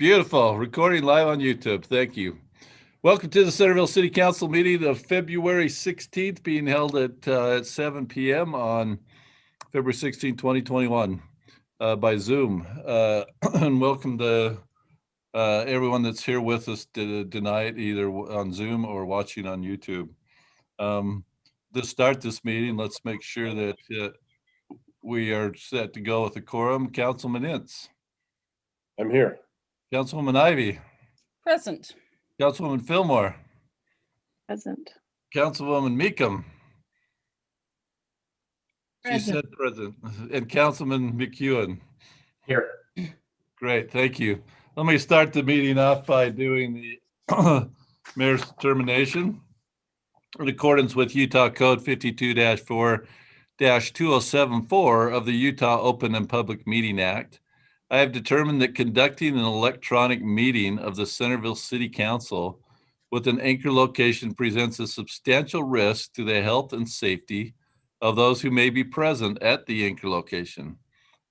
Beautiful. Recording live on YouTube. Thank you. Welcome to the Centerville City Council meeting of February 16th, being held at 7 p.m. on February 16, 2021 by Zoom. And welcome to everyone that's here with us tonight, either on Zoom or watching on YouTube. To start this meeting, let's make sure that we are set to go with the quorum. Councilman Ince. I'm here. Councilwoman Ivy. Present. Councilwoman Fillmore. Present. Councilwoman Meekum. She said present. And Councilman McEwen. Here. Great, thank you. Let me start the meeting off by doing the mayor's determination. In accordance with Utah Code 52-4-2074 of the Utah Open and Public Meeting Act, I have determined that conducting an electronic meeting of the Centerville City Council with an anchor location presents a substantial risk to the health and safety of those who may be present at the anchor location.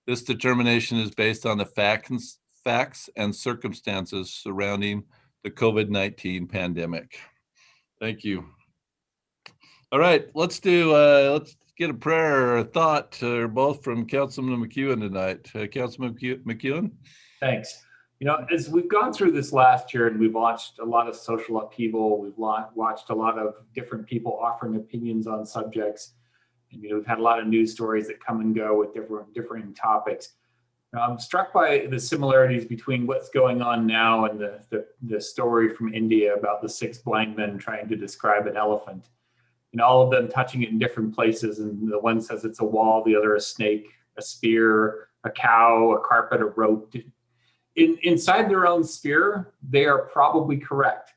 This determination is based on the facts and circumstances surrounding the COVID-19 pandemic. Thank you. All right, let's get a prayer or a thought both from Councilman McEwen tonight. Councilman McEwen? Thanks. You know, as we've gone through this last year and we've watched a lot of social upheaval, we've watched a lot of different people offering opinions on subjects. And, we've had a lot of news stories that come and go with different topics. I'm struck by the similarities between what's going on now and the story from India about the 6 blind men trying to describe an elephant. All of them touching it in different places. And the one says it's a wall, the other a snake, a spear, a cow, a carpet, a rope. Inside their own sphere, they are probably correct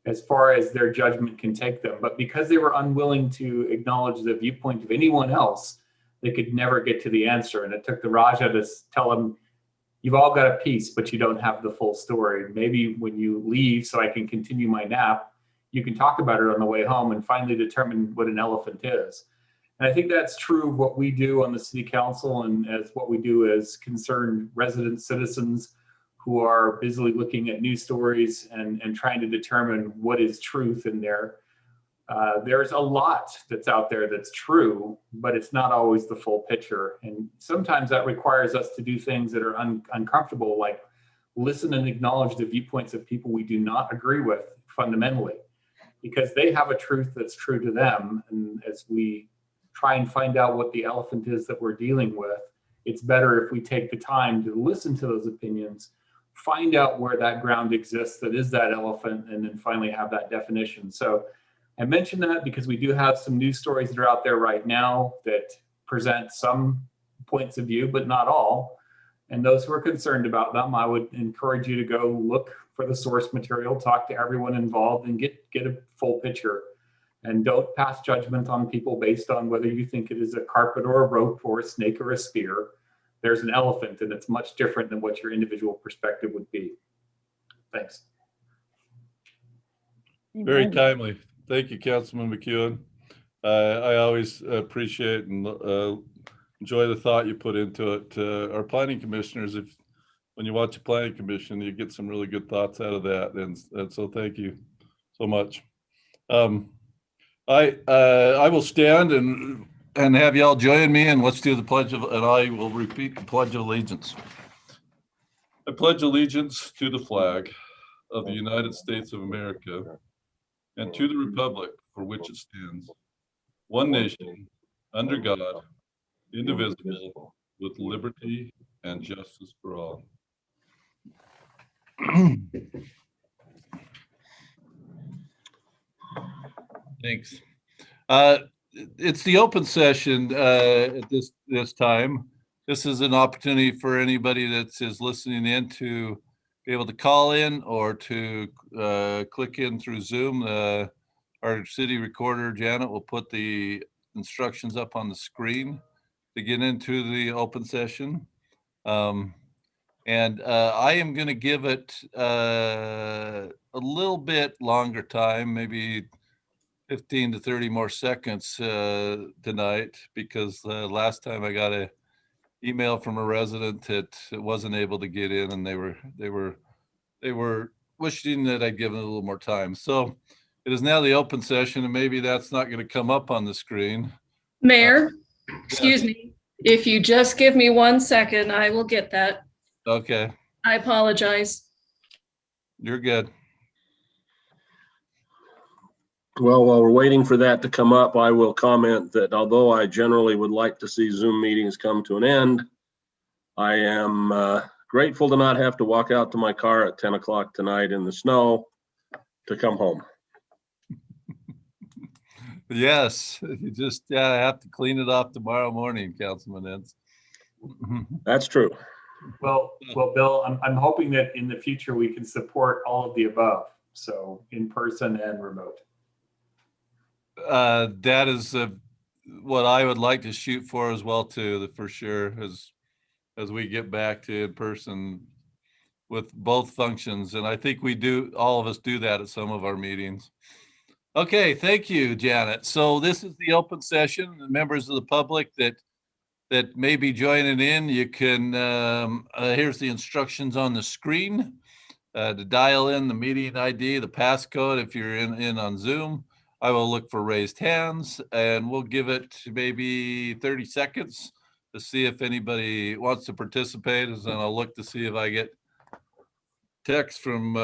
as far as their judgment can take them. But because they were unwilling to acknowledge the viewpoint of anyone else, they could never get to the answer. And it took the Raja to tell them, you've all got a piece, but you don't have the full story. Maybe when you leave so I can continue my nap, you can talk about it on the way home and finally determine what an elephant is. And I think that's true of what we do on the city council and as what we do as concerned resident citizens who are busily looking at news stories and trying to determine what is truth in there. There's a lot that's out there that's true, but it's not always the full picture. And sometimes that requires us to do things that are uncomfortable, like listen and acknowledge the viewpoints of people we do not agree with fundamentally, because they have a truth that's true to them. And as we try and find out what the elephant is that we're dealing with, it's better if we take the time to listen to those opinions, find out where that ground exists that is that elephant, and then finally have that definition. So I mention that because we do have some news stories that are out there right now that present some points of view, but not all. And those who are concerned about them, I would encourage you to go look for the source material, talk to everyone involved, and get a full picture. And don't pass judgment on people based on whether you think it is a carpet or a rope or a snake or a spear. There's an elephant, and it's much different than what your individual perspective would be. Thanks. Very timely. Thank you, Councilman McEwen. I always appreciate and enjoy the thought you put into it. Our planning commissioners, when you watch a planning commission, you get some really good thoughts out of that. And so thank you so much. I will stand and have y'all join me, and let's do the pledge of, and I will repeat the Pledge of Allegiance. I pledge allegiance to the flag of the United States of America and to the republic for which it stands, one nation, under God, indivisible, with liberty and justice for all. Thanks. It's the open session at this time. This is an opportunity for anybody that is listening in to be able to call in or to click in through Zoom. Our city recorder, Janet, will put the instructions up on the screen to get into the open session. And I am going to give it a little bit longer time, maybe 15 to 30 more seconds tonight, because last time I got a email from a resident that wasn't able to get in, and they were they were wishing that I'd given it a little more time. So it is now the open session, and maybe that's not going to come up on the screen. Mayor, excuse me, if you just give me 1 second, I will get that. Okay, I apologize. you're good. Well, while we're waiting for that to come up, I will comment that although I generally would like to see Zoom meetings come to an end, I am grateful to not have to walk out to my car at 10 o'clock tonight in the snow to come home. Yes, you just have to clean it off tomorrow morning, Councilman Ince. That's true. Well, Bill, I'm hoping that in the future we can support all of the above. So in person and remote. That is what I would like to shoot for as well too, for sure, as we get back to in person with both functions. And I think we do, all of us do that at some of our meetings. Okay, thank you, Janet. So this is the open session. The members of the public that may be joining in, you can, here's the instructions on the screen to dial in the meeting ID, the passcode if you're in on Zoom. I will look for raised hands, and we'll give it maybe 30 seconds to see if anybody wants to participate, and then I'll look to see if I get text from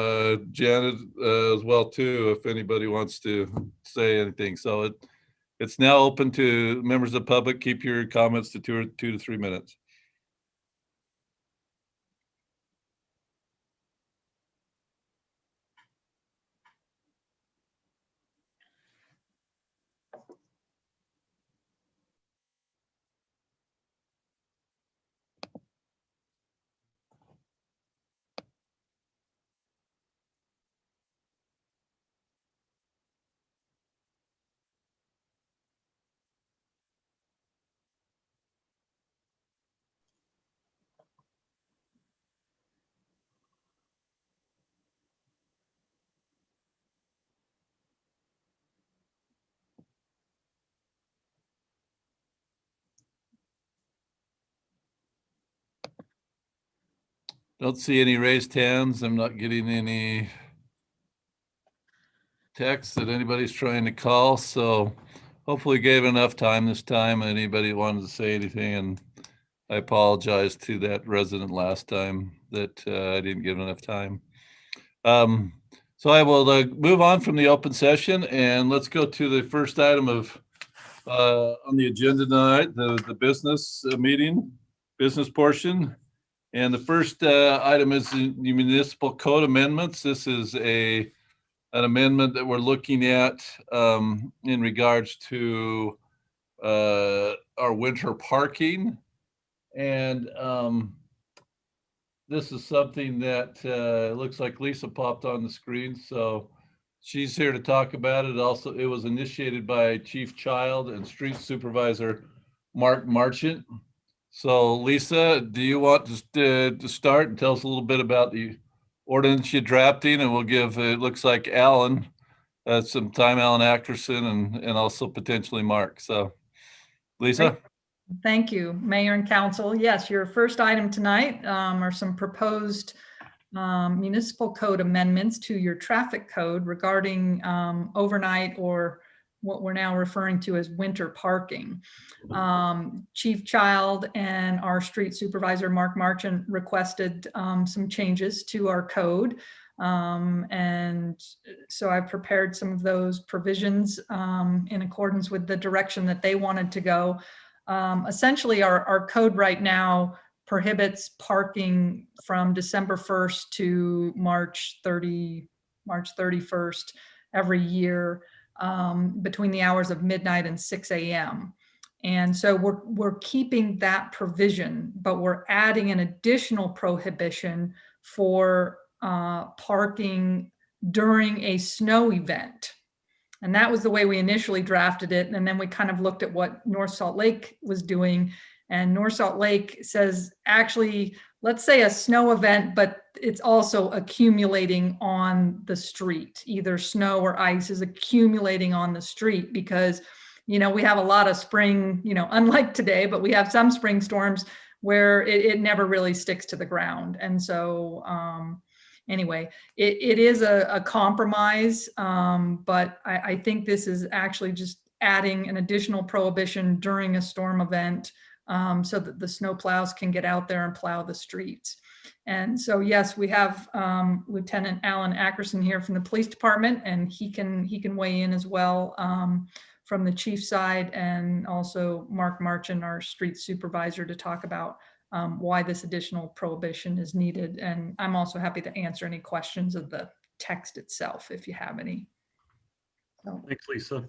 Janet as well too, if anybody wants to say anything. So it's now open to members of the public. Keep your comments to 2 to 3 minutes. Don't see any raised hands. I'm not getting any text that anybody's trying to call. So hopefully gave enough time this time. Anybody wanted to say anything, and I apologize to that resident last time that I didn't give enough time. So I will move on from the open session, and let's go to the first item of on the agenda tonight, the business meeting, business portion. And the first item is the municipal code amendments. This is an amendment that we're looking at in regards to our winter parking. And this is something that looks like Lisa popped on the screen. So she's here to talk about it. Also, it was initiated by Chief Child and Street Supervisor Mark Marchant. So Lisa, do you want to start and tell us a little bit about the ordinance you're drafting? And we'll give, it looks like Alan, some time, Alan Ackerson, and also potentially Mark. So Lisa. Thank you, Mayor and Council. Yes, your first item tonight are some proposed municipal code amendments to your traffic code regarding overnight, or what we're now referring to as winter parking. Chief Child and our street supervisor, Mark Marchant, requested some changes to our code. And so I prepared some of those provisions in accordance with the direction that they wanted to go. Essentially, our code right now prohibits parking from December 1st to March 31st every year between the hours of midnight and 6 a.m. And so we're keeping that provision, but we're adding an additional prohibition for parking during a snow event. And that was the way we initially drafted it. And then we kind of looked at what North Salt Lake was doing. And North Salt Lake says, actually, let's say a snow event, but it's also accumulating on the street. Either snow or ice is accumulating on the street because, you know, we have a lot of spring, you know, unlike today, but we have some spring storms where it never really sticks to the ground. And so, anyway, it is a compromise, but I think this is actually just adding an additional prohibition during a storm event, so that the snow plows can get out there and plow the streets. And so, yes, we have Lieutenant Alan Ackerson here from the police department, and he can weigh in as well from the chief side, and also Mark Marchand, our street supervisor, to talk about why this additional prohibition is needed. And I'm also happy to answer any questions of the text itself if you have any. So. Thanks, Lisa.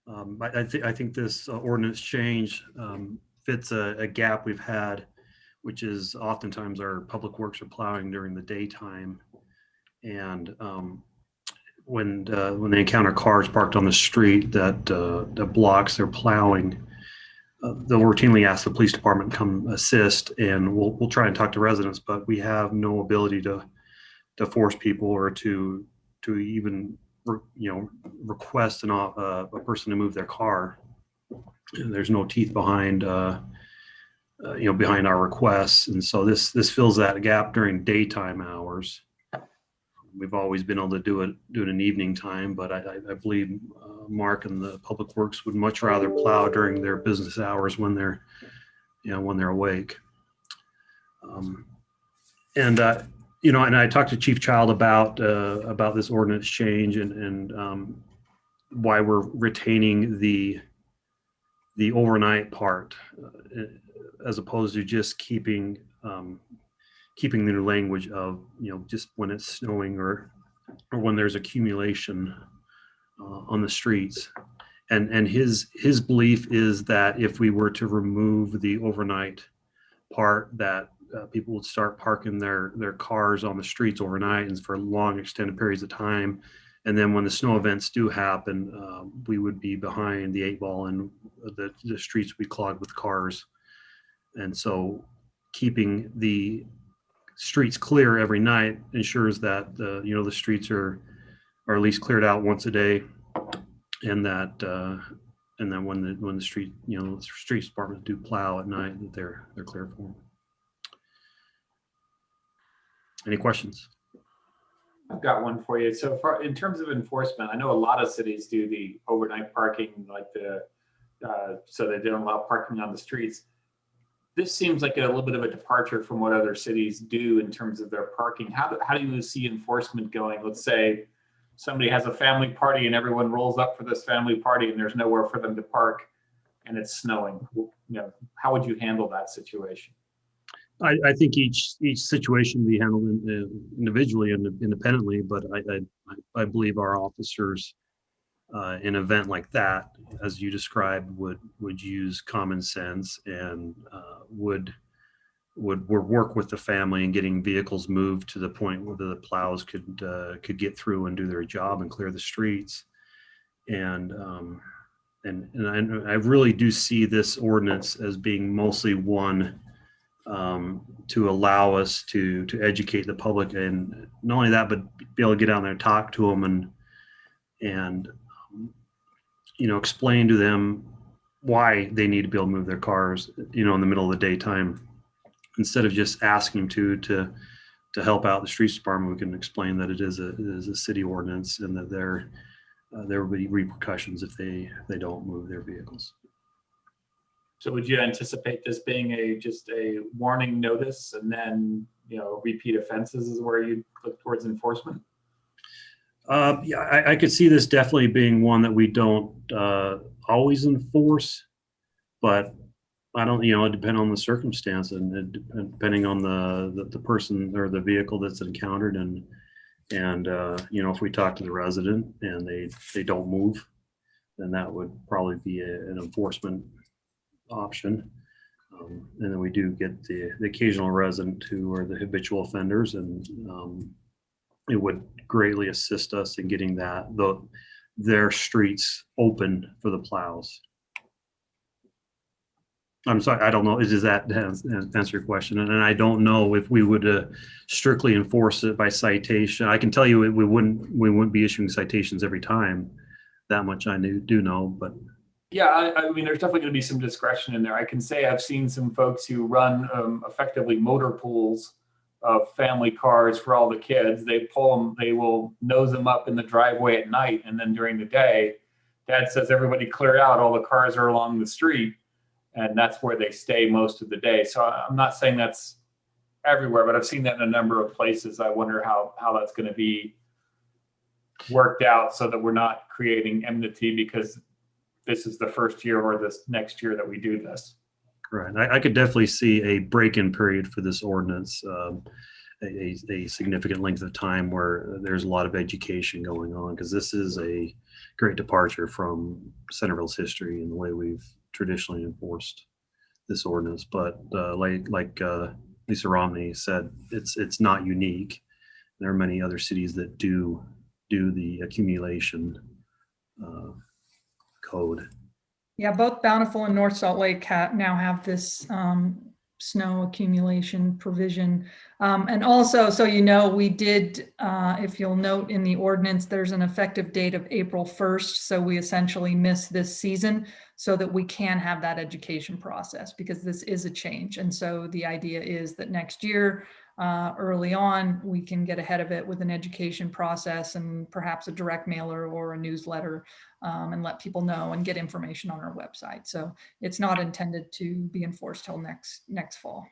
I think this ordinance change fits a gap we've had, which is oftentimes our public works are plowing during the daytime. And when they encounter cars parked on the street that blocks their plowing, they'll routinely ask the police department to come assist, and we'll try and talk to residents, but we have no ability to force people or to even request a person to move their car. And there's no teeth behind behind our requests, and so this fills that gap during daytime hours. We've always been able to do it in evening time, but I believe Mark and the Public Works would much rather plow during their business hours when they're awake. And I talked to Chief Child about this ordinance change and why we're retaining the overnight part as opposed to just keeping the new language of just when it's snowing or when there's accumulation on the streets. And his belief is that if we were to remove the overnight part, that people would start parking their cars on the streets overnight and for long extended periods of time. And then when the snow events do happen, we would be behind the 8 ball and the streets would be clogged with cars. And so keeping the streets clear every night ensures that the streets are at least cleared out once a day, and that when the streets department do plow at night, that they're clear for them. Any questions? I've got one for you. So far, in terms of enforcement, I know a lot of cities do the overnight parking, like so they don't allow parking on the streets. This seems like a little bit of a departure from what other cities do in terms of their parking. How do you see enforcement going? Let's say somebody has a family party and everyone rolls up for this family party and there's nowhere for them to park and it's snowing. How would you handle that situation? I think each situation be handled individually and independently, but I believe our officers in an event like that, as you described, would use common sense and would work with the family in getting vehicles moved to the point where the plows could get through and do their job and clear the streets. And I really do see this ordinance as being mostly one to allow us to educate the public, and not only that, but be able to get out there and talk to them and explain to them why they need to be able to move their cars, in the middle of the daytime, instead of just asking to help out the streets department. We can explain that it is a city ordinance and that there will be repercussions if they don't move their vehicles. So would you anticipate this being just a warning notice and then, repeat offenses is where you look towards enforcement? Yeah, I could see this definitely being one that we don't always enforce, but I don't, it depends on the circumstance and depending on the person or the vehicle that's encountered. And if we talk to the resident and they don't move, then that would probably be an enforcement option. And then we do get the occasional resident who are the habitual offenders, and it would greatly assist us in getting their streets open for the plows. I'm sorry, I don't know. Does that answer your question? And I don't know if we would strictly enforce it by citation. I can tell you we wouldn't be issuing citations every time. That much I do know, but. Yeah, I mean, there's definitely going to be some discretion in there. I can say I've seen some folks who run effectively motor pools of family cars for all the kids. They pull them, they will nose them up in the driveway at night. And then during the day, Dad says, everybody clear out, all the cars are along the street. And that's where they stay most of the day. So I'm not saying that's everywhere, but I've seen that in a number of places. I wonder how that's going to be worked out so that we're not creating enmity because this is the first year or this next year that we do this. Right. I could definitely see a break-in period for this ordinance, a significant length of time where there's a lot of education going on, because this is a great departure from Centerville's history and the way we've traditionally enforced this ordinance. But like Lisa Romney said, it's not unique. There are many other cities that do the accumulation code. Yeah, both Bountiful and North Salt Lake now have this snow accumulation provision. And also, so you know, we did, if you'll note in the ordinance, there's an effective date of April 1st. So we essentially miss this season so that we can have that education process, because this is a change. And so the idea is that next year, early on, we can get ahead of it with an education process and perhaps a direct mailer or a newsletter, and let people know and get information on our website. So it's not intended to be enforced till next fall.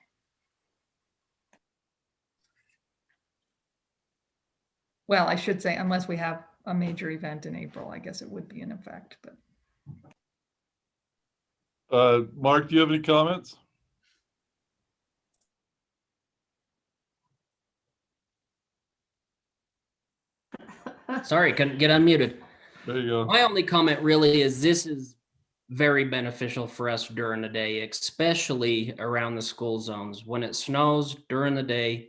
Well, I should say, unless we have a major event in April, I guess it would be in effect. But Mark, do you have any comments? Sorry, couldn't get unmuted. There you go. My only comment really is this is very beneficial for us during the day, especially around the school zones. When it snows during the day,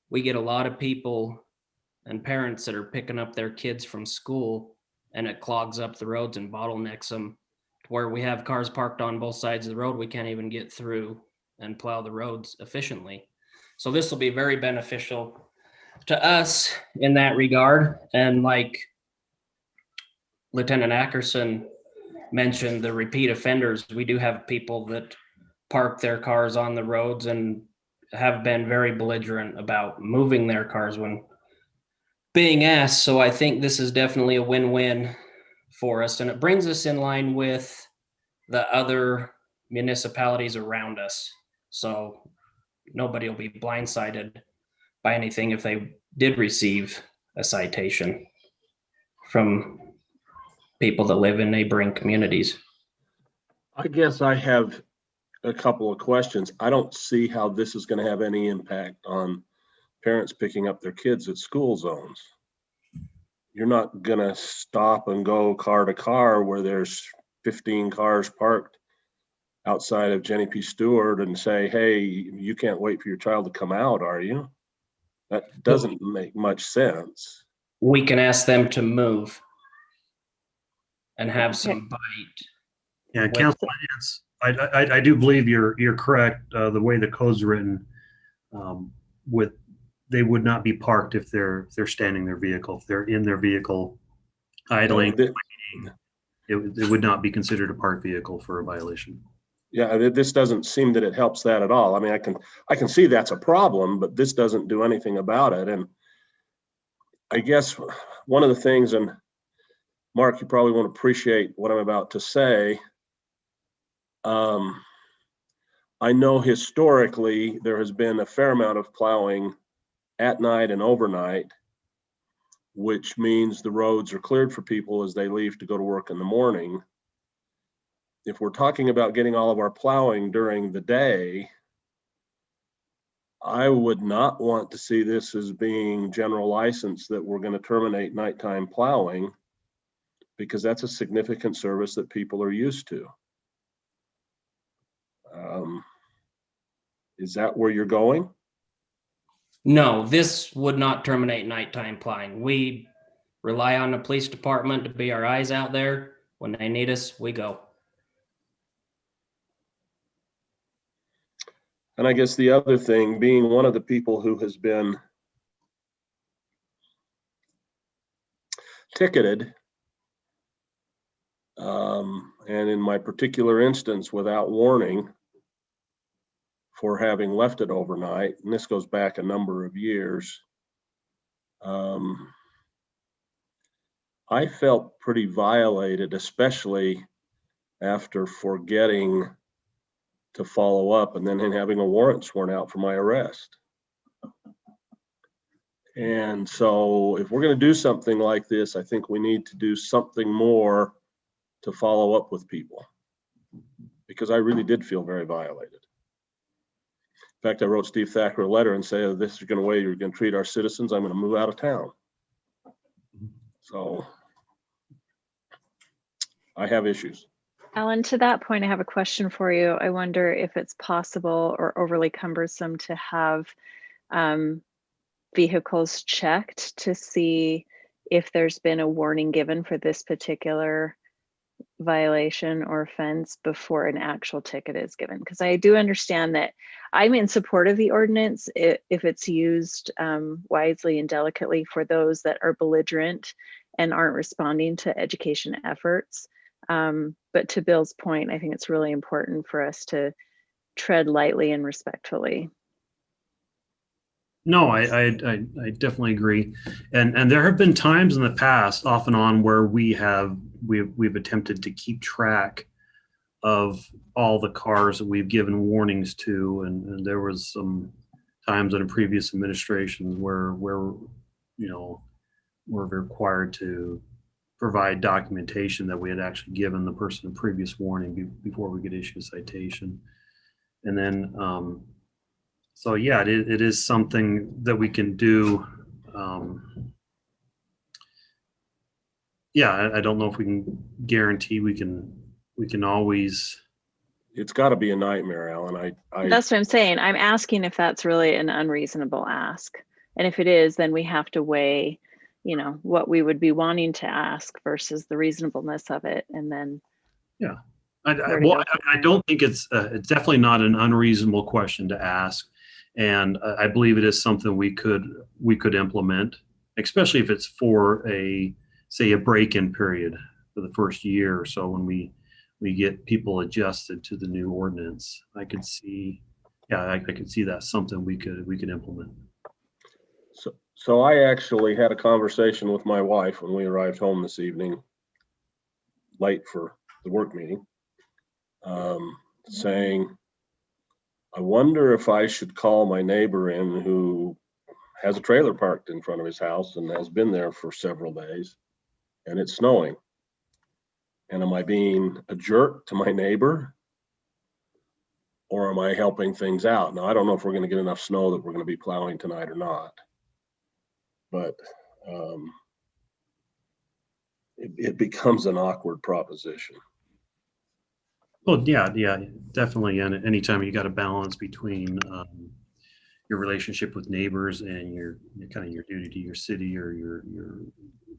we get a lot of people and parents that are picking up their kids from school, and it clogs up the roads and bottlenecks them to where we have cars parked on both sides of the road. We can't even get through and plow the roads efficiently. So this will be very beneficial to us in that regard. And like Lieutenant Ackerson mentioned, the repeat offenders, we do have people that park their cars on the roads and have been very belligerent about moving their cars when being asked. So I think this is definitely a win-win for us. And it brings us in line with the other municipalities around us. So nobody will be blindsided by anything if they did receive a citation from people that live in neighboring communities. I guess I have a couple of questions. I don't see how this is going to have any impact on parents picking up their kids at school zones. You're not going to stop and go car to car where there's 15 cars parked outside of Jenny P. Stewart and say, hey, you can't wait for your child to come out, are you? That doesn't make much sense. We can ask them to move and have some bite. Yeah, Council, I do believe you're correct. The way the code's written, they would not be parked if they're standing their vehicle. If they're in their vehicle idling, it would not be considered a parked vehicle for a violation. Yeah, this doesn't seem that it helps that at all. I mean, I can see that's a problem, but this doesn't do anything about it. And I guess one of the things, and Mark, you probably won't appreciate what I'm about to say. I know historically there has been a fair amount of plowing at night and overnight, which means the roads are cleared for people as they leave to go to work in the morning. If we're talking about getting all of our plowing during the day, I would not want to see this as being general license that we're going to terminate nighttime plowing, because that's a significant service that people are used to. Is that where you're going? No, this would not terminate nighttime plowing. We rely on the police department to be our eyes out there. When they need us, we go. And I guess the other thing, being one of the people who has been ticketed, and in my particular instance, without warning, for having left it overnight, and this goes back a number of years. I felt pretty violated, especially after forgetting to follow up and then having a warrant sworn out for my arrest. And so if we're going to do something like this, I think we need to do something more to follow up with people, because I really did feel very violated. In fact, I wrote Steve Thacker a letter and said, this is going to way you're going to treat our citizens. I'm going to move out of town. So I have issues. Alan, to that point, I have a question for you. I wonder if it's possible or overly cumbersome to have vehicles checked to see if there's been a warning given for this particular violation or offense before an actual ticket is given. Because I do understand that I'm in support of the ordinance if it's used wisely and delicately for those that are belligerent and aren't responding to education efforts. But to Bill's point, I think it's really important for us to tread lightly and respectfully. No, I definitely agree, and there have been times in the past, off and on, where we've attempted to keep track of all the cars that we've given warnings to, and there was some times in previous administrations where you know, we're required to provide documentation that we had actually given the person a previous warning before we could issue a citation, and then. So yeah, it is something that we can do. Yeah, I don't know if we can guarantee we can always. It's got to be a nightmare, Alan. That's what I'm saying. I'm asking if that's really an unreasonable ask. And if it is, then we have to weigh, you know, what we would be wanting to ask versus the reasonableness of it. And then. Yeah. I don't think it's definitely not an unreasonable question to ask. And I believe it is something we could implement, especially if it's for say a break-in period for the first year or so when we get people adjusted to the new ordinance. I could see that's something we could implement. So I actually had a conversation with my wife when we arrived home this evening, late for the work meeting, saying, I wonder if I should call my neighbor in who has a trailer parked in front of his house and has been there for several days, and it's snowing. And am I being a jerk to my neighbor, or am I helping things out? Now, I don't know if we're going to get enough snow that we're going to be plowing tonight or not, but it becomes an awkward proposition. Well, yeah, definitely. And anytime you got a balance between your relationship with neighbors and your kind of your duty to your city or your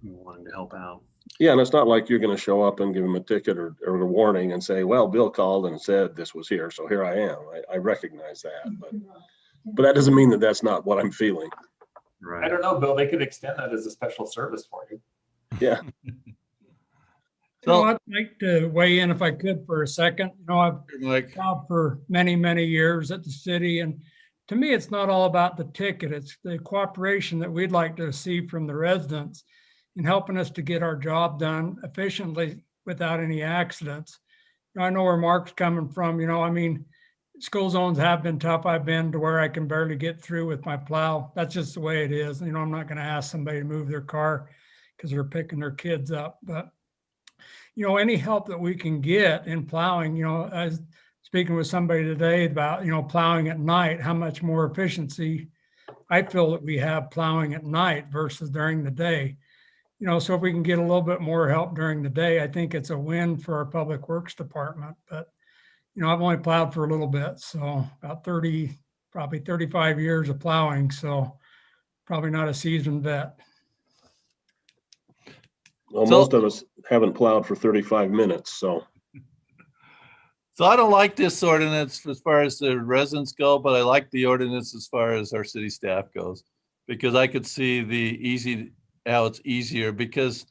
wanting to help out. Yeah, and it's not like you're going to show up and give them a ticket or a warning and say, well, Bill called and said this was here, so here I am. I recognize that, but that doesn't mean that that's not what I'm feeling. Right. I don't know, Bill, they could extend that as a special service for you. Yeah. So, I'd like to weigh in if I could for a second. You know, I've Mike, job for many, many years at the city. And to me, it's not all about the ticket. It's the cooperation that we'd like to see from the residents in helping us to get our job done efficiently without any accidents. You know, I know where Mark's coming from. You know, I mean, school zones have been tough. I've been to where I can barely get through with my plow. That's just the way it is. You know, I'm not going to ask somebody to move their car because they're picking their kids up. But you know, any help that we can get in plowing, you know, I was speaking with somebody today about, you know, plowing at night, how much more efficiency I feel that we have plowing at night versus during the day. You know, so if we can get a little bit more help during the day, I think it's a win for our public works department. But, you know, I've only plowed for a little bit, so about 30, probably 35 years of plowing. So probably not a seasoned vet. Well, So- most of us haven't plowed for 35 minutes, so. So I don't like this ordinance as far as the residents go, but I like the ordinance as far as our city staff goes, because I could see how it's easier because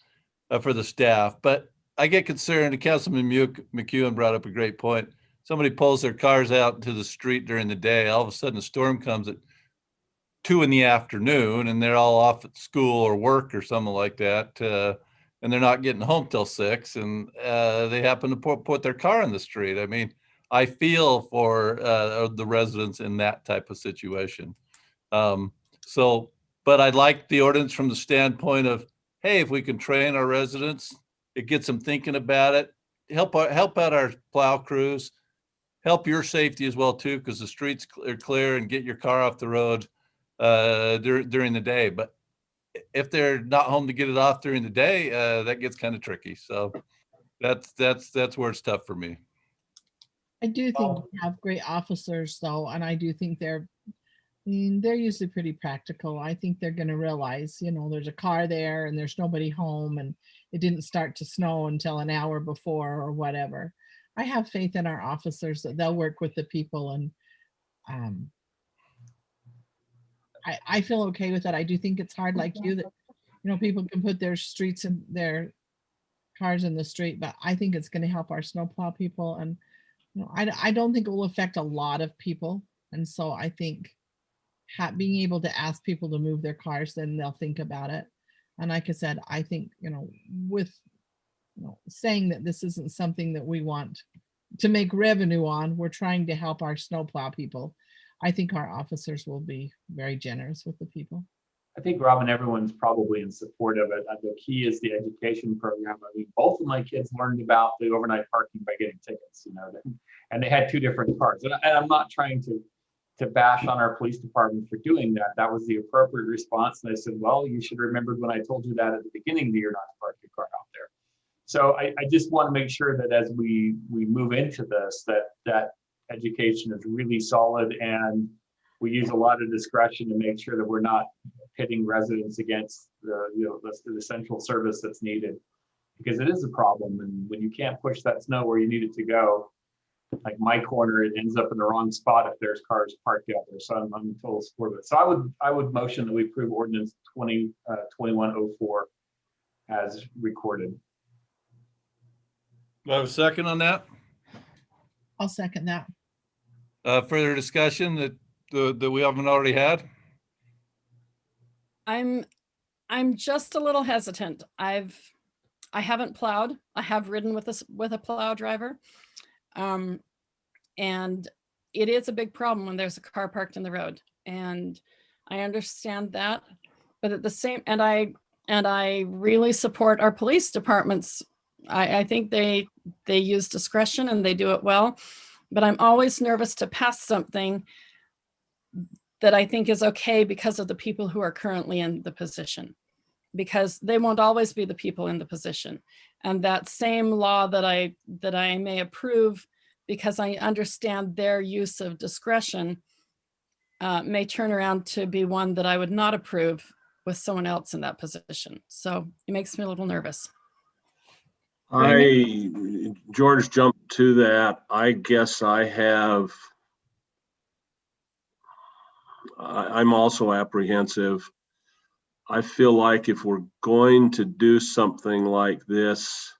for the staff. But I get concerned, and Councilman McEwen brought up a great point. somebody pulls their cars out into the street during the day, all of a sudden a storm comes at 2 p.m. and they're all off at school or work or something like that. And they're not getting home till 6 and they happen to put their car in the street. I mean, I feel for the residents in that type of situation. But I like the ordinance from the standpoint of, hey, if we can train our residents, it gets them thinking about it, help out our plow crews, help your safety as well too, because the streets are clear, and get your car off the road during the day. But if they're not home to get it off during the day, that gets kind of tricky. So that's where it's tough for me. I do think we have great officers though, and I do think they're usually pretty practical. I think they're going to realize, there's a car there and there's nobody home and it didn't start to snow until an hour before or whatever. I have faith in our officers that they'll work with the people, and I feel okay with that. I do think it's hard, like you, that, people can put their streets and their cars in the street, but I think it's going to help our snowplow people. And, I don't think it will affect a lot of people. And so I think being able to ask people to move their cars, then they'll think about it. And like I said, I think, with saying that this isn't something that we want to make revenue on, we're trying to help our snowplow people. I think our officers will be very generous with the people. I think, Robin, everyone's probably in support of it. The key is the education program. I mean, both of my kids learned about the overnight parking by getting tickets, and they had 2 different cars. And I'm not trying to bash on our police department for doing that. That was the appropriate response. And I said, well, you should remember when I told you that at the beginning that you're not to park your car out there. So I just want to make sure that as we move into this, that education is really solid, and we use a lot of discretion to make sure that we're not pitting residents against the essential service that's needed, because it is a problem. And when you can't push that snow where you need it to go, like my corner, it ends up in the wrong spot if there's cars parked out there. So I'm in total support of it. So I would motion that we approve ordinance 2104 as recorded. Do I have a second on that? I'll second that. Further discussion that we haven't already had? I'm just a little hesitant. I haven't plowed. I have ridden with a plow driver. And it is a big problem when there's a car parked in the road, and I understand that, but at the same, and I really support our police departments. I think they use discretion and they do it well, but I'm always nervous to pass something that I think is okay because of the people who are currently in the position, because they won't always be the people in the position. And that same law that I may approve because I understand their use of discretion may turn around to be one that I would not approve with someone else in that position. So it makes me a little nervous. George jumped to that. I guess I'm also apprehensive. I feel like if we're going to do something like this,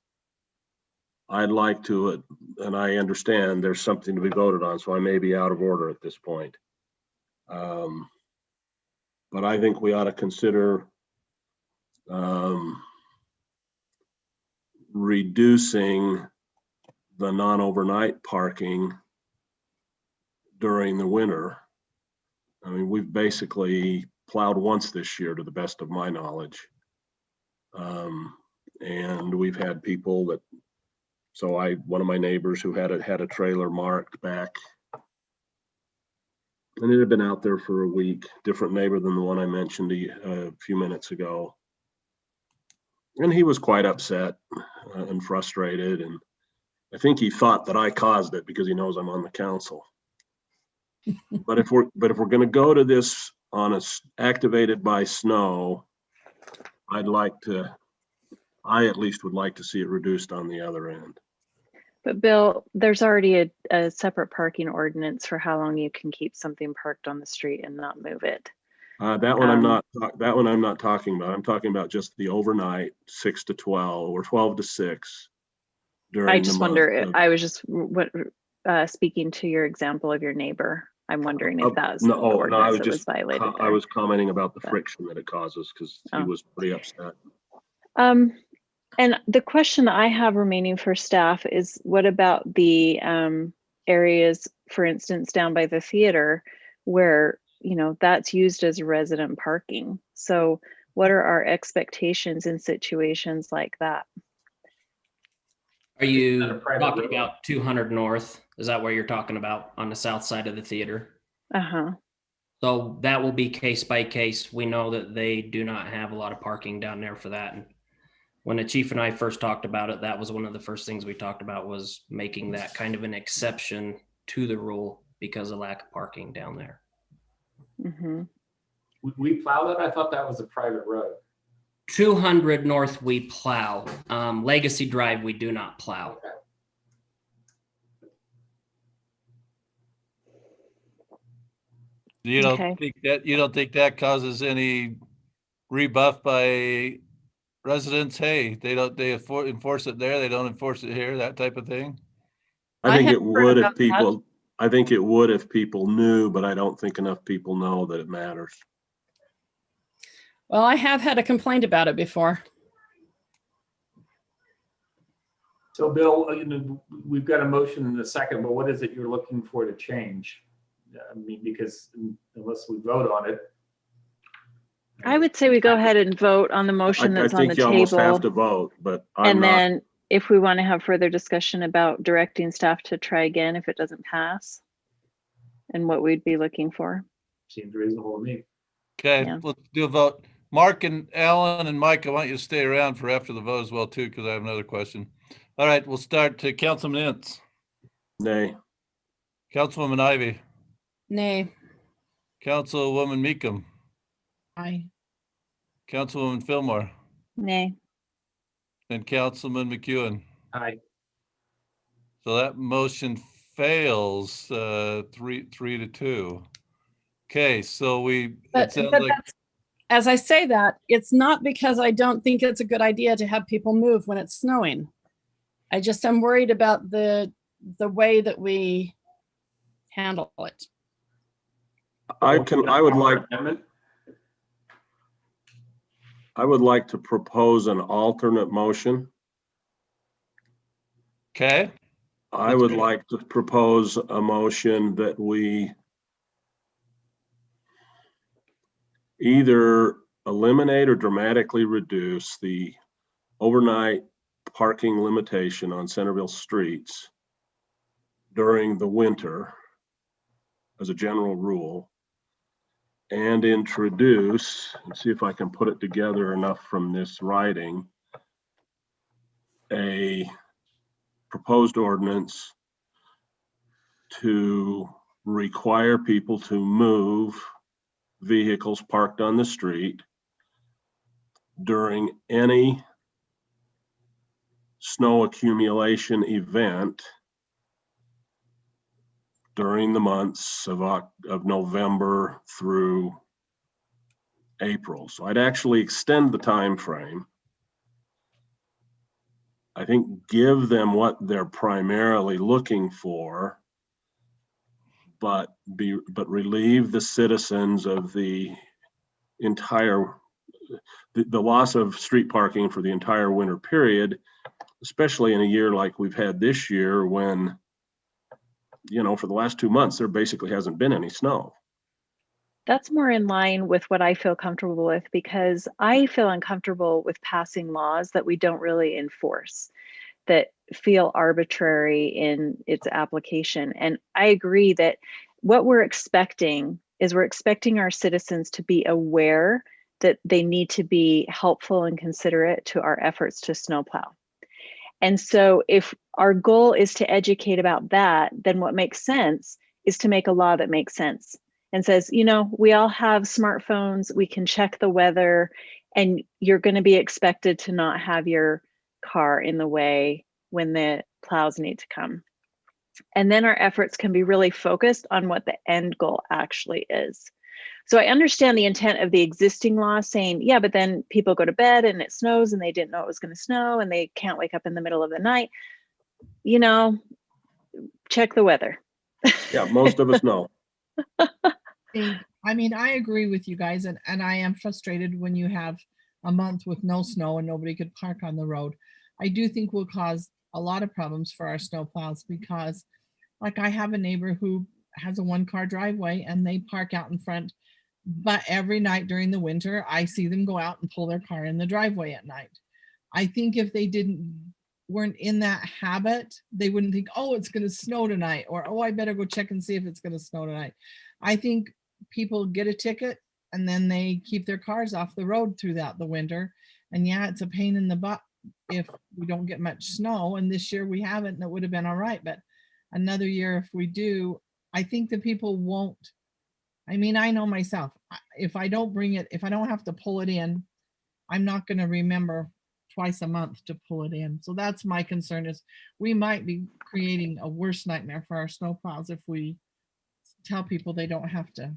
I'd like to, and I understand there's something to be voted on, so I may be out of order at this point. But I think we ought to consider reducing the non-overnight parking during the winter. I mean, we've basically plowed once this year, to the best of my knowledge. And we've had people that, one of my neighbors who had a trailer marked back, and it had been out there for a week, different neighbor than the one I mentioned a few minutes ago. And he was quite upset and frustrated. And I think he thought that I caused it because he knows I'm on the council. But if we're going to go to this on a activated by snow, I at least would like to see it reduced on the other end. But Bill, there's already a separate parking ordinance for how long you can keep something parked on the street and not move it. That one I'm not talking about. I'm talking about just the overnight 6 to 12 or 12 to 6. I just wonder, speaking to your example of your neighbor. I'm wondering if that was No, the oh, no, I ordinance was that was just, violated I there. was commenting about the But- friction that it causes because he Oh. was pretty upset. And the question I have remaining for staff is, what about the areas, for instance, down by the theater where, you know, that's used as resident parking? So what are our expectations in situations like that? Are you Not a private talking road. about 200 North? Is that where you're talking about on the south side of the theater? Uh-huh. So that will be case by case. We know that they do not have a lot of parking down there for that. And when the chief and I first talked about it, that was one of the first things we talked about, was making that kind of an exception to the rule because of lack of parking down there. Mm-hmm. We plow that? I thought that was a private road. 200 North we plow. Legacy Drive we do not plow. Okay. You don't Okay. think that causes any rebuff by residents? Hey, they enforce it there, they don't enforce it here, that type of thing? I I think it haven't heard would if about that. people, I think it would if people knew, but I don't think enough people know that it matters. Well, I have had a complaint about it before. So Bill, you know, we've got a motion in a second, but what is it you're looking for to change? I mean, because unless we vote on it. I would say we go ahead and vote on the motion I that's on the think you almost have to table. vote, but I'm And not, then if we want to have further discussion about directing staff to try again if it doesn't pass, and what we'd be looking for. Seems reasonable to me. Okay, Yeah. let's do a vote. Mark and Alan and Mike, I want you to stay around for after the vote as well too, because I have another question. All right, we'll start to Councilman Ince, nay. Councilwoman Ivy, Nay. Councilwoman Meekum, Aye. Councilwoman Fillmore, Nay. and Councilman McEwen. Aye. So that motion fails, 3-2. Okay, so it But sounds like, that's, as I say that, it's not because I don't think it's a good idea to have people move when it's snowing. I just am worried about the way that we handle it. I would like, Amendment? I would like to propose an alternate motion. okay, I would like to propose a motion that we either eliminate or dramatically reduce the overnight parking limitation on Centerville streets during the winter as a general rule, and introduce, and see if I can put it together enough from this writing, a proposed ordinance to require people to move vehicles parked on the street during any snow accumulation event during the months of November through April. So I'd actually extend the time frame. I think give them what they're primarily looking for, but relieve the citizens of the entire, the loss of street parking for the entire winter period, especially in a year like we've had this year when, you know, for the last 2 months, there basically hasn't been any snow. That's more in line with what I feel comfortable with, because I feel uncomfortable with passing laws that we don't really enforce, that feel arbitrary in its application. And I agree that what we're expecting is we're expecting our citizens to be aware that they need to be helpful and considerate to our efforts to snowplow. And so if our goal is to educate about that, then what makes sense is to make a law that makes sense and says, you know, we all have smartphones, we can check the weather, and you're going to be expected to not have your car in the way when the plows need to come. And then our efforts can be really focused on what the end goal actually is. So I understand the intent of the existing law saying, yeah, but then people go to bed and it snows and they didn't know it was going to snow and they can't wake up in the middle of the night. You know, check the weather. Yeah, most of us know. I mean, I agree with you guys, and I am frustrated when you have a month with no snow and nobody could park on the road. I do think will cause a lot of problems for our snow plows because, like, I have a neighbor who has a 1-car driveway and they park out in front, but every night during the winter, I see them go out and pull their car in the driveway at night. I think if they weren't in that habit, they wouldn't think, oh, it's going to snow tonight, or oh, I better go check and see if it's going to snow tonight. I think people get a ticket and then they keep their cars off the road throughout the winter. And yeah, it's a pain in the butt if we don't get much snow. And this year we haven't, and it would have been all right. But another year, if we do, I think the people won't. I mean, I know myself, if I don't bring it, if I don't have to pull it in, I'm not going to remember twice a month to pull it in. So that's my concern, is we might be creating a worse nightmare for our snowplows if we tell people they don't have to.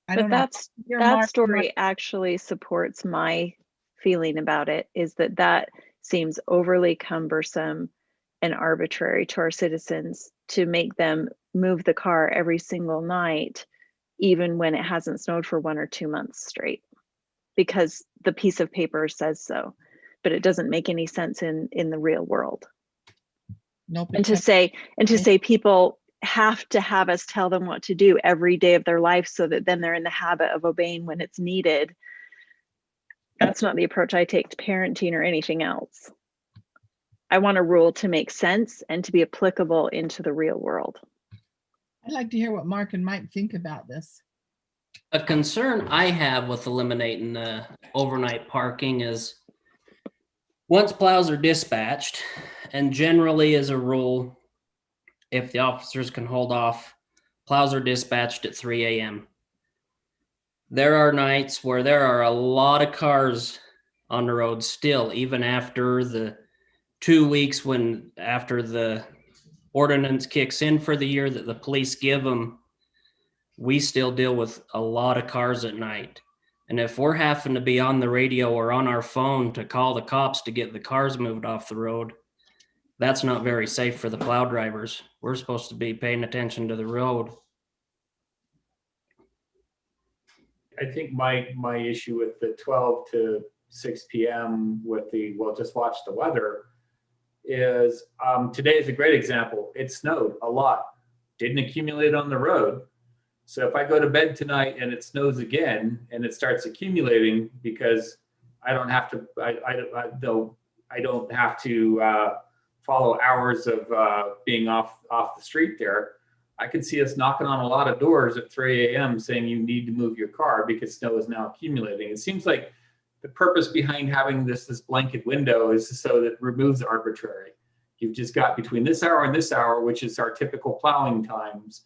I don't know. That story actually supports my feeling about it, is that seems overly cumbersome and arbitrary to our citizens to make them move the car every single night, even when it hasn't snowed for 1 or 2 months straight, because the piece of paper says so, but it doesn't make any sense in the real world. Nope. And to say people have to have us tell them what to do every day of their life so that then they're in the habit of obeying when it's needed. That's not the approach I take to parenting or anything else. I want a rule to make sense and to be applicable into the real world. I'd like to hear what Mark and Mike think about this. A concern I have with eliminating the overnight parking is once plows are dispatched, and generally as a rule, if the officers can hold off, plows are dispatched at 3 a.m. There are nights where there are a lot of cars on the road still, even after the 2 weeks after the ordinance kicks in for the year that the police give them, we still deal with a lot of cars at night. And if we're having to be on the radio or on our phone to call the cops to get the cars moved off the road, that's not very safe for the plow drivers. We're supposed to be paying attention to the road. I think my issue with the 12 to 6 p.m. with the, well, just watch the weather is today is a great example. It snowed a lot, didn't accumulate on the road. So if I go to bed tonight and it snows again and it starts accumulating because I don't have to, I don't have to follow hours of being off the street there, I could see us knocking on a lot of doors at 3 a.m. saying you need to move your car because snow is now accumulating. It seems like the purpose behind having this blanket window is so that it removes arbitrary. You've just got between this hour and this hour, which is our typical plowing times,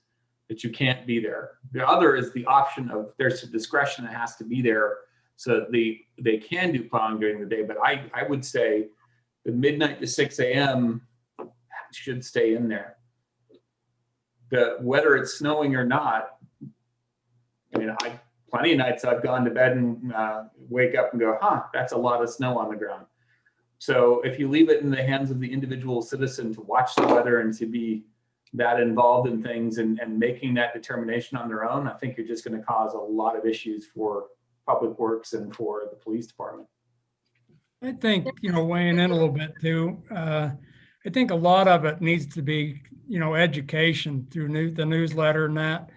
that you can't be there. The other is the option of there's some discretion that has to be there so that they can do plowing during the day. But I would say the midnight to 6 a.m. should stay in there. Whether it's snowing or not, I mean, plenty of nights I've gone to bed and wake up and go, that's a lot of snow on the ground. So if you leave it in the hands of the individual citizen to watch the weather and to be that involved in things and making that determination on their own, I think you're just going to cause a lot of issues for public works and for the police department. I think, weighing in a little bit too, I think a lot of it needs to be, education through the newsletter and that.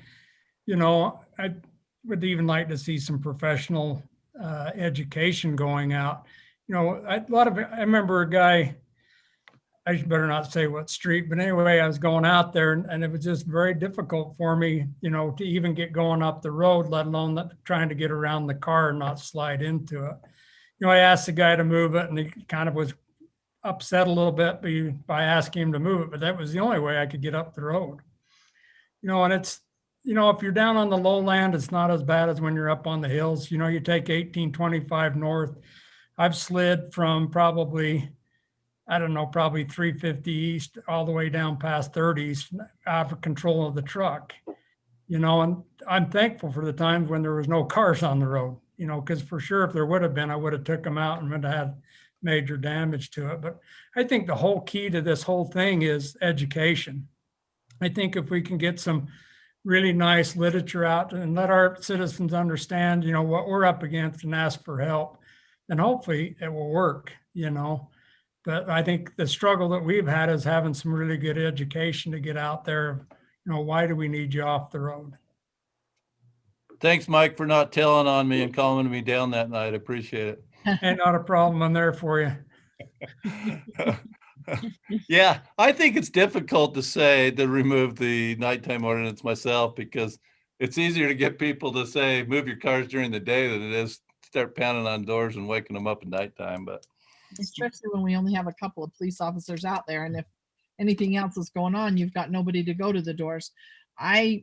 I would even like to see some professional education going out. I remember a guy, I better not say what street, but anyway, I was going out there and it was just very difficult for me, to even get going up the road, let alone trying to get around the car and not slide into it. I asked the guy to move it and he kind of was upset a little bit by asking him to move it, but that was the only way I could get up the road. And it's, if you're down on the lowland, it's not as bad as when you're up on the hills. You take 1825 north. I've slid from probably 350 east all the way down past 30s out of control of the truck, and I'm thankful for the times when there was no cars on the road, because for sure, if there would have been, I would have took them out and would have had major damage to it. But I think the whole key to this whole thing is education. I think if we can get some really nice literature out and let our citizens understand, what we're up against and ask for help, then hopefully it will work, But I think the struggle that we've had is having some really good education to get out there. Why do we need you off the road? Thanks, Mike, for not telling on me and calming me down that night. I appreciate it. Ain't not a problem. I'm there for you. Yeah, I think it's difficult to remove the nighttime ordinance myself, because it's easier to get people to say, move your cars during the day than it is start pounding on doors and waking them up at nighttime. But Especially when we only have a couple of police officers out there, and if anything else is going on, you've got nobody to go to the doors. I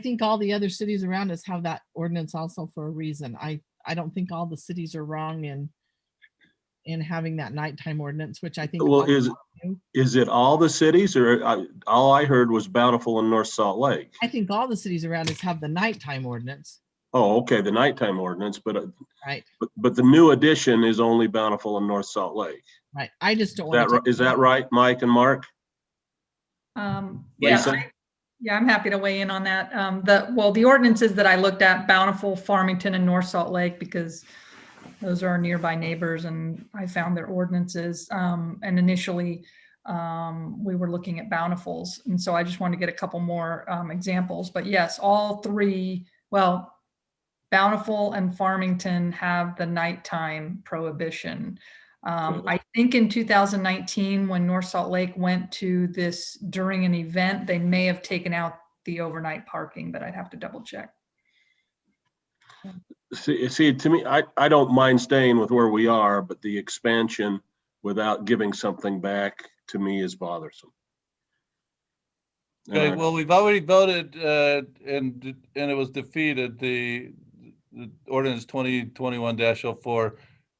think all the other cities around us have that ordinance also for a reason. I don't think all the cities are wrong in having that nighttime ordinance, which I think. Well, is it all the cities, or all I heard was Bountiful and North Salt Lake? I think all the cities around us have the nighttime ordinance. Oh, okay, the nighttime ordinance, but Right, but the new addition is only Bountiful and North Salt Lake. right. I just don't want Is that right, Mike and Mark? Yeah, Lisa? yeah, I'm happy to weigh in on that. The ordinances that I looked at, Bountiful, Farmington, and North Salt Lake, because those are our nearby neighbors, and I found their ordinances. And initially, we were looking at Bountiful's, and so I just wanted to get a couple more examples. But yes, all three, well, Bountiful and Farmington have the nighttime prohibition. I think in 2019, when North Salt Lake went to this during an event, they may have taken out the overnight parking, but I'd have to double check. See, to me, I don't mind staying with where we are, but the expansion without giving something back to me is bothersome. okay, well, we've already voted and it was defeated, the ordinance 2021-04.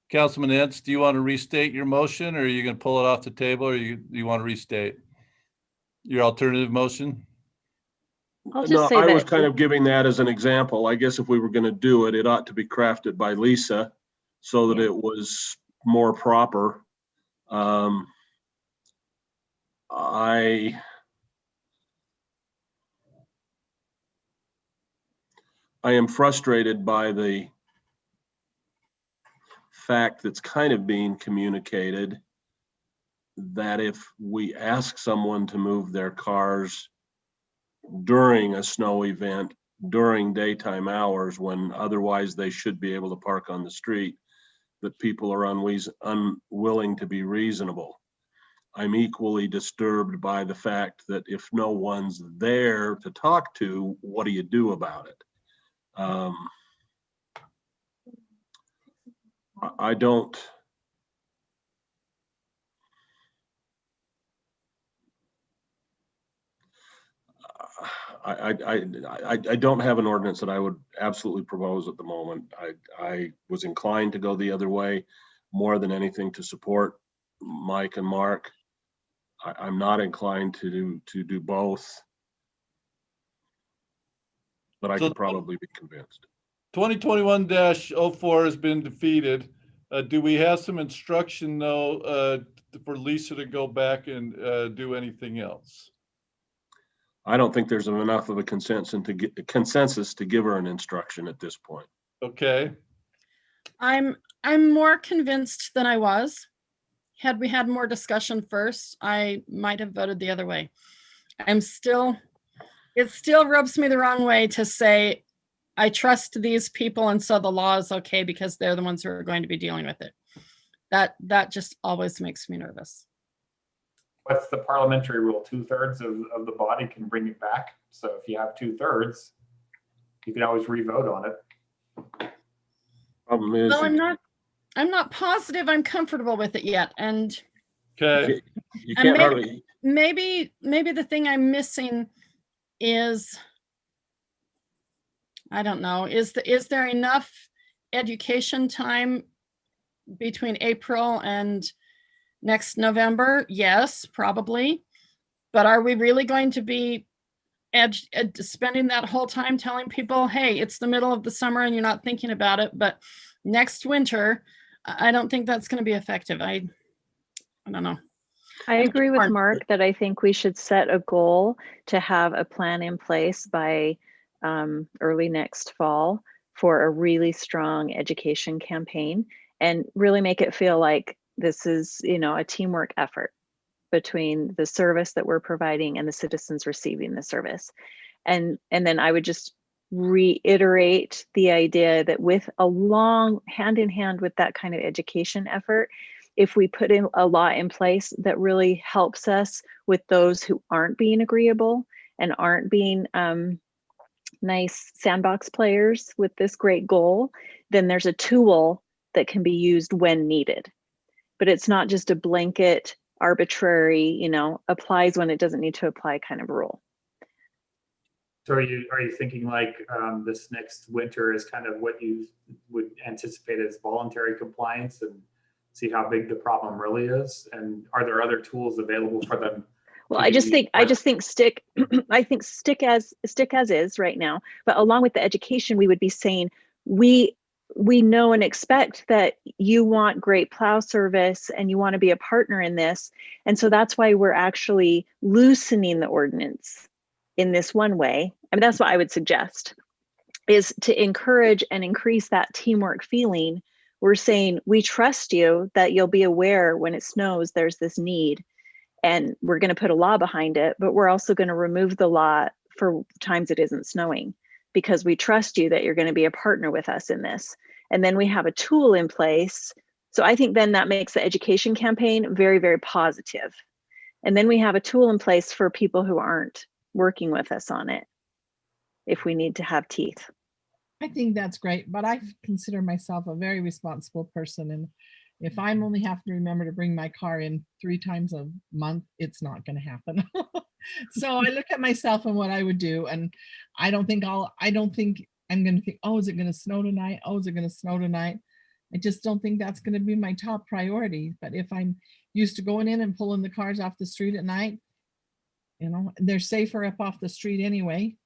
Councilman Entz, do you want to restate your motion, or are you going to pull it off the table, or you want to restate your alternative motion? I'll just No, say I was that kind of giving that as an example. I guess if we were going to do it, it ought to be crafted by Lisa so that it was more proper. I am frustrated by the fact that's kind of being communicated that if we ask someone to move their cars during a snow event, during daytime hours, when otherwise they should be able to park on the street, that people are unwilling to be reasonable. I'm equally disturbed by the fact that if no one's there to talk to, what do you do about it? I don't. I don't have an ordinance that I would absolutely propose at the moment. I was inclined to go the other way more than anything to support Mike and Mark. I'm not inclined to do both, but I could probably be convinced. 2021-04 has been defeated. Do we have some instruction though for Lisa to go back and do anything else? I don't think there's enough of a consensus to give her an instruction at this point. Okay. I'm more convinced than I was. Had we had more discussion first, I might have voted the other way. It still rubs me the wrong way to say I trust these people and so the law is okay because they're the ones who are going to be dealing with it. That just always makes me nervous. What's the parliamentary rule? 2/3 of the body can bring it back. So if you have 2/3, you can always re-vote on it. Problem is, Well, I'm not positive I'm comfortable with it yet. And Okay. you can't hardly. maybe the thing I'm missing is, I don't know, is there enough education time between April and next November? Yes, probably. But are we really going to be spending that whole time telling people, hey, it's the middle of the summer and you're not thinking about it, but next winter, I don't think that's going to be effective. I don't know. I agree with Mark. Mark that I think we should set a goal to have a plan in place by early next fall for a really strong education campaign and really make it feel like this is, you know, a teamwork effort between the service that we're providing and the citizens receiving the service. And then I would just reiterate the idea that with a long hand in hand with that kind of education effort, if we put in a law in place that really helps us with those who aren't being agreeable and aren't being nice sandbox players with this great goal, then there's a tool that can be used when needed. But it's not just a blanket, arbitrary, you know, applies when it doesn't need to apply kind of rule. So are you thinking like this next winter is kind of what you would anticipate as voluntary compliance and see how big the problem really is? And are there other tools available for them? Well, I just think stick, I think stick as is right now, but along with the education, we would be saying, we know and expect that you want great plow service and you want to be a partner in this. And so that's why we're actually loosening the ordinance in this one way. I mean, that's what I would suggest, is to encourage and increase that teamwork feeling. We're saying, we trust you that you'll be aware when it snows, there's this need. And we're going to put a law behind it, but we're also going to remove the law for times it isn't snowing, because we trust you that you're going to be a partner with us in this. And then we have a tool in place. So I think then that makes the education campaign very, very positive. And then we have a tool in place for people who aren't working with us on it, if we need to have teeth. I think that's great, but I consider myself a very responsible person. And if I'm only have to remember to bring my car in 3 times a month, it's not going to happen. So I look at myself and what I would do. And I don't think I'm going to think, oh, is it going to snow tonight? Oh, is it going to snow tonight? I just don't think that's going to be my top priority. But if I'm used to going in and pulling the cars off the street at night, you know, they're safer up off the street anyway.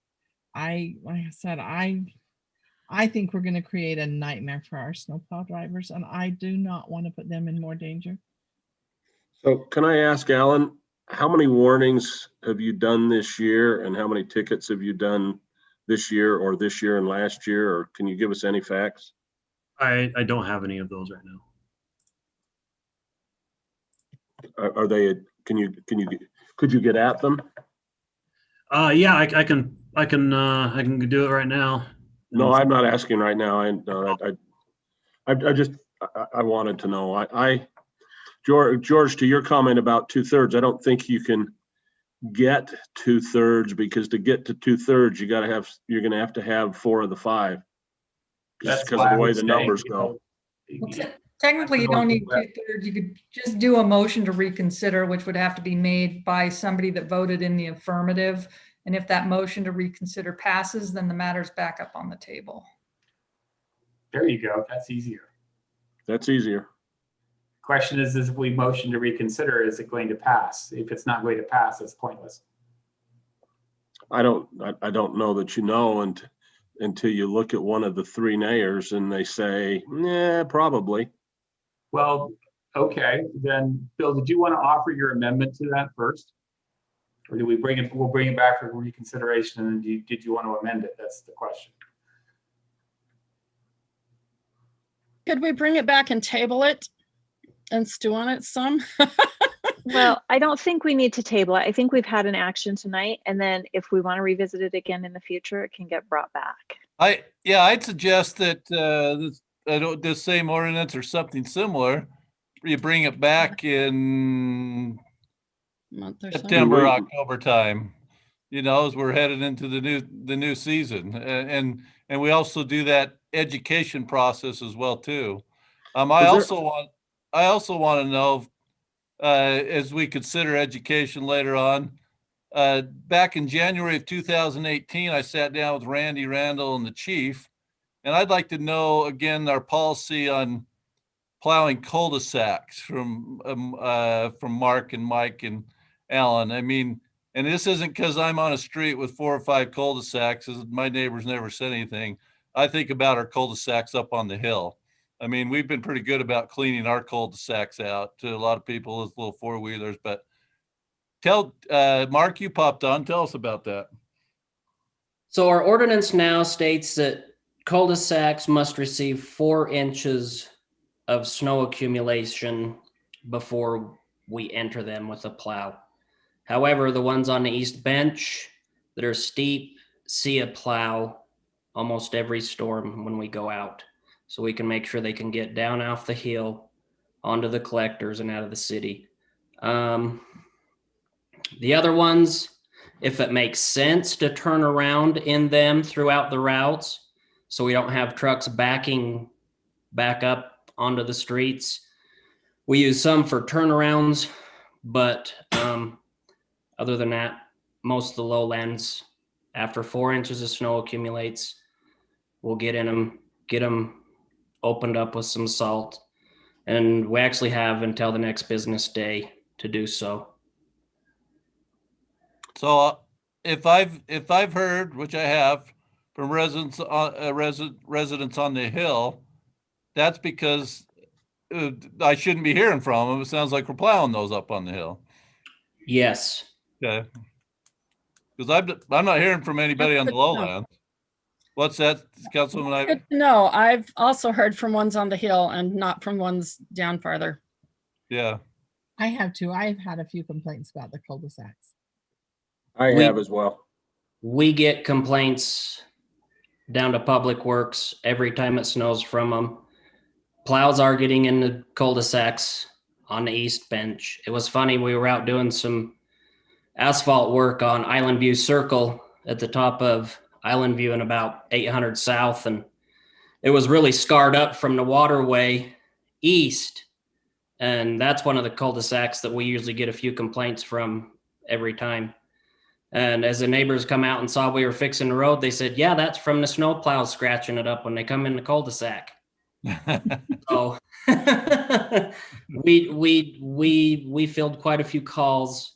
Like I said, I think we're going to create a nightmare for our snowplow drivers, and I do not want to put them in more danger. So can I ask Alan, how many warnings have you done this year and how many tickets have you done this year or this year and last year? Or can you give us any facts? I don't have any of those right now. Are they, could you get at them? Yeah, I can do it right now. No, I'm not asking right now. I wanted to know. George, to your comment about 2/3, I don't think you can get 2/3, because to get to 2/3, you're going to have 4 of the 5. Just because of the way the numbers go. Well, technically, you don't need 2/3. You could just do a motion to reconsider, which would have to be made by somebody that voted in the affirmative. And if that motion to reconsider passes, then the matter's back up on the table. There you go. That's easier. That's easier. Question is if we motion to reconsider, is it going to pass? If it's not going to pass, it's pointless. I don't know that you know until you look at one of the 3 nayers and they say, yeah, probably. Well, okay, then Bill, did you want to offer your amendment to that first? Or do we we'll bring it back for reconsideration, and did you want to amend it? That's the question. Could we bring it back and table it and stew on it some? Well, I don't think we need to table it. I think we've had an action tonight, and then if we want to revisit it again in the future, it can get brought back. I'd suggest that this same ordinance or something similar, you bring it back in September, October time, you know, as we're headed into the new season, and we also do that education process as well too. I also want to know, as we consider education later on, back in January of 2018, I sat down with Randy Randall and the chief, and I'd like to know again our policy on plowing cul-de-sacs from Mark and Mike and Alan. I mean, and this isn't because I'm on a street with 4 or 5 cul-de-sacs. My neighbors never said anything. I think about our cul-de-sacs up on the hill. I mean, we've been pretty good about cleaning our cul-de-sacs out to a lot of people as little four-wheelers, but Mark, you popped on, tell us about that. So our ordinance now states that cul-de-sacs must receive 4 inches of snow accumulation before we enter them with a plow. However, the ones on the east bench that are steep see a plow almost every storm when we go out. So we can make sure they can get down off the hill onto the collectors and out of the city. The other ones, if it makes sense to turn around in them throughout the routes, so we don't have trucks backing back up onto the streets. We use some for turnarounds, but other than that, most of the lowlands, after 4 inches of snow accumulates, we'll get them opened up with some salt. And we actually have until the next business day to do so. So if I've heard, which I have, from residents on the hill, that's because I shouldn't be hearing from them. It sounds like we're plowing those up on the hill. Yes. Okay. Because I'm not hearing from anybody on the lowlands. What's that, Councilwoman Ivey? No, I've also heard from ones on the hill and not from ones down farther. Yeah. I have too. I've had a few complaints about the cul-de-sacs. I have as well. We get complaints down to Public Works every time it snows from them. Plows are getting in the cul-de-sacs on the east bench. It was funny, we were out doing some asphalt work on Island View Circle at the top of Island View and about 800 South, and it was really scarred up from the waterway east. And that's one of the cul-de-sacs that we usually get a few complaints from every time. And as the neighbors come out and saw we were fixing the road, they said, yeah, that's from the snow plows scratching it up when they come in the cul-de-sac. So we filled quite a few calls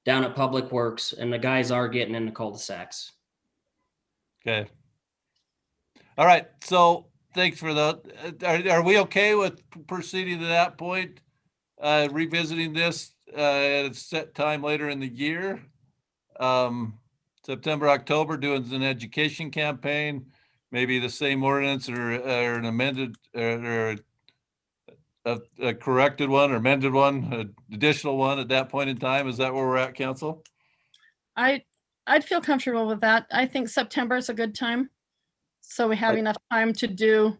down at Public Works, and the guys are getting in the cul-de-sacs. Okay. All right. So thanks for that. Are we okay with proceeding to that point? Revisiting this at a set time later in the year? September, October, doing an education campaign, maybe the same ordinance or an amended or a corrected one or amended one, an additional one at that point in time. Is that where we're at, council? I'd feel comfortable with that. I think September is a good time. So we have enough time to do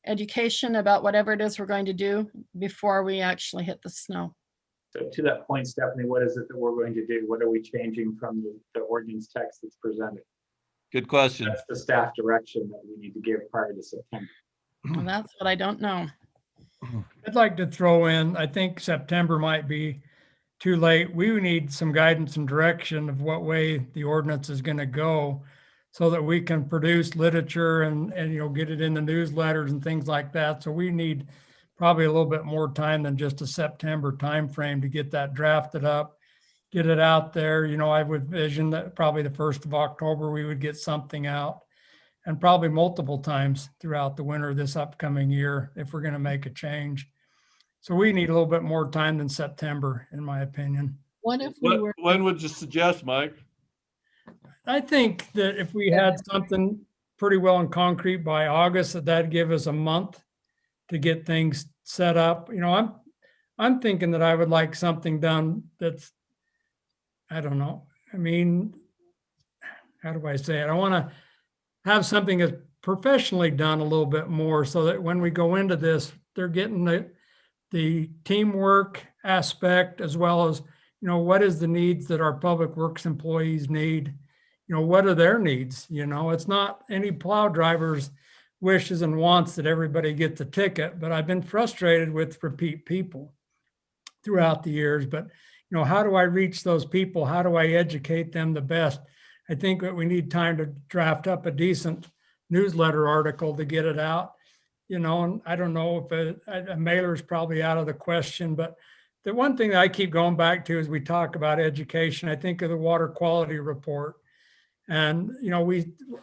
education about whatever it is we're going to do before we actually hit the snow. So to that point, Stephanie, what is it that we're going to do? What are we changing from the ordinance text that's presented? Good question. That's the staff direction that we need to give prior to September. Well, that's what I don't know. I'd like to throw in, I think September might be too late. We need some guidance and direction of what way the ordinance is going to go so that we can produce literature and get it in the newsletters and things like that. So we need probably a little bit more time than just a September timeframe to get that drafted up, get it out there. I would vision that probably the 1st of October, we would get something out, and probably multiple times throughout the winter this upcoming year if we're going to make a change. So we need a little bit more time than September, in my opinion. What if we were, When would you suggest, Mike? I think that if we had something pretty well in concrete by August, that'd give us a month to get things set up. I'm thinking that I would like something done that's, I don't know. I mean, how do I say it? I want to have something that's professionally done a little bit more so that when we go into this, they're getting the teamwork aspect as well as, what is the needs that our Public Works employees need? What are their needs? It's not any plow driver's wishes and wants that everybody gets a ticket, but I've been frustrated with repeat people throughout the years. But, how do I reach those people? How do I educate them the best? I think that we need time to draft up a decent newsletter article to get it out, and I don't know if a mailer is probably out of the question, but the one thing that I keep going back to as we talk about education, I think of the water quality report. And,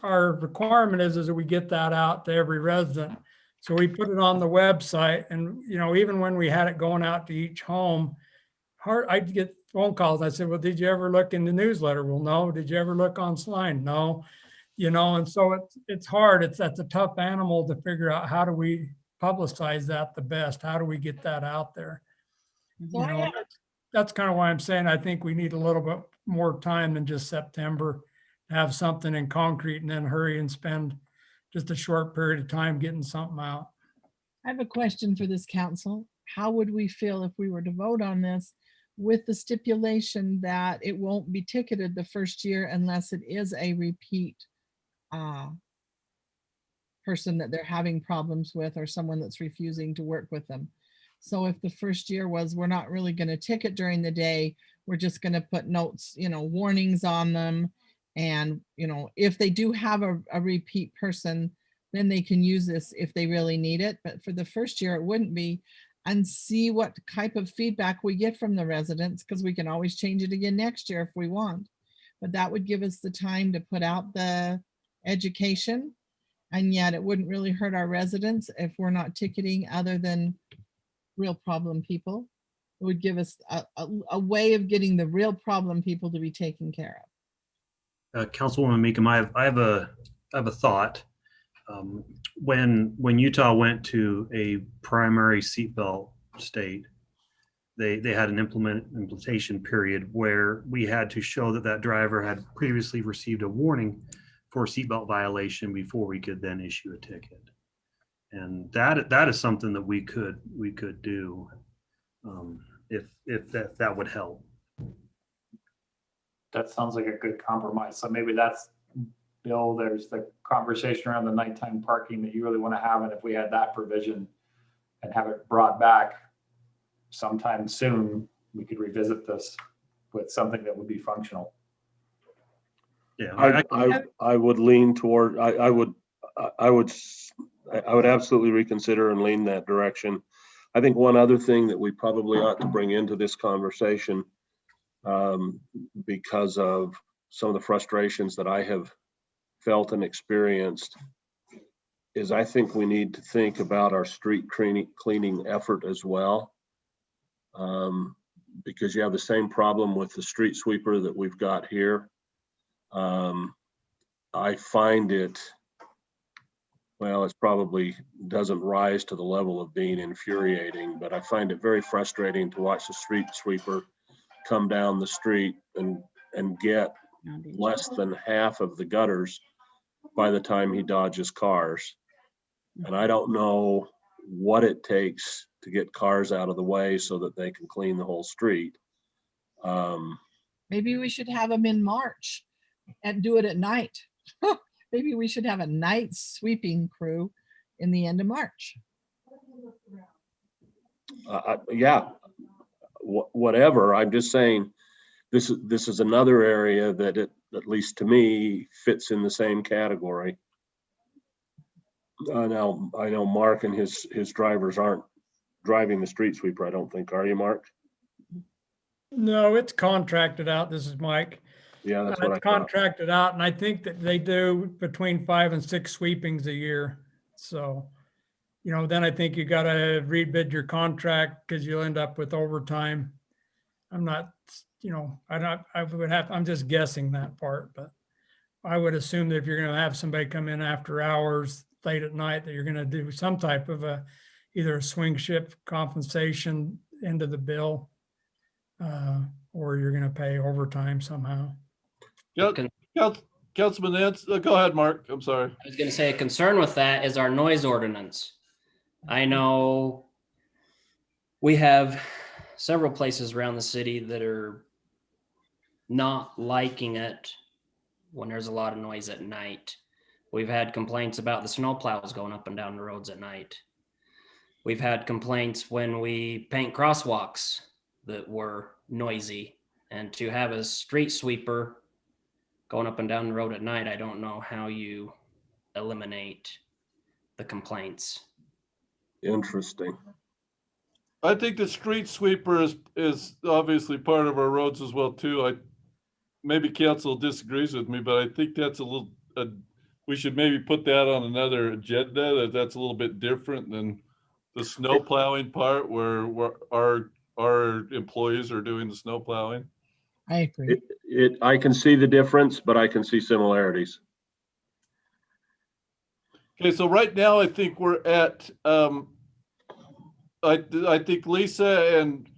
our requirement is that we get that out to every resident. So we put it on the website, and, you know, even when we had it going out to each home, I'd get phone calls. I said, well, did you ever look in the newsletter? Well, no. Did you ever look online? No. You know, and so it's hard. That's a tough animal to figure out, how do we publicize that the best? How do we get that out there? So You I know, have that's kind of why I'm saying I think we need a little bit more time than just September to have something in concrete, and then hurry and spend just a short period of time getting something out. I have a question for this council. How would we feel if we were to vote on this with the stipulation that it won't be ticketed the first year unless it is a repeat person that they're having problems with, or someone that's refusing to work with them? So if the first year was, we're not really going to ticket during the day, we're just going to put notes, you know, warnings on them. And, you know, if they do have a repeat person, then they can use this if they really need it. But for the first year, it wouldn't be, and see what type of feedback we get from the residents, because we can always change it again next year if we want. But that would give us the time to put out the education. And yet it wouldn't really hurt our residents if we're not ticketing other than real problem people. It would give us a way of getting the real problem people to be taken care of. Councilwoman Meekum, I have a thought. When Utah went to a primary seatbelt state, they had an implementation period where we had to show that that driver had previously received a warning for a seatbelt violation before we could then issue a ticket. And that is something that we could do if that would help. That sounds like a good compromise. So maybe that's, Bill, there's the conversation around the nighttime parking that you really want to have. And if we had that provision and have it brought back sometime soon, we could revisit this with something that would be functional. Yeah, I would lean toward, I would absolutely reconsider and lean that direction. I think one other thing that we probably ought to bring into this conversation, because of some of the frustrations that I have felt and experienced, is I think we need to think about our street cleaning effort as well. Because you have the same problem with the street sweeper that we've got here. I find it, well, it's probably doesn't rise to the level of being infuriating, but I find it very frustrating to watch the street sweeper come down the street and get less than half of the gutters by the time he dodges cars. And I don't know what it takes to get cars out of the way so that they can clean the whole street. Maybe we should have them in March and do it at night. Maybe we should have a night sweeping crew in the end of March. Yeah, whatever. I'm just saying, this is another area that at least to me, fits in the same category. Now, I know Mark and his drivers aren't driving the street sweeper, I don't think. Are you, Mark? No, it's contracted out. This is Mike. Yeah, that's what I It's thought. contracted out, and I think that they do between 5 and 6 sweepings a year. So, you know, then I think you got to rebid your contract because you'll end up with overtime. I'm not, you know, I'm just guessing that part, but I would assume that if you're going to have somebody come in after hours late at night, that you're going to do some type of either a swing shift compensation into the bill, or you're going to pay overtime somehow. Councilman Nance, go ahead, Mark. I'm sorry. I was going to say a concern with that is our noise ordinance. I know we have several places around the city that are not liking it when there's a lot of noise at night. We've had complaints about the snowplows going up and down the roads at night. We've had complaints when we paint crosswalks that were noisy, and to have a street sweeper going up and down the road at night, I don't know how you eliminate the complaints. Interesting. I think the street sweeper is obviously part of our roads as well too. Maybe council disagrees with me, but I think that's we we should maybe put that on another agenda, that's a little bit different than the snow plowing part where our employees are doing the snow plowing. I agree. I can see the difference, but I can see similarities. Okay, so right now I think we're at, I think Lisa and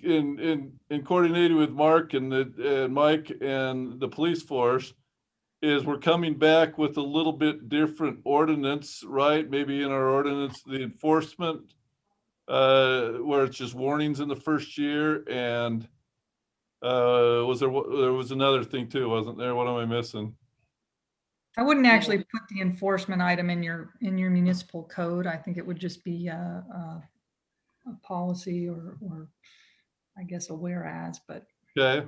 in coordinating with Mark and Mike and the police force is we're coming back with a little bit different ordinance, right? Maybe in our ordinance, the enforcement, where it's just warnings in the first year, and there was another thing too, wasn't there? What am I missing? I wouldn't actually put the enforcement item in your municipal code. I think it would just be a policy or I guess a whereas, but Okay.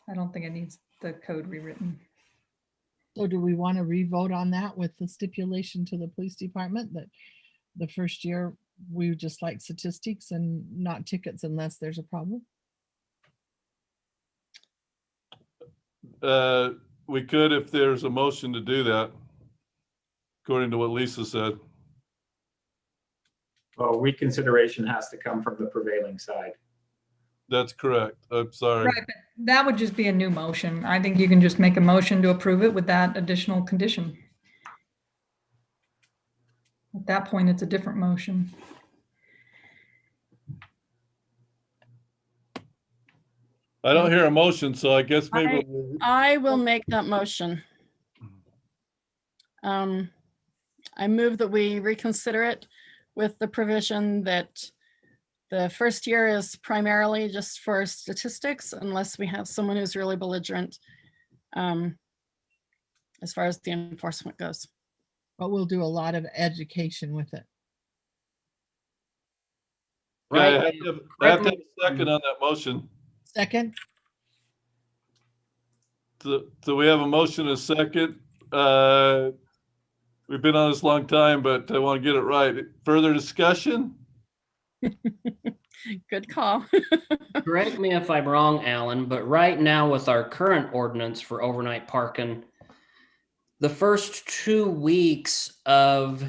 I don't think it needs the code rewritten. So do we want to re-vote on that with the stipulation to the police department that the first year we would just like statistics and not tickets unless there's a problem? We could if there's a motion to do that, according to what Lisa said. Well, reconsideration has to come from the prevailing side. That's correct. I'm sorry. Right, but that would just be a new motion. I think you can just make a motion to approve it with that additional condition. At that point, it's a different motion. I don't hear a motion, so I guess maybe. I will make that motion. I move that we reconsider it with the provision that the first year is primarily just for statistics unless we have someone who's really belligerent as far as the enforcement goes. But we'll do a lot of education with it. Okay, Right. I have to have a second on that motion. Second, So we have a motion, a second. We've been on this a long time, but I want to get it right. Further discussion? Good call. Correct me if I'm wrong, Alan, but right now with our current ordinance for overnight parking, the first 2 weeks of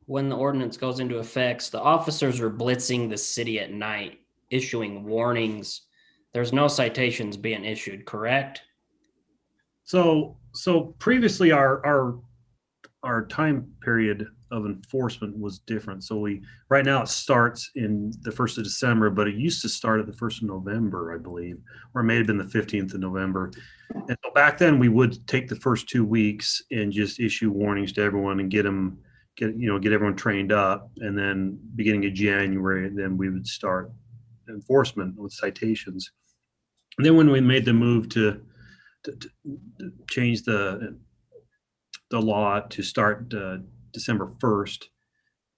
when the ordinance goes into effect, the officers are blitzing the city at night, issuing warnings. There's no citations being issued, correct? So previously our time period of enforcement was different. So right now it starts in the 1st of December, but it used to start at the 1st of November, I believe, or it may have been the 15th of November. And so back then we would take the first 2 weeks and just issue warnings to everyone and get everyone trained up. And then beginning of January, then we would start enforcement with citations. And then when we made the move to change the law to start December 1st,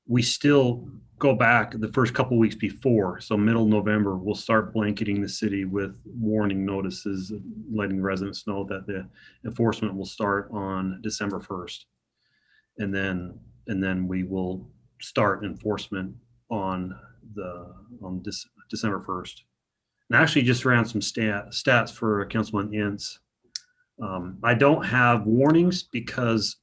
we still go back the first couple weeks before. So middle November, we'll start blanketing the city with warning notices, letting residents know that the enforcement will start on December 1st. And then we will start enforcement on December 1st. And I actually just ran some stats for Councilman Ince. I don't have warnings because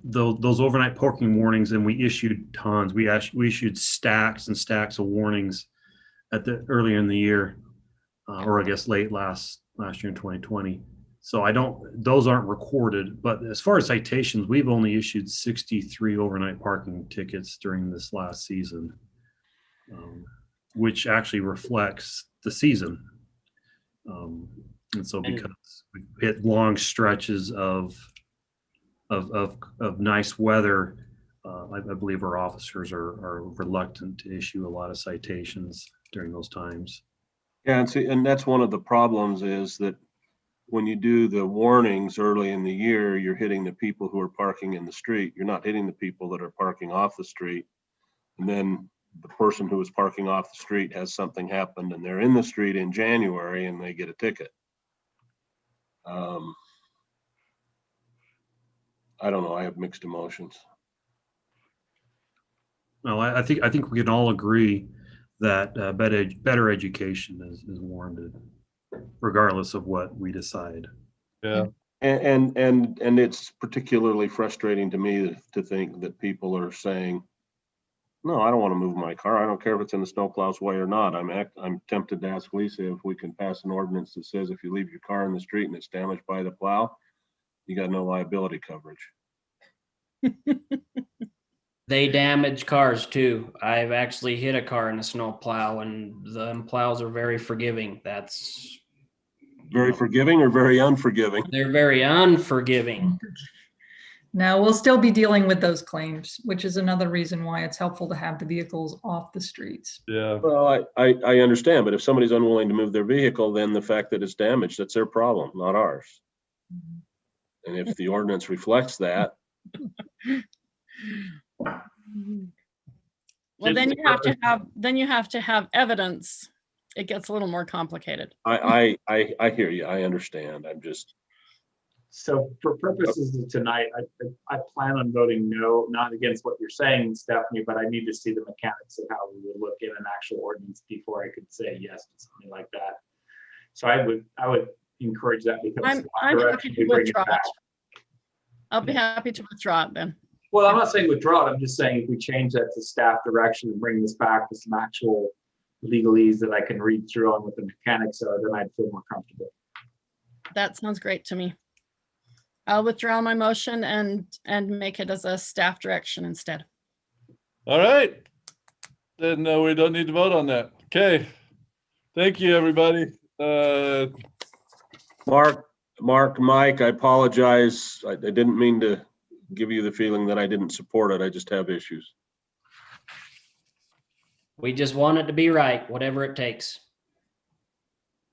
those overnight parking warnings, and we issued tons. We issued stacks and stacks of warnings earlier in the year, or I guess late last year in 2020. So those aren't recorded. But as far as citations, we've only issued 63 overnight parking tickets during this last season, which actually reflects the season. And so because we hit long stretches of nice weather, I believe our officers are reluctant to issue a lot of citations during those times. Yeah, and that's one of the problems is that when you do the warnings early in the year, you're hitting the people who are parking in the street. You're not hitting the people that are parking off the street. And then the person who is parking off the street has something happened and they're in the street in January and they get a ticket. I don't know. I have mixed emotions. Well, I think we can all agree that better education is warranted, regardless of what we decide. Yeah. And it's particularly frustrating to me to think that people are saying, no, I don't want to move my car. I don't care if it's in the snowplow's way or not. I'm tempted to ask Lisa if we can pass an ordinance that says if you leave your car in the street and it's damaged by the plow, you got no liability coverage. They damage cars too. I've actually hit a car in a snow plow, and the plows are very forgiving. That's Very forgiving or very unforgiving? They're very unforgiving. Now, we'll still be dealing with those claims, which is another reason why it's helpful to have the vehicles off the streets. Yeah. Well, I understand, but if somebody's unwilling to move their vehicle, then the fact that it's damaged, that's their problem, not ours. And if the ordinance reflects that, Well, then you have to have evidence. It gets a little more complicated. I hear you. I understand. I'm just, So for purposes of tonight, I plan on voting no, not against what you're saying, Stephanie, but I need to see the mechanics of how we would look in an actual ordinance before I could say yes to something like that. So I would encourage that because I'm happy to withdraw it. I'll be happy to withdraw it then. Well, I'm not saying withdraw it. I'm just saying if we change that to staff direction and bring this back with some actual legalese that I can read through on what the mechanics are, then I'd feel more comfortable. That sounds great to me. I'll withdraw my motion and make it as a staff direction instead. All right. Then we don't need to vote on that. Okay. Thank you, everybody. Mark, Mike, I apologize. I didn't mean to give you the feeling that I didn't support it. I just have issues. We just want it to be right, whatever it takes.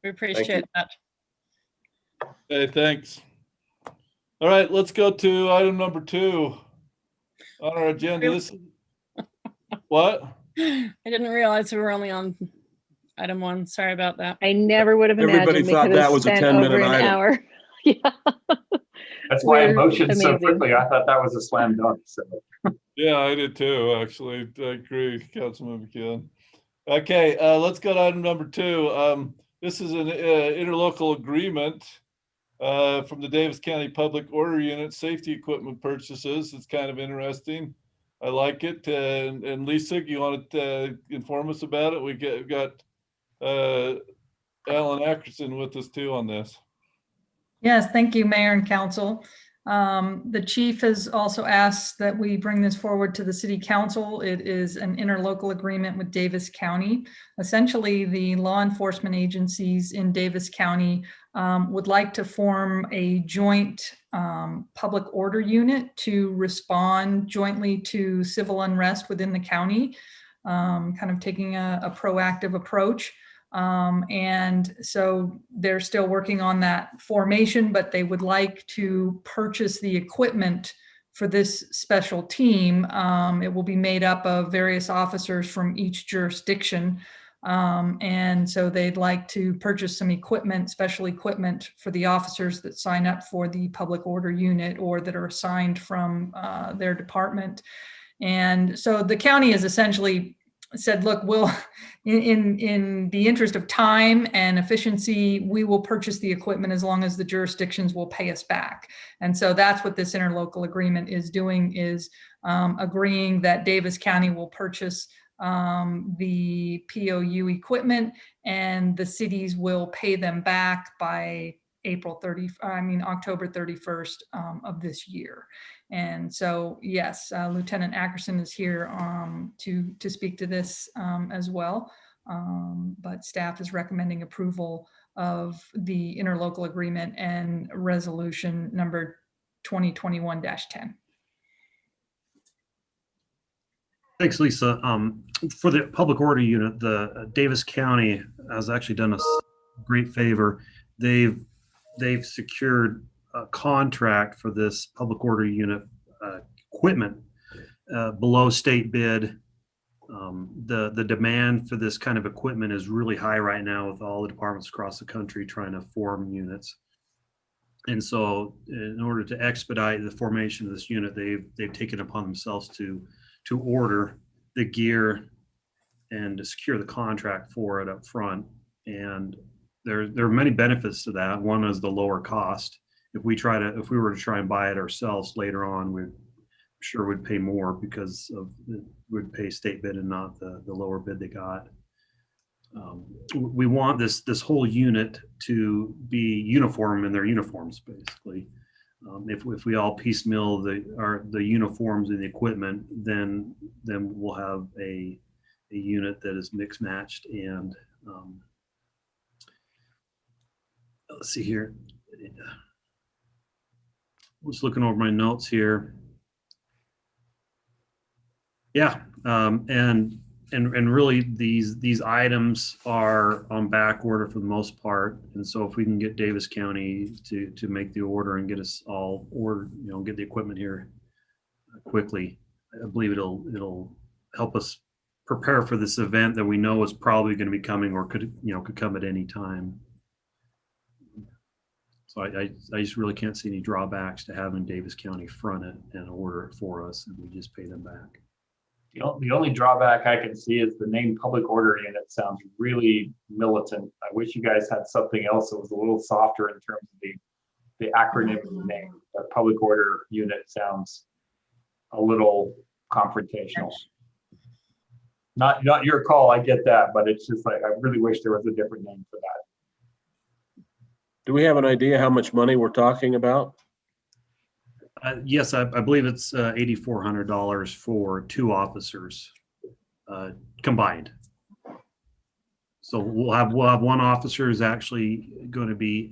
We appreciate that. Okay, thanks. All right, let's go to item number 2 on our agenda. This is what? I didn't realize we were only on item 1. Sorry about that. I never would have imagined Everybody we thought could that have was a spent 10-minute over an item. hour. Yeah. That's why I We're motioned so amazing. quickly. I thought that was a slam dunk. So Yeah, I did too, actually. I agree, Councilman McKeon. Okay, let's go to item number 2. This is an interlocal agreement from the Davis County Public Order Unit safety equipment purchases. It's kind of interesting. I like it. And Lisa, you want to inform us about it? We got Alan Ackerson with us too on this. Yes, thank you, Mayor and Council. The chief has also asked that we bring this forward to the city council. It is an interlocal agreement with Davis County. Essentially, the law enforcement agencies in Davis County would like to form a joint public order unit to respond jointly to civil unrest within the county, kind of taking a proactive approach. And so they're still working on that formation, but they would like to purchase the equipment for this special team. It will be made up of various officers from each jurisdiction. And so they'd like to purchase some equipment, special equipment for the officers that sign up for the public order unit or that are assigned from their department. And so the county has essentially said, look, we'll, in the interest of time and efficiency, we will purchase the equipment as long as the jurisdictions will pay us back. And so that's what this interlocal agreement is doing, is agreeing that Davis County will purchase the POU equipment and the cities will pay them back by October 31st of this year. And so, yes, Lieutenant Ackerson is here to speak to this as well. But staff is recommending approval of the interlocal agreement and resolution number 2021-10. Thanks, Lisa. For the public order unit, the Davis County has actually done us a great favor. They've secured a contract for this public order unit equipment below state bid. The demand for this kind of equipment is really high right now with all the departments across the country trying to form units. And so in order to expedite the formation of this unit, they've taken upon themselves to order the gear and to secure the contract for it up front. And there are many benefits to that. One is the lower cost if we were to try and buy it ourselves later on, we sure would pay more because we'd pay state bid and not the lower bid they got. We want this whole unit to be uniform in their uniforms, basically. If we all piecemeal the uniforms and the equipment, then we'll have a unit that is mixed matched. And let's see here. Just looking over my notes here. Yeah, and really these items are on back order for the most part. And so if we can get Davis County to make the order and get us all ordered, get the equipment here quickly, I believe it'll help us prepare for this event that we know is probably going to be coming or could come at any time. So I just really can't see any drawbacks to having Davis County front it and order it for us, and we just pay them back. The only drawback I can see is the name public order unit sounds really militant. I wish you guys had something else that was a little softer in terms of the acronym of the name. But public order unit sounds a little confrontational. Not your call, I get that, but it's just like, I really wish there was a different name for that. Do we have an idea how much money we're talking about? Yes, I believe it's $8,400 for 2 officers combined. So we'll have one officer who's actually going to be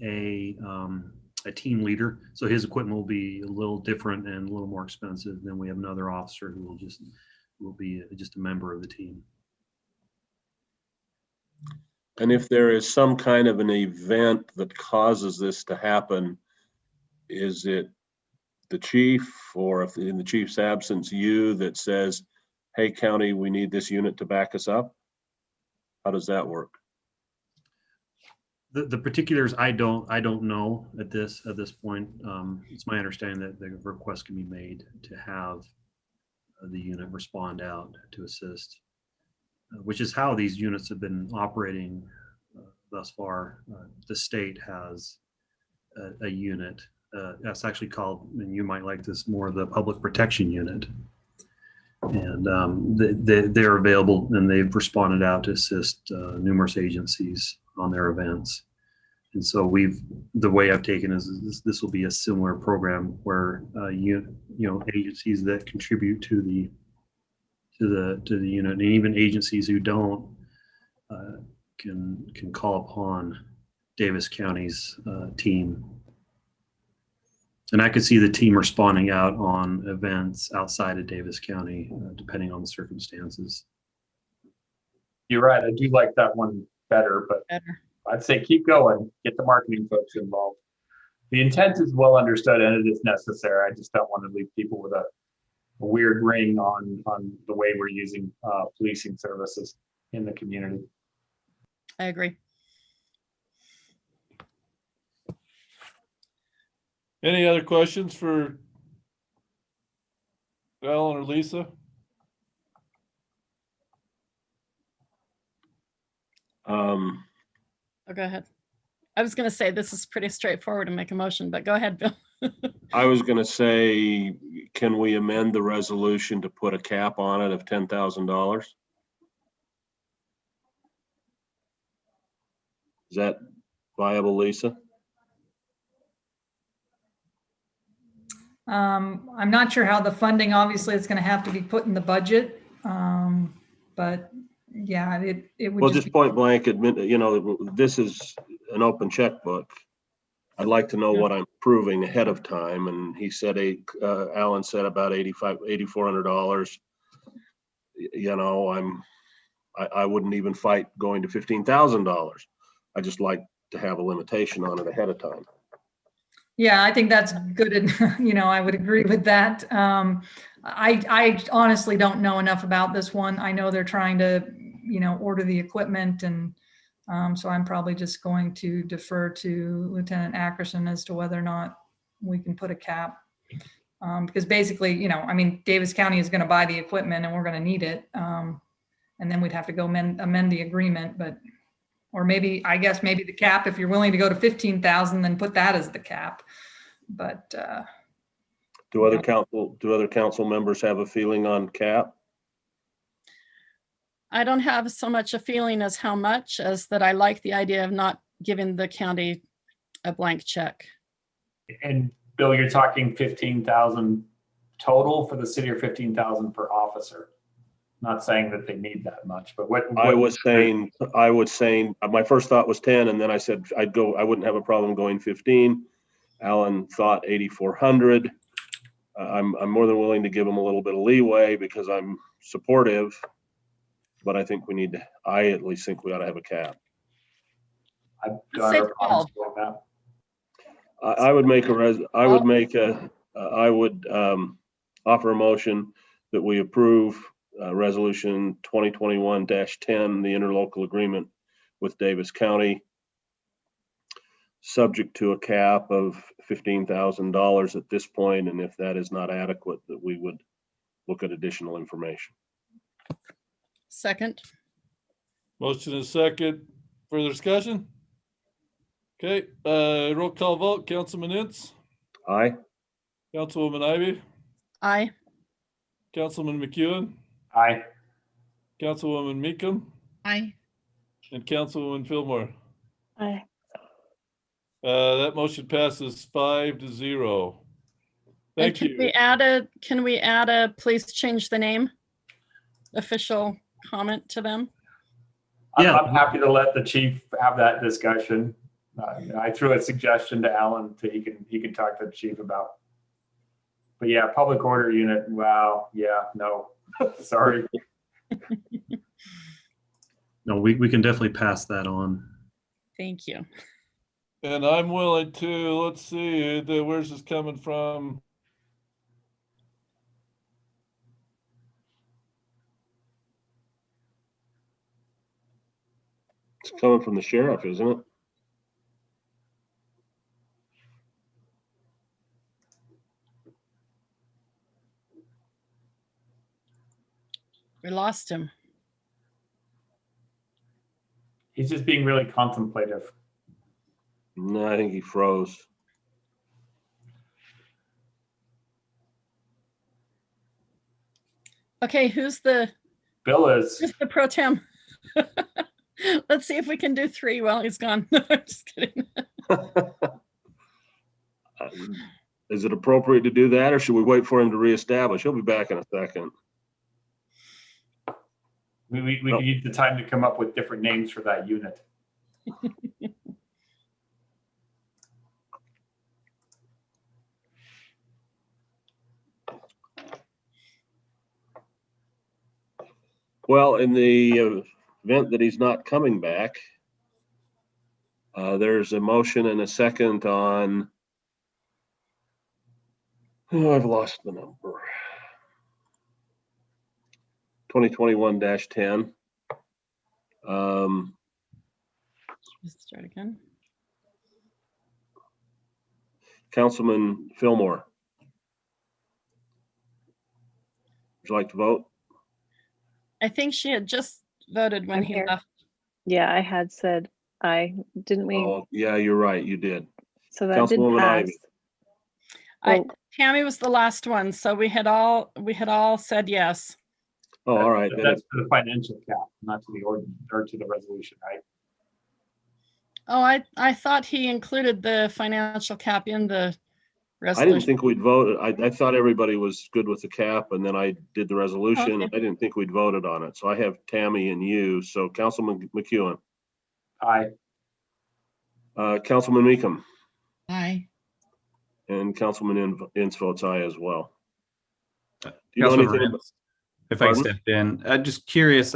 a team leader. So his equipment will be a little different and a little more expensive. Then we have another officer who will be just a member of the team. And if there is some kind of an event that causes this to happen, is it the chief, or if in the chief's absence, you, that says, hey, county, we need this unit to back us up? How does that work? The particulars I don't know at this point. It's my understanding that the request can be made to have the unit respond out to assist, which is how these units have been operating thus far. The state has a unit that's actually called, and you might like this more, the Public Protection Unit. And they're available, and they've responded out to assist numerous agencies on their events. And so the way I've taken is this will be a similar program where agencies that contribute to the unit, and even agencies who don't can call upon Davis County's team. And I could see the team responding out on events outside of Davis County, depending on the circumstances. You're right. I do like that one better, but I'd say keep going. Get the marketing folks involved. The intent is well understood and it is necessary. I just don't want to leave people with a weird ring on the way we're using policing services in the community. I agree. Any other questions for Alan or Lisa? Oh, go ahead. I was going to say this is pretty straightforward to make a motion, but go ahead, Bill. I was going to say, can we amend the resolution to put a cap on it of $10,000? Is that viable, Lisa? I'm not sure how the funding, obviously it's going to have to be put in the budget. But yeah, it would Well, just point blank admit, this is an open checkbook. I'd like to know what I'm proving ahead of time. And he said, Alan said about $8,400. I wouldn't even fight going to $15,000. I just like to have a limitation on it ahead of time. Yeah, I think that's good. And, I would agree with that. I honestly don't know enough about this one. I know they're trying to, order the equipment. And so I'm probably just going to defer to Lieutenant Ackerson as to whether or not we can put a cap. Because basically, Davis County is going to buy the equipment and we're going to need it. And then we'd have to go amend the agreement, or maybe the cap, if you're willing to go to 15,000, then put that as the cap. But Do other council members have a feeling on cap? I don't have so much a feeling as how much as that I like the idea of not giving the county a blank check. And Bill, you're talking 15,000 total for the city, or 15,000 per officer? Not saying that they need that much, but what I was saying, my first thought was 10, and then I said I wouldn't have a problem going 15. Alan thought 8,400. I'm more than willing to give them a little bit of leeway because I'm supportive, but I think I at least think we ought to have a cap. I've Let's say 12. I would offer a motion that we approve resolution 2021-10, the interlocal agreement with Davis County, subject to a cap of $15,000 at this point, and if that is not adequate, that we would look at additional information. Second. Motion is second. Further discussion? Okay, roll call vote. Councilman Ince, Aye. Councilwoman Ivy, Aye. Councilman McEwen, Aye. Councilwoman Meekum, Aye. and Councilwoman Fillmore. Aye. That motion passes 5-0. Thank And you. can we add a please change the name official comment to them? Yeah. I'm happy to let the chief have that discussion. I threw a suggestion to Alan that he can talk to the chief about. But yeah, public order unit. Wow. Yeah. No. Sorry. No, we can definitely pass that on. Thank you. And I'm willing to, let's see, where's this coming from? It's coming from the sheriff, isn't it? We lost him. He's just being really contemplative. No, I think he froze. Okay, who's the Bill is. pro tem? Let's see if we can do 3 while he's gone. No, I'm just kidding. Is it appropriate to do that, or should we wait for him to reestablish? He'll be back in a second. We could use the time to come up with different names for that unit. Well, in the event that he's not coming back, there's a motion and a second on, oh, I've lost the number. 2021-10. Let's start again. Councilman Fillmore. Would you like to vote? I think she had just voted when I'm he here. left. Yeah, I had said aye, didn't we? Oh, yeah, you're right. You did. So that did Councilwoman pass. Ivy. Well, Tammy was the last one, so we had all said yes. Oh, all right. Then That's for the financial cap, not to the ordinance or to the resolution, right? Oh, I thought he included the financial cap in the I didn't resolution. think we'd vote. I thought everybody was good with the cap, and then I did the resolution. Okay. And I didn't think we'd voted on it. So I have Tammy and you. So Councilman McEwen, Aye. Councilman Meekum, Aye. and Councilman Ince votes aye as well. Do you know Councilmember anything? Ince, if I Pardon? stepped in, I'm just curious,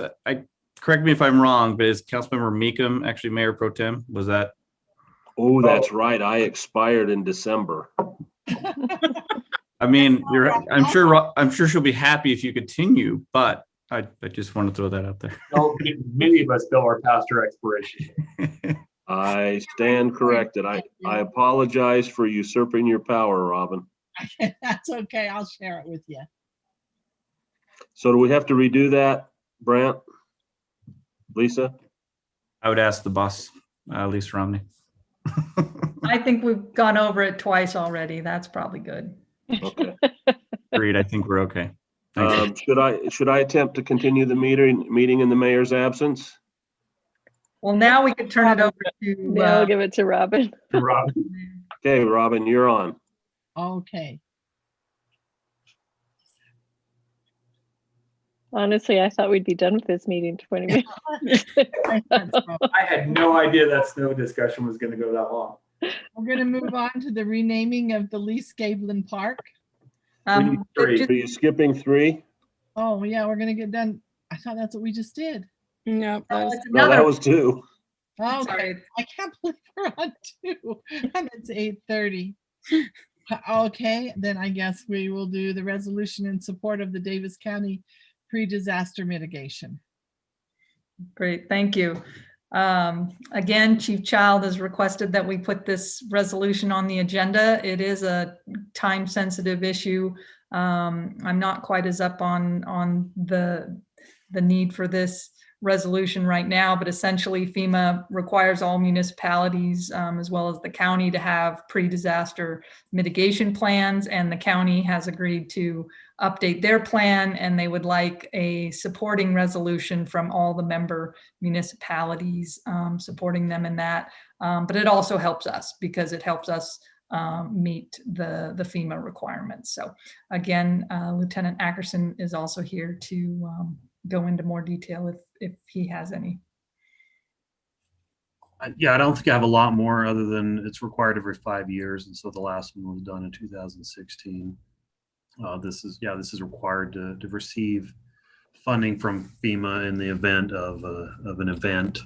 correct me if I'm wrong, but is Councilmember Meekum actually Mayor Pro Tem? Was that? Oh, that's right. I expired in December. I mean, I'm sure she'll be happy if you continue, but I just want to throw that out there. No, many of us bill our past our expiration. I stand corrected. I apologize for usurping your power, Robin. That's okay. I'll share it with you. So do we have to redo that, Brant? Lisa? I would ask the boss, Lisa Romney. I think we've gone over it twice already. That's probably good. Okay. Agreed. I think we're okay. Thanks. Should I attempt to continue the meeting in the mayor's absence? Well, now we could turn it over to, Now I'll give it to Robin. Rob, Okay, Robin, you're on. Okay. Honestly, I thought we'd be done with this meeting 20 minutes. I had no idea that snow discussion was going to go that long. We're gonna move on to the renaming of the Lee Scablin Park. We need three. just- Are you skipping 3? Oh, yeah, we're gonna get done. I thought that's what we just did. No, that was, it's No, that another- was 2. Okay, Sorry. I can't believe we're on 2 and it's 8:30. Okay, then I guess we will do the resolution in support of the Davis County pre-disaster mitigation. Great, thank you. Again, Chief Child has requested that we put this resolution on the agenda. It is a time-sensitive issue. I'm not quite as up on the need for this resolution right now, but essentially FEMA requires all municipalities, as well as the county, to have pre-disaster mitigation plans, and the county has agreed to update their plan, and they would like a supporting resolution from all the member municipalities, supporting them in that. But it also helps us because it helps us meet the FEMA requirements. So again, Lieutenant Ackerson is also here to go into more detail if he has any. Yeah, I don't think I have a lot more other than it's required every 5 years. And so the last one was done in 2016. This is required to receive funding from FEMA in the event of an event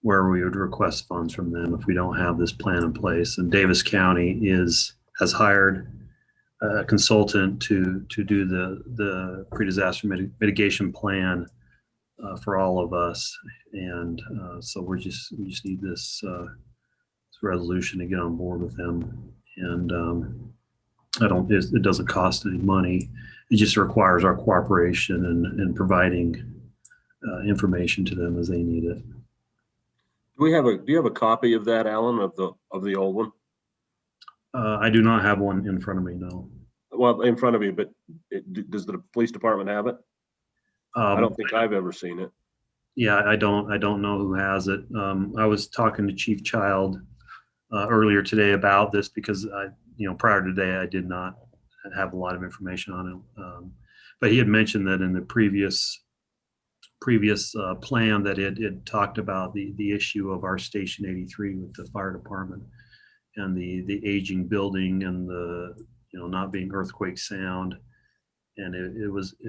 where we would request funds from them if we don't have this plan in place. And Davis County has hired a consultant to do the pre-disaster mitigation plan for all of us. And so we just need this resolution to get on board with them. And it doesn't cost any money. It just requires our cooperation and providing information to them as they need it. Do you have a copy of that, Alan, of the old one? I do not have one in front of me, no. Well, in front of you, but does the police department have it? I don't think I've ever seen it. Yeah, I don't know who has it. I was talking to Chief Child earlier today about this because prior to today, I did not have a lot of information on it. But he had mentioned that in the previous plan that it talked about the issue of our Station 83 with the fire department and the aging building and the not being earthquake sound, and it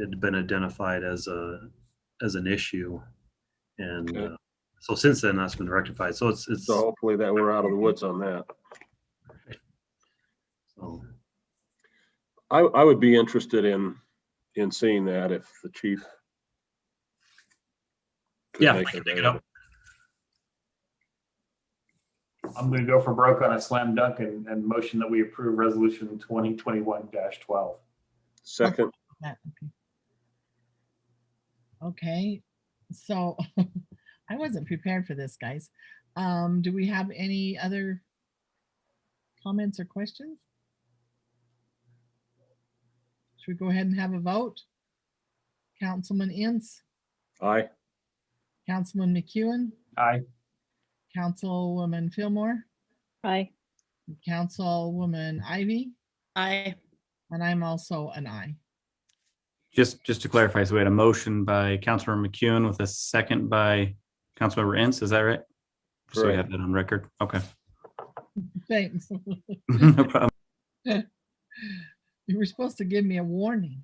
had been identified as an issue, and Okay. So since then that's been rectified. So it's So hopefully that we're out of the woods on that. so. I would be interested in seeing that if the chief. could Yeah, make I can it pick it available. up. I'm going to go for broke on a slam dunk and motion that we approve resolution 2021-12. Second, That, okay, so I wasn't prepared for this, guys. Do we have any other comments or questions? Should we go ahead and have a vote? Councilman Ince, aye. Councilman McEwen, Aye. Councilwoman Fillmore, Aye. Councilwoman Ivy, I, and I'm also an aye. Just to clarify, so we had a motion by Councilmember McEwen with a second by Councilmember Ince. Is that right? So we Correct. have that on record. Okay. Thanks. No problem. You were supposed to give me a warning.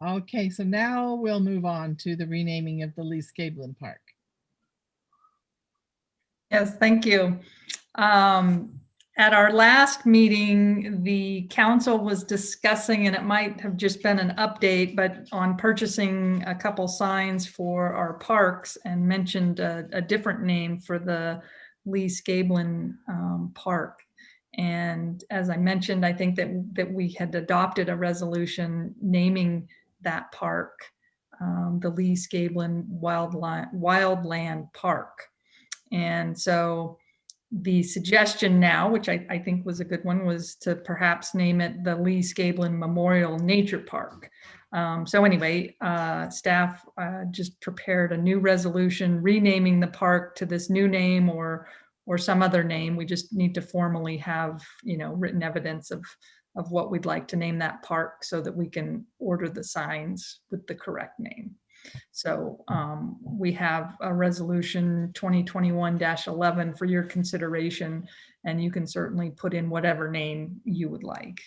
Okay, so now we'll move on to the renaming of the Lee Scablin Park. Yes, thank you. At our last meeting, the council was discussing, and it might have just been an update, but on purchasing a couple signs for our parks, and mentioned a different name for the Lee Scablin Park. And as I mentioned, I think that we had adopted a resolution naming that park the Lee Scablin Wildland Park. And so the suggestion now, which I think was a good one, was to perhaps name it the Lee Scablin Memorial Nature Park. So anyway, staff just prepared a new resolution renaming the park to this new name or some other name. We just need to formally have, written evidence of what we'd like to name that park so that we can order the signs with the correct name. So we have a resolution 2021-11 for your consideration, and you can certainly put in whatever name you would like.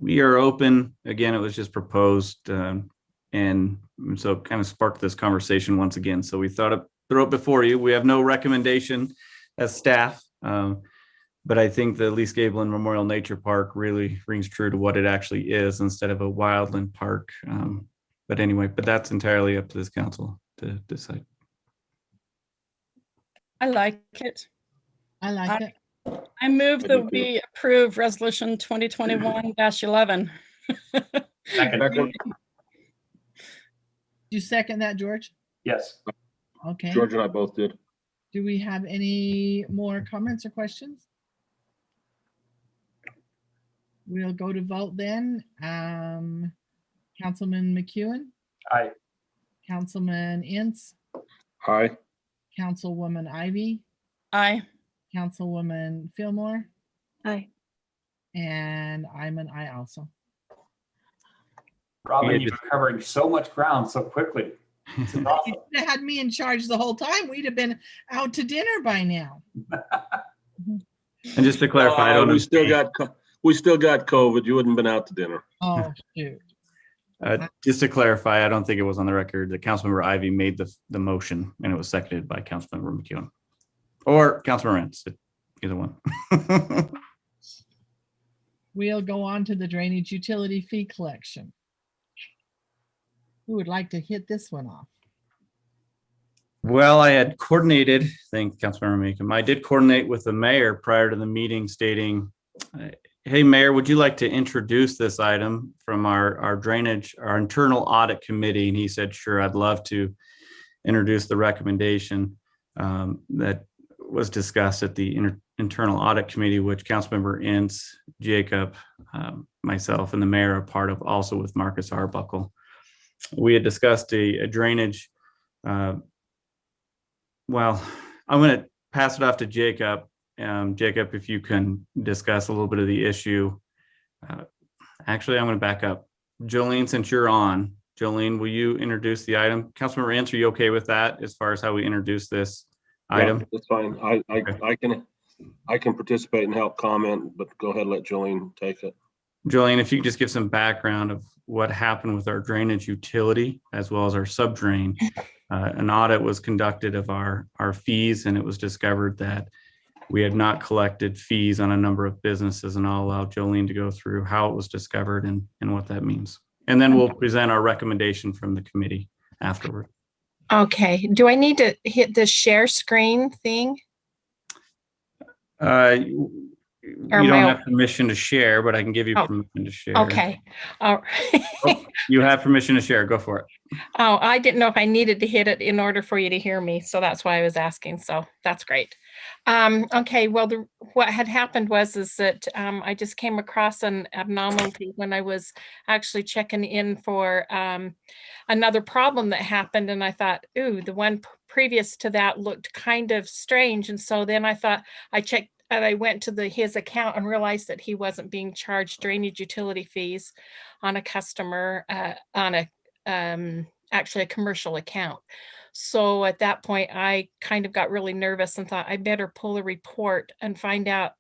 We are open. Again, it was just proposed, and so it kind of sparked this conversation once again. So we thought of throw it before you. We have no recommendation as staff, but I think the Lee Scablin Memorial Nature Park really rings true to what it actually is instead of a wildland park. But anyway, that's entirely up to this council to decide. I like it. I like it. I move I do that too. we approve resolution 2021-11. Second. You second that, George? Yes. Okay. George and I both did. Do we have any more comments or questions? We'll go to vote then. Councilman McEwen, Aye. Councilman Ince, Aye. Councilwoman Ivy, Aye. Councilwoman Fillmore, Aye. and I'm an aye also. Robin, you're covering so much ground so quickly. This is awesome. You should have had me in charge the whole time. We'd have been out to dinner by now. And just to clarify, I don't we still got COVID. You wouldn't have been out to dinner. Oh, shoot. just to clarify, I don't think it was on the record that Councilmember Ivy made the motion and it was seconded by Councilmember McEwen or Councilmember Rents, either one. We'll go on to the drainage utility fee collection. Who would like to hit this one off? Well, I had coordinated, thank Councilmember Meekum. I did coordinate with the mayor prior to the meeting stating, hey, Mayor, would you like to introduce this item from our drainage, our internal audit committee? And he said, sure, I'd love to introduce the recommendation that was discussed at the internal audit committee, which Councilmember Ince, Jacob, myself, and the mayor are part of, also with Marcus Arbuckle. We had discussed a drainage. Well, I'm going to pass it off to Jacob. Jacob, if you can discuss a little bit of the issue. Actually, I'm going to back up. Jolene, since you're on, Jolene, will you introduce the item? Councilmember Ince, are you okay with that as far as how we introduce this item? Yeah, that's fine. I can participate and help comment, but go ahead, let Jolene take it. Jolene, if you could just give some background of what happened with our drainage utility as well as our subdrain. An audit was conducted of our fees, and it was discovered that we had not collected fees on a number of businesses, and I'll allow Jolene to go through how it was discovered and what that means. And then we'll present our recommendation from the committee afterward. Okay, do I need to hit the share screen thing? You don't have permission to share, but I can give you permission to share. Okay. All right. You have permission to share. Go for it. Oh, I didn't know if I needed to hit it in order for you to hear me. So that's why I was asking. So that's great. Okay. Well, what had happened was that I just came across an abnormality when I was actually checking in for another problem that happened. And I thought, ooh, the one previous to that looked kind of strange. And so then I thought I checked. And I went to his account and realized that he wasn't being charged drainage utility fees on a customer, on a actually a commercial account. So at that point, I kind of got really nervous and thought I better pull a report and find out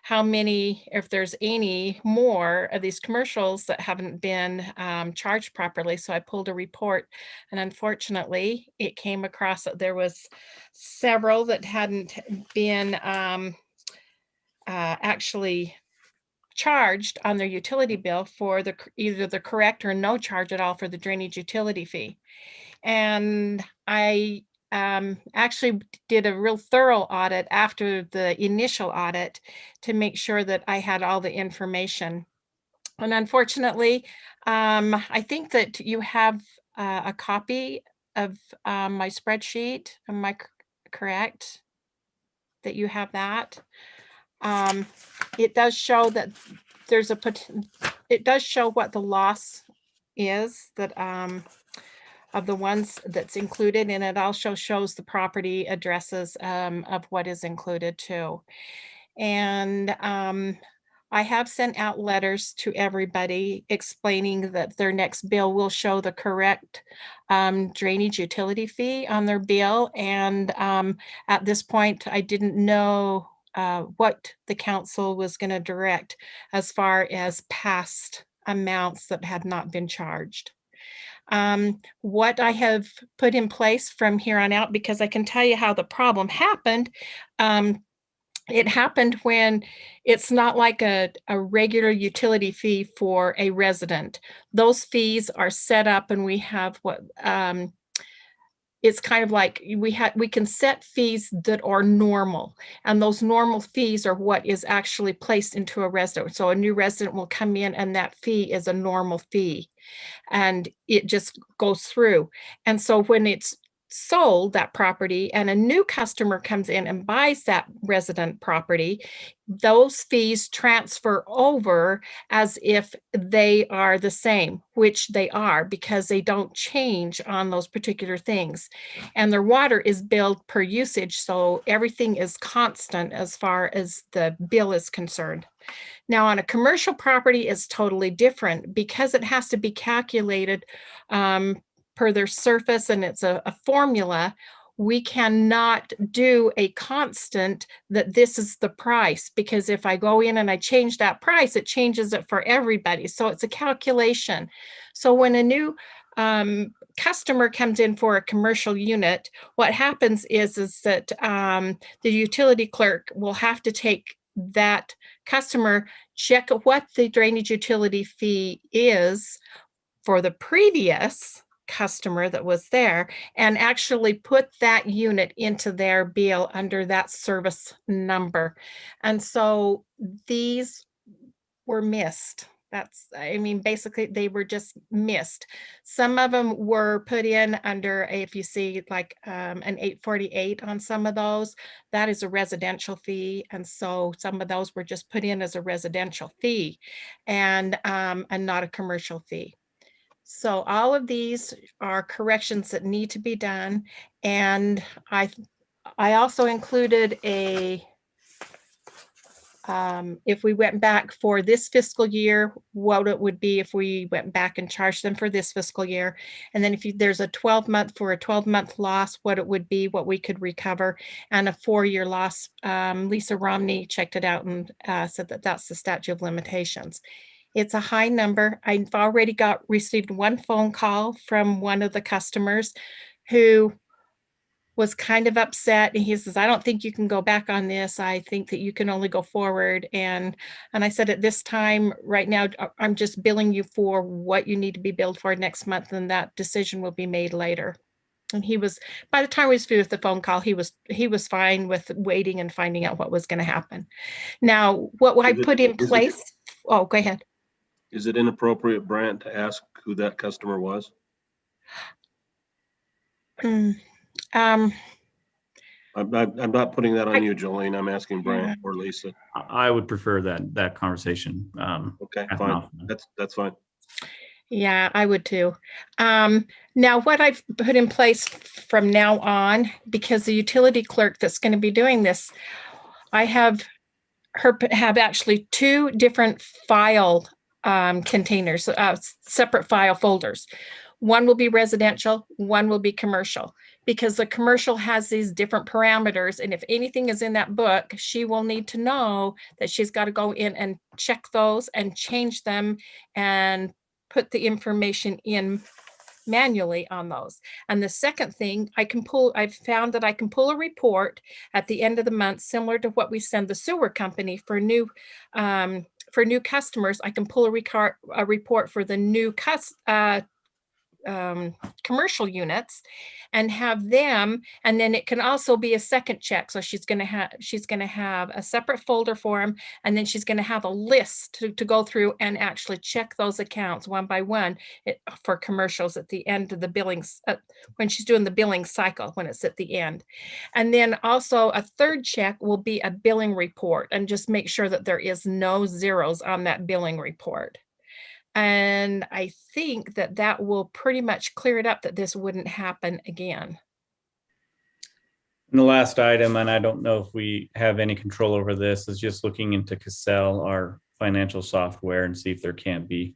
how many, if there's any more of these commercials that haven't been charged properly. So I pulled a report, and unfortunately, it came across that there was several that hadn't been actually charged on their utility bill for either the correct or no charge at all for the drainage utility fee. And I actually did a real thorough audit after the initial audit to make sure that I had all the information. And unfortunately, I think that you have a copy of my spreadsheet. Am I correct? That you have that. It does show that there's it does show what the loss is that of the ones that's included, and it also shows the property addresses of what is included too. And I have sent out letters to everybody explaining that their next bill will show the correct drainage utility fee on their bill. And at this point, I didn't know what the council was going to direct as far as past amounts that had not been charged. What I have put in place from here on out, because I can tell you how the problem happened. It happened when it's not like a regular utility fee for a resident. Those fees are set up, and we have what it's kind of like we can set fees that are normal, and those normal fees are what is actually placed into a resident. So a new resident will come in, and that fee is a normal fee, and it just goes through. And so when it's sold, that property, and a new customer comes in and buys that resident property, those fees transfer over as if they are the same, which they are, because they don't change on those particular things. And their water is billed per usage, so everything is constant as far as the bill is concerned. Now, on a commercial property, it's totally different because it has to be calculated per their surface, and it's a formula. We cannot do a constant that this is the price, because if I go in and I change that price, it changes it for everybody. So it's a calculation. So when a new customer comes in for a commercial unit, what happens is that the utility clerk will have to take that customer, check what the drainage utility fee is for the previous customer that was there, and actually put that unit into their bill under that service number. And so these were missed. I mean, basically they were just missed. Some of them were put in under, if you see like an 848 on some of those, that is a residential fee. And so some of those were just put in as a residential fee and not a commercial fee. So all of these are corrections that need to be done. And I also included a, if we went back for this fiscal year, what it would be if we went back and charged them for this fiscal year. And then if there's a 12-month loss, what it would be, what we could recover, and a 4-year loss. Lisa Romney checked it out and said that that's the statute of limitations. It's a high number. I've already received one phone call from one of the customers who was kind of upset, and he says, I don't think you can go back on this. I think that you can only go forward. And I said, at this time right now, I'm just billing you for what you need to be billed for next month, and that decision will be made later. And he was, by the time we was through with the phone call, he was fine with waiting and finding out what was going to happen. Now, what I put in place, oh, go ahead. Is it inappropriate, Brant, to ask who that customer was? I'm not putting that on you, Jolene. I'm asking Brant or Lisa. I would prefer that conversation. Okay, fine. That's fine. Yeah, I would too. Now, what I've put in place from now on, because the utility clerk that's going to be doing this, I have actually 2 different file containers, separate file folders. One will be residential, one will be commercial, because the commercial has these different parameters. And if anything is in that book, she will need to know that she's got to go in and check those and change them and put the information in manually on those. And the second thing, I've found that I can pull a report at the end of the month, similar to what we send the sewer company for new customers. I can pull a report for the new commercial units and have them, and then it can also be a second check. So she's going to have a separate folder for them, and then she's going to have a list to go through and actually check those accounts one by one for commercials at the end of the billings, when she's doing the billing cycle, when it's at the end. And then also a third check will be a billing report, and just make sure that there is no zeros on that billing report. And I think that that will pretty much clear it up, that this wouldn't happen again. And the last item, and I don't know if we have any control over this, is just looking into Cassell, our financial software, and see if there can't be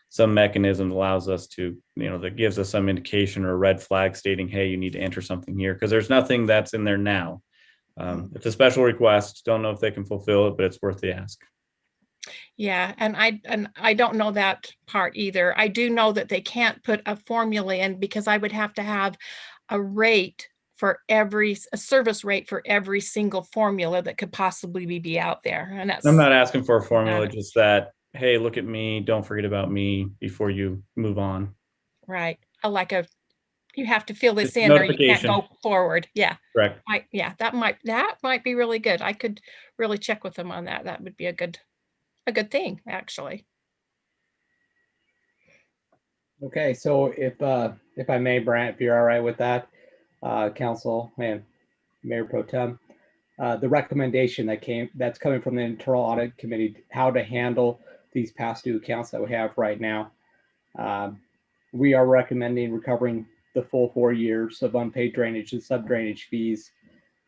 some mechanism that allows us to, that gives us some indication or a red flag stating, hey, you need to enter something here, because there's nothing that's in there now. It's a special request. Don't know if they can fulfill it, but it's worth the ask. Yeah, and I don't know that part either. I do know that they can't put a formula in, because I would have to have a rate for a service rate for every single formula that could possibly be out there. And that's, I'm not asking for a formula, just that, hey, look at me, don't forget about me before you move on. right. You have to fill this Just in or you can't notification. go forward. Yeah. Correct. Yeah, that might be really good. I could really check with them on that. That would be a good thing, actually. Okay, so if I may, Brant, if you're all right with that, Council and Mayor Pro Tem, the recommendation that's coming from the Internal Audit Committee, how to handle these past due accounts that we have right now. We are recommending recovering the full 4 years of unpaid drainage and sub-drainage fees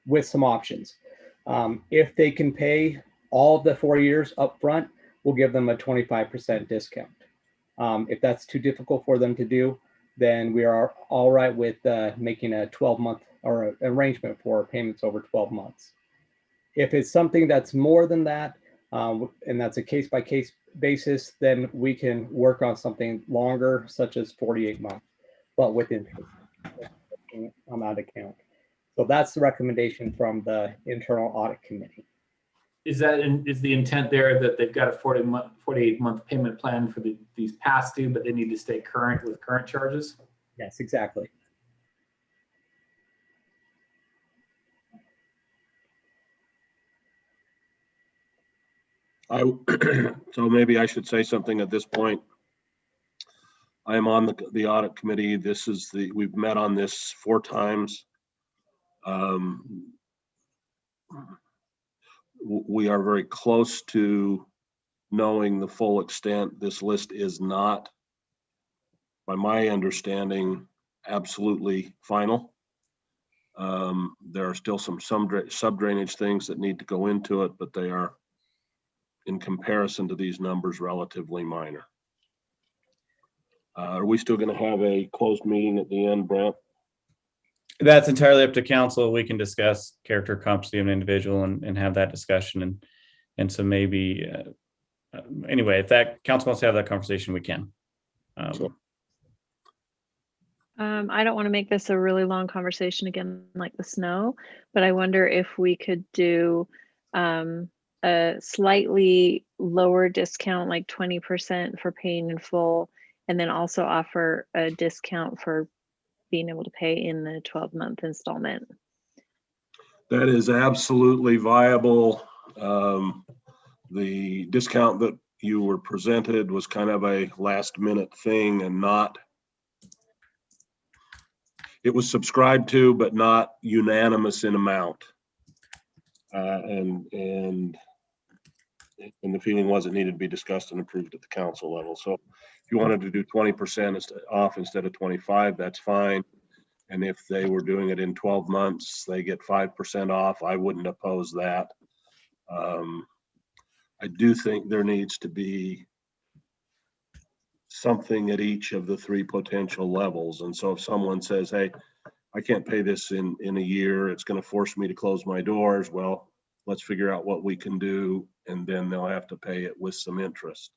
with some options. If they can pay all of the 4 years up front, we'll give them a 25% discount. If that's too difficult for them to do, then we are all right with making a 12-month or an arrangement for payments over 12 months. If it's something that's more than that, and that's a case-by-case basis, then we can work on something longer, such as 48 months, but with interest on that account. So that's the recommendation from the Internal Audit Committee. Is the intent there that they've got a 48-month payment plan for these past due, but they need to stay current with current charges? Yes, exactly. So maybe I should say something at this point. I am on the audit committee. We've met on this 4 times. We are very close to knowing the full extent. This list is not, by my understanding, absolutely final. There are still some sub-drainage things that need to go into it, but they are, in comparison to these numbers, relatively minor. Are we still going to have a closed meeting at the end, Brent? That's entirely up to council. We can discuss character, competency of an individual and have that discussion. And so maybe, anyway, if that council wants to have that conversation, we can. Sure. I don't want to make this a really long conversation again, like the snow, but I wonder if we could do a slightly lower discount, like 20% for paying in full, and then also offer a discount for being able to pay in the 12-month installment. That is absolutely viable. The discount that you were presented was kind of a last minute thing and it was subscribed to, but not unanimous in amount. And the feeling was it needed to be discussed and approved at the council level. So if you wanted to do 20% off instead of 25, that's fine. And if they were doing it in 12 months, they get 5% off. I wouldn't oppose that. I do think there needs to be something at each of the 3 potential levels. And so if someone says, hey, I can't pay this in a year, it's going to force me to close my doors. Well, let's figure out what we can do. And then they'll have to pay it with some interest.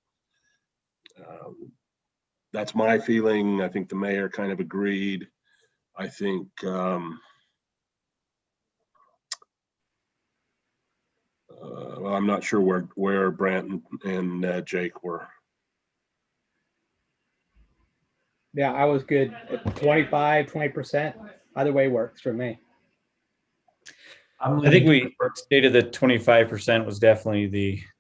That's my feeling. I think the mayor kind of agreed. I think well, I'm not sure where Brant and Jake were. Yeah, I was good at 25, 20%. Either way works for me. I'm I think leaning we stated that 25% was definitely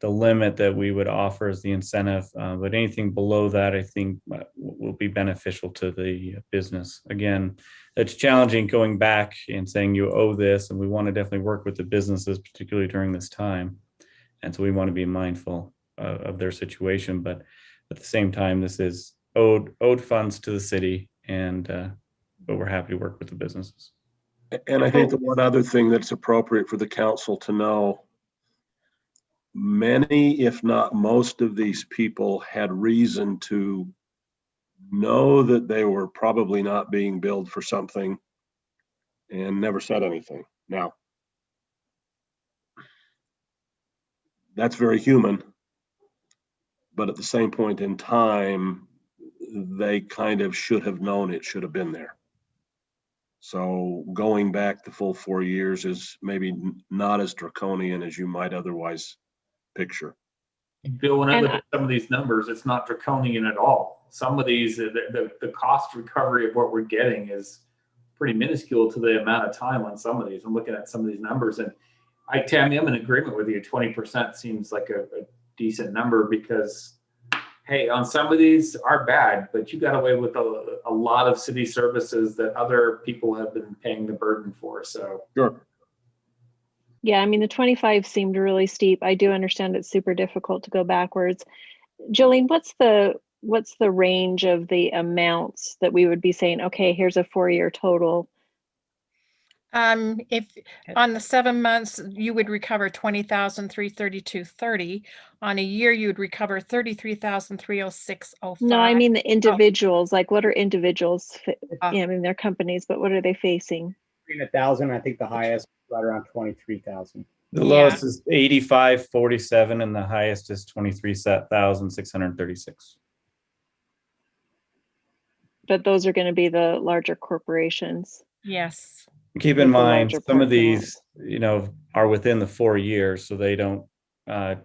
the limit that we would offer as the incentive. But anything below that, I think will be beneficial to the business. Again, it's challenging going back and saying you owe this, and we want to definitely work with the businesses, particularly during this time. And so we want to be mindful of their situation. But at the same time, this is owed funds to the city, and but we're happy to work with the businesses. And I think the one other thing that's appropriate for the council to know, many, if not most of these people had reason to know that they were probably not being billed for something and never said anything. Now, that's very human, but at the same point in time, they kind of should have known it should have been there. So going back the full 4 years is maybe not as draconian as you might otherwise picture. Bill, when I And look at some of these numbers, it's not draconian at all. Some of these, the cost recovery of what we're getting is pretty minuscule to the amount of time on some of these. I'm looking at some of these numbers, and Tammy, I'm in agreement with you. 20% seems like a decent number because, hey, on some of these are bad, but you got away with a lot of city services that other people have been paying the burden for. So Sure. Yeah, I mean, the 25 seemed really steep. I do understand it's super difficult to go backwards. Jillian, what's the range of the amounts that we would be saying, okay, here's a 4-year total? If on the 7 months, you would recover 20,332.30. On a year, you would recover 33,306.05. No, I mean the individuals, like what are individuals, I mean, they're companies, but what are they facing? 1,000, I think the highest right around 23,000. The lowest is 85.47, and the highest is 23,636. But those are going to be the larger corporations. Yes. Keep in mind, some of these, are within the 4 years, so they don't, they're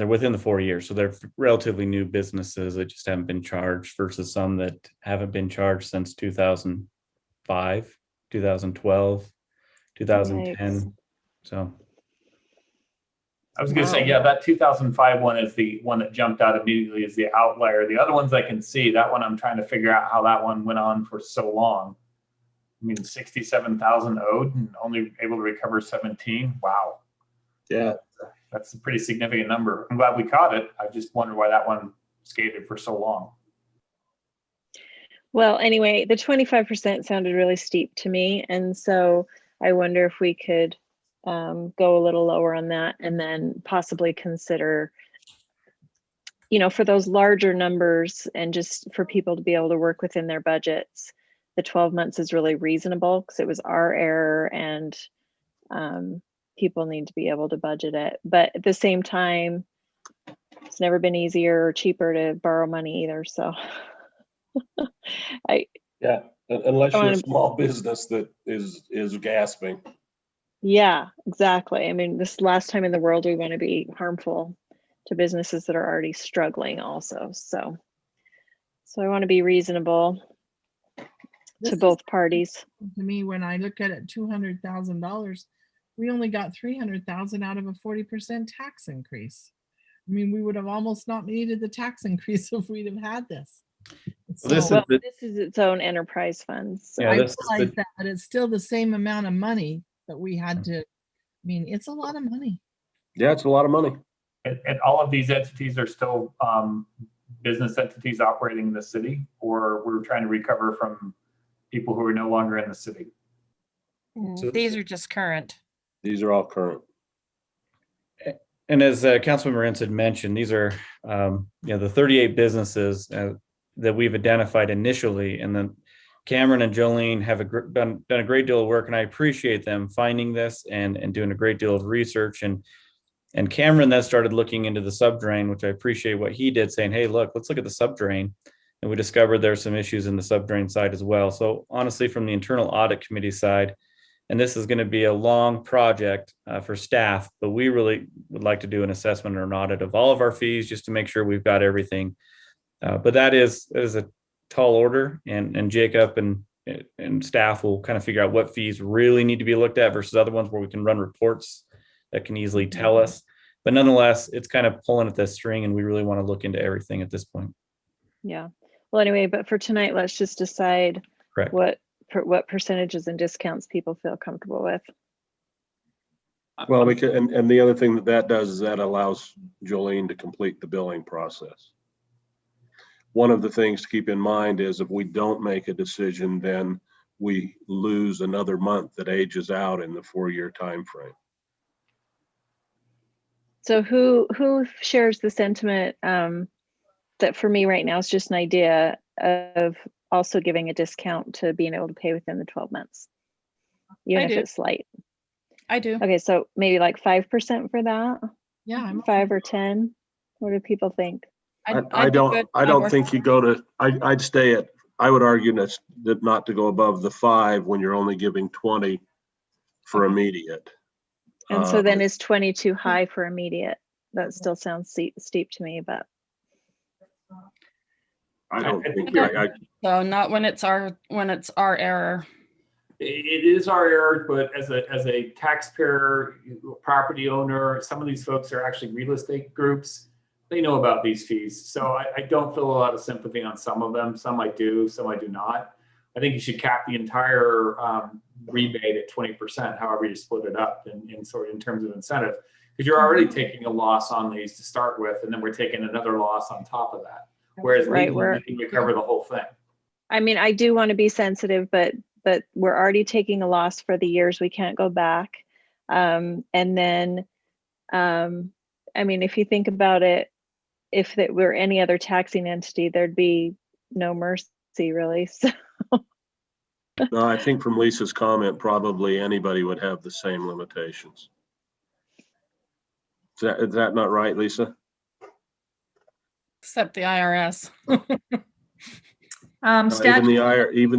within the 4 years, so they're relatively new businesses that just haven't been charged versus some that haven't been charged since 2005, 2012, 2010. Yikes. So I was going to say, yeah, that 2005 one is the one that jumped out immediately as the outlier. The other ones I can see, that one I'm trying to figure out how that one went on for so long. I mean, 67,000 owed and only able to recover 17. Wow. Yeah. That's a pretty significant number. I'm glad we caught it. I just wonder why that one skated for so long. Well, anyway, the 25% sounded really steep to me. And so I wonder if we could go a little lower on that and then possibly consider, for those larger numbers and just for people to be able to work within their budgets, the 12 months is really reasonable because it was our error and people need to be able to budget it. But at the same time, it's never been easier or cheaper to borrow money either. So unless you're a small business that is gasping. Yeah, exactly. I mean, this last time in the world, we want to be harmful to businesses that are already struggling also. So I want to be reasonable to both parties. To me, when I look at it, $200,000, we only got 300,000 out of a 40% tax increase. I mean, we would have almost not needed the tax increase if we'd have had this. This is its own enterprise funds. So I realize that, but it's still the same amount of money that we had to. I mean, it's a lot of money. Yeah, it's a lot of money. And all of these entities are still business entities operating in the city, or we're trying to recover from people who are no longer in the city? So these are just current. These are all current. And as Councilman Moritz had mentioned, these are the 38 businesses that we've identified initially, and then Cameron and Jolene have done a great deal of work, and I appreciate them finding this and doing a great deal of research. And Cameron then started looking into the subdrain, which I appreciate what he did, saying, hey, let's look at the subdrain. And we discovered there's some issues in the subdrain side as well. So honestly, from the internal audit committee side, and this is going to be a long project for staff, but we really would like to do an assessment or an audit of all of our fees just to make sure we've got everything But that is a tall order, and Jacob and staff will kind of figure out what fees really need to be looked at versus other ones where we can run reports that can easily tell us. But nonetheless, it's kind of pulling at the string, and we really want to look into everything at this point. Yeah. Well, anyway, but for tonight, let's just decide Correct. what percentages and discounts people feel comfortable with. Well, we can, and the other thing that does is that allows Jolene to complete the billing process. One of the things to keep in mind is if we don't make a decision, then we lose another month that ages out in the 4-year time frame. So who shares the sentiment that for me right now is just an idea of also giving a discount to being able to pay within the 12 months, even I if do. it's slight. I do. Okay, so maybe like 5% for that, Yeah, I'm 5 or 10. What do people think? I don't think you go to, I'd stay at, I would argue that not to go above the 5 when you're only giving 20 for immediate. And so then is 20 too high for immediate? That still sounds steep to me, but. I don't think, So not when it's our error. It is our error, but as a taxpayer, property owner, some of these folks are actually real estate groups. They know about these fees. So I don't feel a lot of sympathy on some of them. Some I do, some I do not. I think you should cap the entire rebate at 20%, however you split it up in terms of incentive, because you're already taking a loss on these to start with, and then we're taking another loss on top of that. Whereas legally, you can recover the whole thing. I mean, I do want to be sensitive, but we're already taking a loss for the years we can't go back. And then, I mean, if you think about it, if it were any other taxing entity, there'd be no mercy really. So. No, I think from Lisa's comment, probably anybody would have the same limitations. Is that not right, Lisa? Except the IRS. Even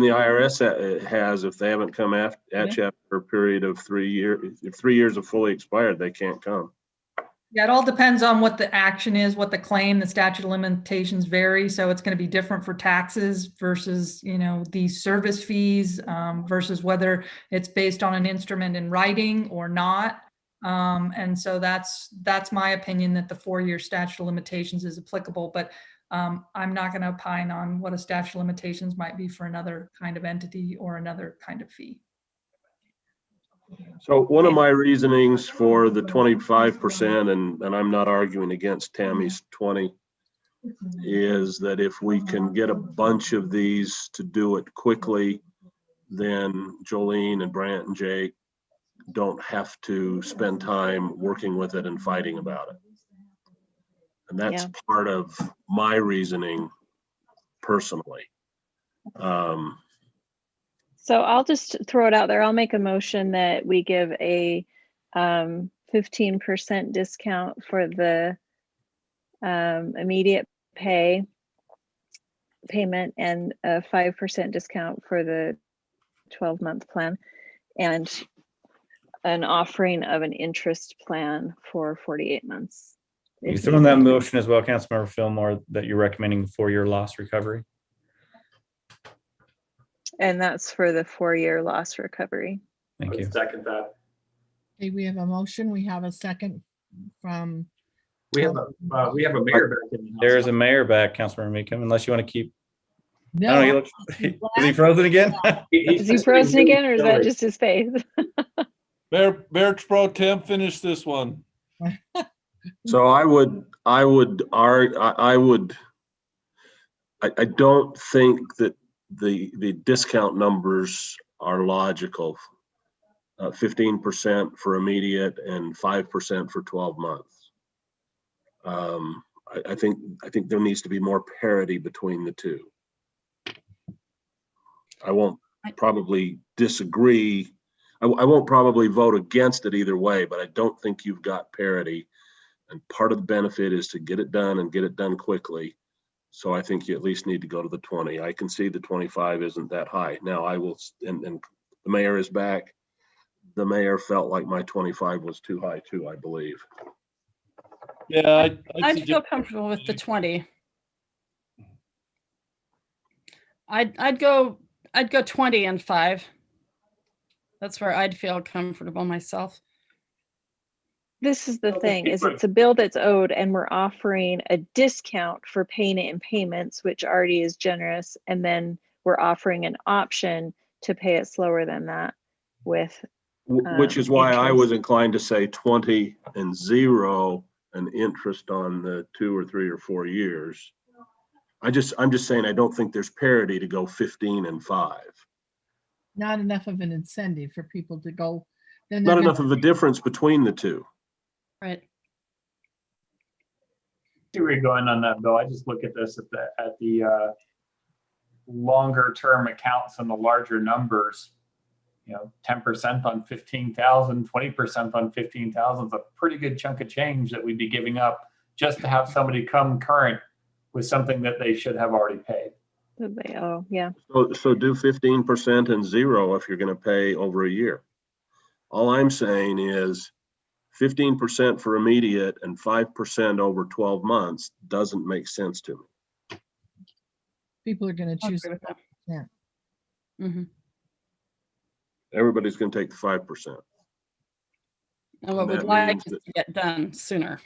the IRS has, if they haven't come at you after a period of 3 years, if 3 years have fully expired, they can't come. Yeah, it all depends on what the action is, what the claim, the statute of limitations vary. So it's going to be different for taxes versus, these service fees versus whether it's based on an instrument in writing or not. And so that's my opinion, that the 4-year statute of limitations is applicable, but I'm not going to opine on what a statute of limitations might be for another kind of entity or another kind of fee. So one of my reasonings for the 25%, and I'm not arguing against Tammy's 20, is that if we can get a bunch of these to do it quickly, then Jolene and Brant and Jake don't have to spend time working with it and fighting about it. And that's part of my reasoning personally. So I'll just throw it out there. I'll make a motion that we give a 15% discount for the immediate payment and a 5% discount for the 12-month plan, and an offering of an interest plan for 48 months. You throw in that motion as well, Councilmember Fillmore, that you're recommending the 4-year loss recovery. And that's for the 4-year loss recovery. Thank you. Second that. Okay, we have a motion. We have a second from. We have a mayor back in the house. There is a mayor back, Councilmember Meekum, unless you want to keep. No, I don't know, is he frozen again? Is he frozen again, or is that just his face? Mayor Pro Tem, finish this one. So I don't think that the discount numbers are logical. 15% for immediate and 5% for 12 months. I think there needs to be more parity between the two. I won't probably disagree. I won't probably vote against it either way, but I don't think you've got parity. And part of the benefit is to get it done and get it done quickly. So I think you at least need to go to the 20. I can see the 25 isn't that high. Now I will, and the mayor is back. The mayor felt like my 25 was too high too, I believe. Yeah, I'd feel comfortable with the 20. I'd go 20 and 5. That's where I'd feel comfortable myself. This is the Okay, thing, is right. it's a bill that's owed and we're offering a discount for paying it in payments, which already is generous. And then we're offering an option to pay it slower than that with Which is why I interest. was inclined to say 20 and 0 and interest on the 2 or 3 or 4 years. I'm just saying, I don't think there's parity to go 15 and 5. Not enough of an incentive for people to go. Then Not they're enough gonna, of a difference between the two. Right. See where you're going on that, Bill. I just look at this at the longer term accounts and the larger numbers. 10% on 15,000, 20% on 15,000 is a pretty good chunk of change that we'd be giving up just to have somebody come current with something that they should have already paid. Oh, yeah. So do 15% and 0 if you're going to pay over a year. All I'm saying is 15% for immediate and 5% over 12 months doesn't make sense to me. people are gonna I'll choose. agree with that. Yeah. Mhm. Everybody's going to take the 5%. And what And we'd that like means is that- to get done sooner.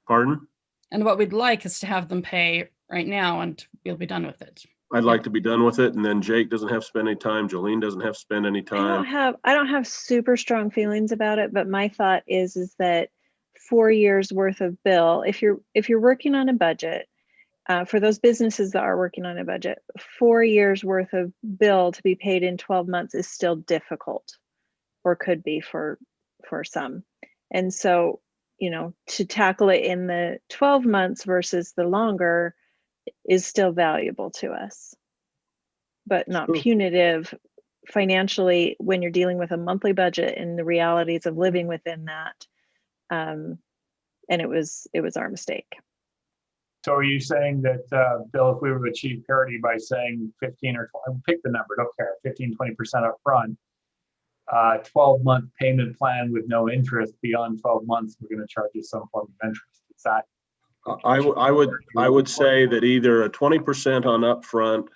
Pardon? And what we'd like is to have them pay right now and we'll be done with it. I'd like to be done with it, and then Jake doesn't have to spend any time, Jolene doesn't have to spend any time. I don't have super strong feelings about it, but my thought is that 4 years worth of bill, if you're working on a budget, for those businesses that are working on a budget, 4 years worth of bill to be paid in 12 months is still difficult, or could be for some. And so, to tackle it in the 12 months versus the longer is still valuable to us, but not Sure. punitive financially when you're dealing with a monthly budget and the realities of living within that. And it was our mistake. So are you saying that, Bill, if we were to achieve parity by saying 15 or 20, pick the number, don't care, 15, 20% up front, 12-month payment plan with no interest, beyond 12 months, we're going to charge you some form of interest? Is that? I would say that either a 20% on upfront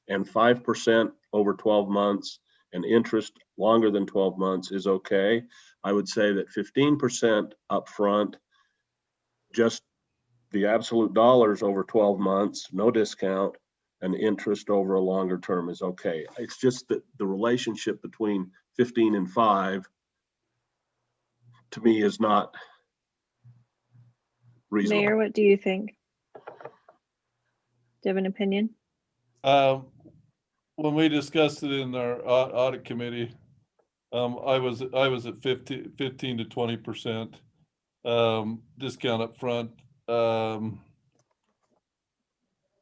and 5% over 12 months and interest longer than 12 months is okay. I would say that 15% upfront, just the absolute dollars over 12 months, no discount, and interest over a longer term is okay. It's just that the relationship between 15 and 5 to me is not reasonable. Mayor, what do you think? Do you have an opinion? When we discussed it in our audit committee, I was at 15 to 20% discount up front.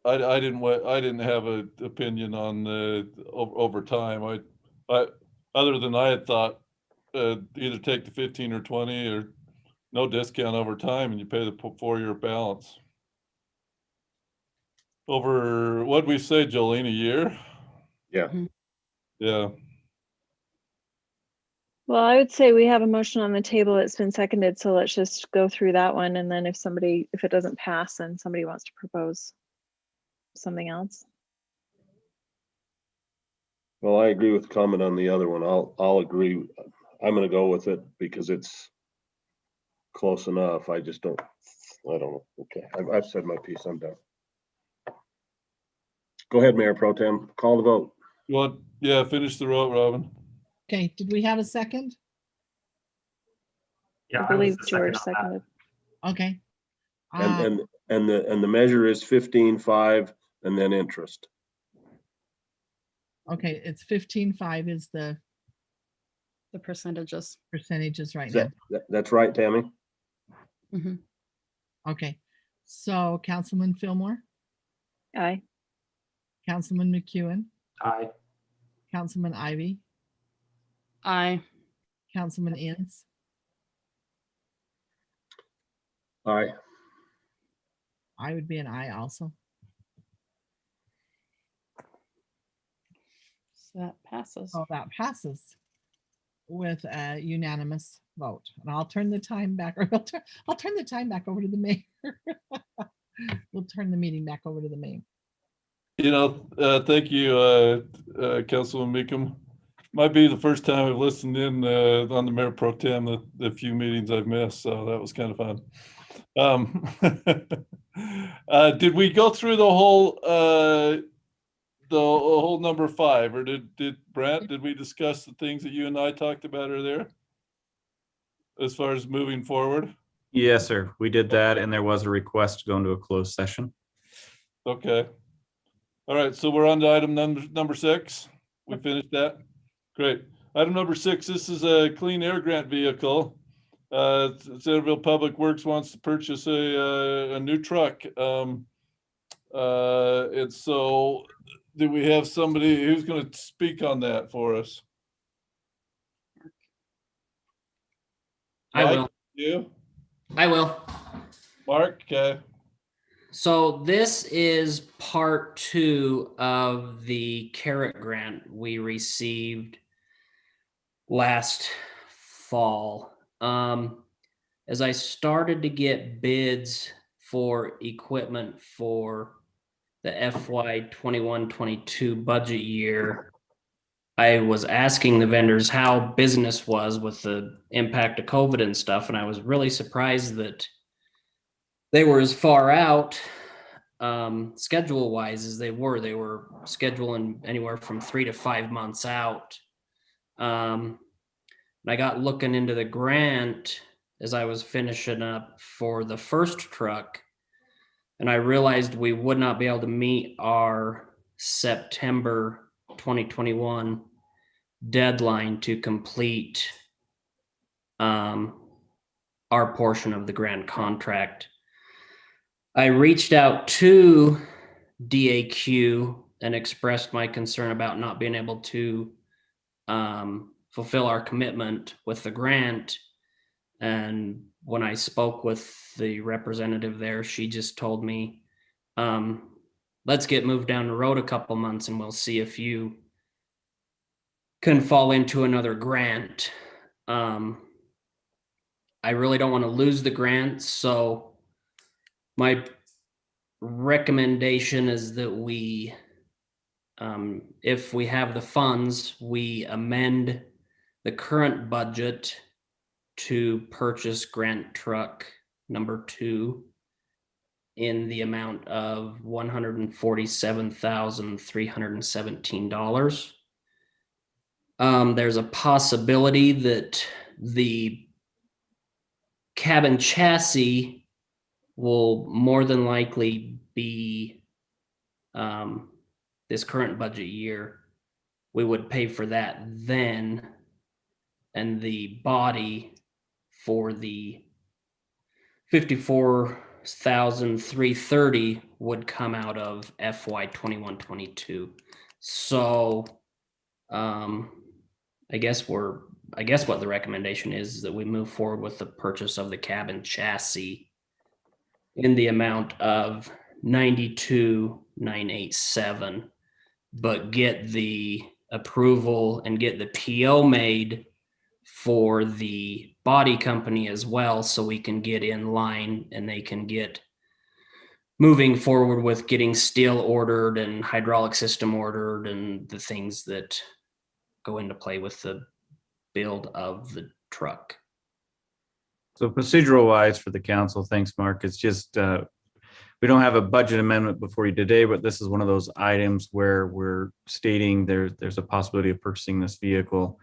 I didn't have an opinion on the over time. I other than I had thought either take the 15 or 20 or no discount over time and you pay the 4-year balance. Over, what'd we say, Jolene, a year? Yeah. Yeah. Well, I would say we have a motion on the table that's been seconded, so let's just go through that one. And then if it doesn't pass, then somebody wants to propose something else. Well, I agree with the comment on the other one. I'll agree. I'm gonna go with it because it's close enough. I don't know. Okay, I've said my piece. I'm done. Go ahead, Mayor Pro Tem. Call the vote. You want, yeah, finish the road, Robin. Okay, did we have a second? Yeah, I believe was the second George on that. seconded. Okay. Uh, And the measure is 15.5 and then interest. okay, it's 15.5 is the percentages. percentages right Is now. that's right, Tammy? Mhm. Okay, so Councilman Fillmore, Aye. Councilman McEwen, Aye. Councilman Ivy, Aye. Councilman Inns, Aye. I would be an aye also. So that passes. So that passes with a unanimous vote. And I'll turn the time back, or I'll turn the time back over to the mayor. We'll turn the meeting back over to the mayor. Thank you, Councilman Meekum. Might be the first time I've listened in on the Mayor Pro Tem, the few meetings I've missed, so that was kind of fun. Did we go through the whole number 5, or did Brent, did we discuss the things that you and I talked about earlier as far as moving forward? Yes, sir. We did that, and there was a request to go into a closed session. Okay. All right, so we're on to item number 6. We finished that? Great. Item number 6, this is a clean air grant vehicle. Centerville Public Works wants to purchase a new truck. And so do we have somebody who's going to speak on that for us? I Mike, will. You? I will. Mark? Okay. So this is part 2 of the carrot grant we received last fall. As I started to get bids for equipment for the FY 21-22 budget year, I was asking the vendors how business was with the impact of COVID and stuff, and I was really surprised that they were as far out schedule wise as they were. They were scheduling anywhere from 3 to 5 months out. And I got looking into the grant as I was finishing up for the first truck, and I realized we would not be able to meet our September 2021 deadline to complete our portion of the grant contract. I reached out to DAQ and expressed my concern about not being able to fulfill our commitment with the grant. And when I spoke with the representative there, she just told me, let's get moved down the road a couple months and we'll see if you can fall into another grant. I really don't want to lose the grant, so my recommendation is that we, if we have the funds, we amend the current budget to purchase grant truck number 2 in the amount of $147,317. There's a possibility that the cabin chassis will more than likely be this current budget year. We would pay for that then, and the body for the $54,330 would come out of FY 21-22. So I guess what the recommendation is that we move forward with the purchase of the cabin chassis in the amount of $92,987, but get the approval and get the PO made for the body company as well, so we can get in line and they can get moving forward with getting steel ordered and hydraulic system ordered and the things that go into play with the build of the truck. So procedural wise for the council, thanks, Mark. It's just, we don't have a budget amendment before you today, but this is one of those items where we're stating there's a possibility of purchasing this vehicle.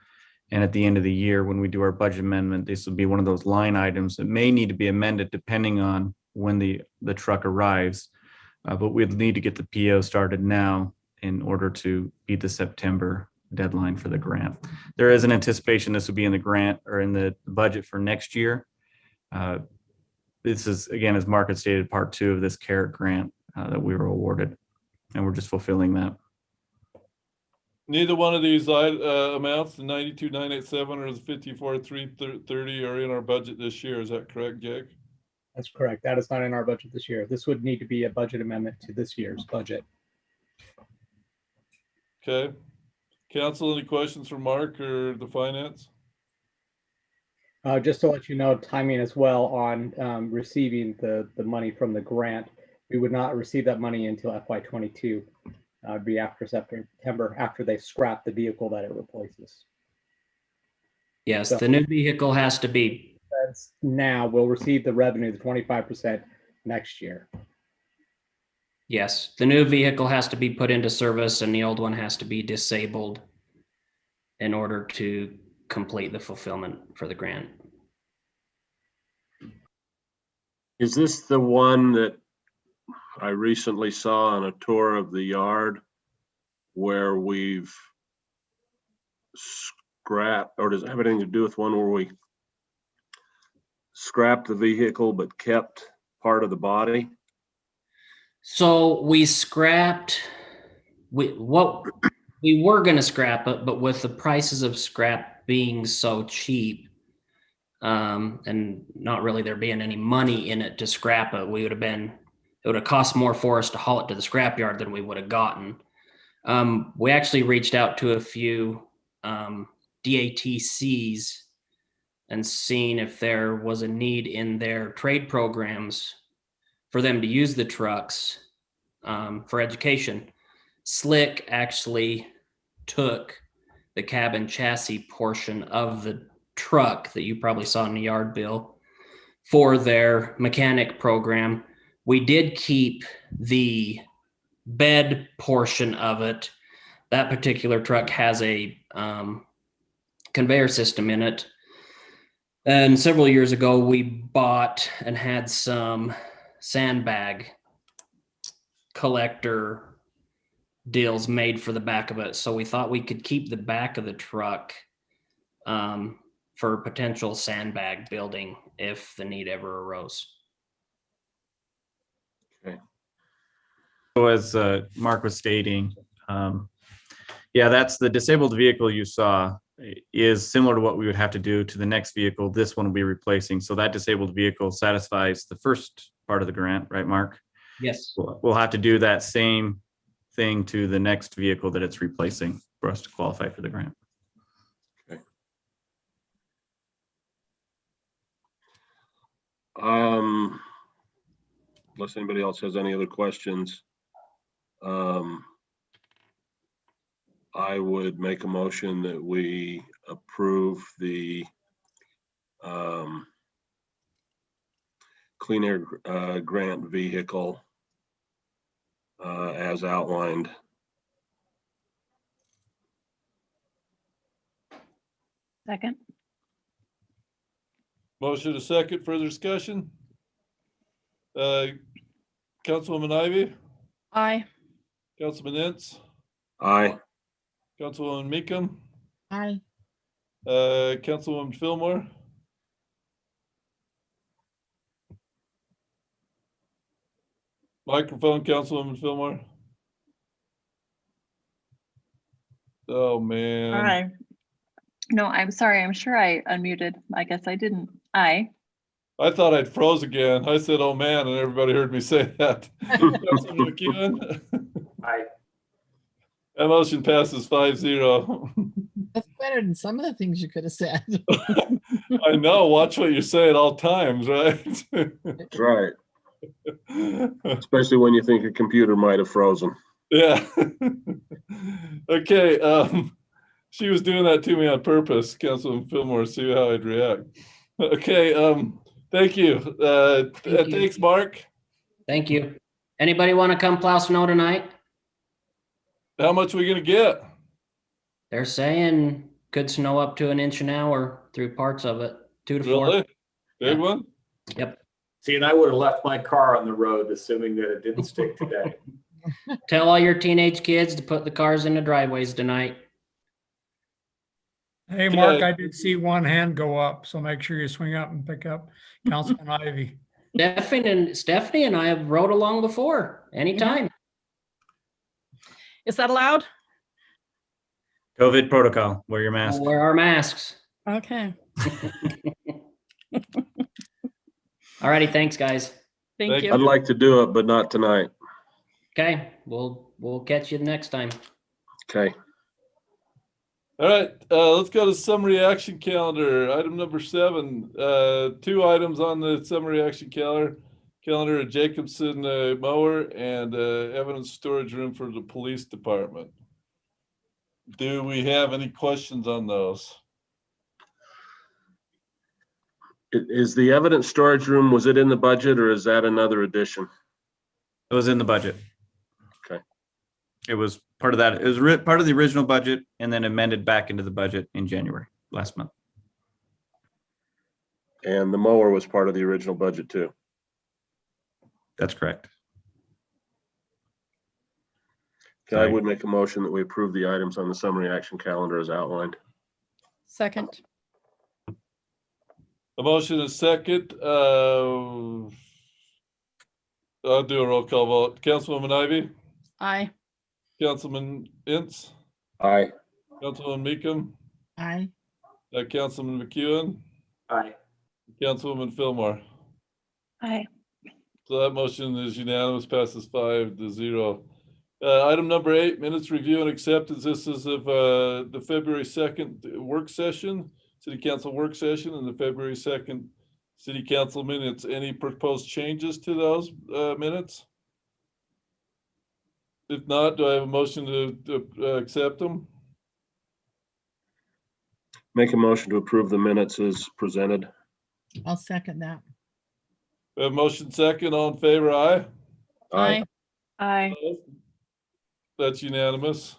And at the end of the year, when we do our budget amendment, this will be one of those line items that may need to be amended depending on when the truck arrives. But we'd need to get the PO started now in order to beat the September deadline for the grant. There is an anticipation this will be in the grant or in the budget for next year. This is, again, as Mark had stated, part 2 of this carrot grant that we were awarded, and we're just fulfilling that. Neither one of these amounts, the 92,987 or the 54,330, are in our budget this year. Is that correct, Jake? That's correct. That is not in our budget this year. This would need to be a budget amendment to this year's budget. Okay. Council, any questions for Mark or the finance? Just to let you know, timing as well on receiving the money from the grant. We would not receive that money until FY 22. It'd be after September, after they scrap the vehicle that it replaces. Yes, So- the new vehicle has to be, That's now will receive the revenue, the 25% next year. yes, the new vehicle has to be put into service and the old one has to be disabled in order to complete the fulfillment for the grant. Is this the one that I recently saw on a tour of the yard where we've scrapped, or does it have anything to do with one where we scrapped the vehicle but kept part of the body? So we scrapped, we were gonna scrap it, but with the prices of scrap being so cheap, and not really there being any money in it to scrap it, it would have cost more for us to haul it to the scrapyard than we would have gotten. We actually reached out to a few DATCs and seen if there was a need in their trade programs for them to use the trucks for education. Slick actually took the cab and chassis portion of the truck that you probably saw in the yard, Bill, for their mechanic program. We did keep the bed portion of it. That particular truck has a conveyor system in it. And several years ago, we bought and had some sandbag collector deals made for the back of it. So we thought we could keep the back of the truck for potential sandbag building if the need ever arose. So as Mark was stating, yeah, that's the disabled vehicle you saw is similar to what we would have to do to the next vehicle. This one will be replacing. So that disabled vehicle satisfies the first part of the grant, right, Mark? Yes. We'll have to do that same thing to the next vehicle that it's replacing for us to qualify for the grant. Okay. Unless anybody else has any other questions, I would make a motion that we approve the clean air grant vehicle as outlined. Second. Motion to second, further discussion? Councilwoman Ivy, Aye. Councilman Ince, Aye. Councilwoman Meekum, Aye. Councilwoman Fillmore. Microphone, Councilwoman Fillmore. Oh, man. Aye. No, I'm sorry. I'm sure I unmuted. I guess I didn't. Aye. I thought I'd froze again. I said, oh, man, and everybody heard me say that. Councilman McEwen. Aye. That motion passes 5-0. That's better than some of the things you could have said. I know. Watch what you say at all times, right? That's right. Especially when you think a computer might have frozen. Yeah. Okay. She was doing that to me on purpose, Councilman Fillmore, see how I'd react. Okay. Thank you. Thanks, Mark. Thank you. Anybody want to come plow snow tonight? How much are we gonna get? They're saying could snow up to 1 inch an hour through parts of it, 2 to 4. Really? Big Yeah. one? Yep. See, and I would have left my car on the road, assuming that it didn't stick today. Tell all your teenage kids to put the cars in the driveways tonight. Hey, Mark, Okay. I did see one hand go up, so make sure you swing up and pick up Councilman Ivy. Stephanie and I have rode along before, anytime. Is that allowed? COVID protocol, wear your mask. We'll wear our masks. Okay. All righty, thanks, guys. Thank Thank you. I'd like to do it, but not tonight. Okay, we'll catch you next time. Okay. All right, let's go to summary action calendar. Item number 7, 2 items on the summary action calendar. calendar, a Jacobson mower, and evidence storage room for the police department. Do we have any questions on those? Is the evidence storage room, was it in the budget or is that another addition? It was in the budget. Okay. It was part of that. It was part of the original budget and then amended back into the budget in January last month. And the mower was part of the original budget too. That's correct. Okay, I would make a motion that we approve the items on the summary action calendar as outlined. Second. A motion is second. I'll do a roll call vote. Councilwoman Ivy, Aye. Councilman Ince, Aye. Councilwoman Meekum, Aye. Councilman McEwen, Aye. Councilwoman Fillmore. Aye. So that motion is unanimous, passes 5-0. Item number 8, minutes review and acceptance. This is of the February 2nd work session, City Council work session, and the February 2nd City Council minutes. Any proposed changes to those minutes? If not, do I have a motion to accept them? Make a motion to approve the minutes as presented. I'll second that. We have motion second. All in favor, aye? Aye. Aye. That's unanimous.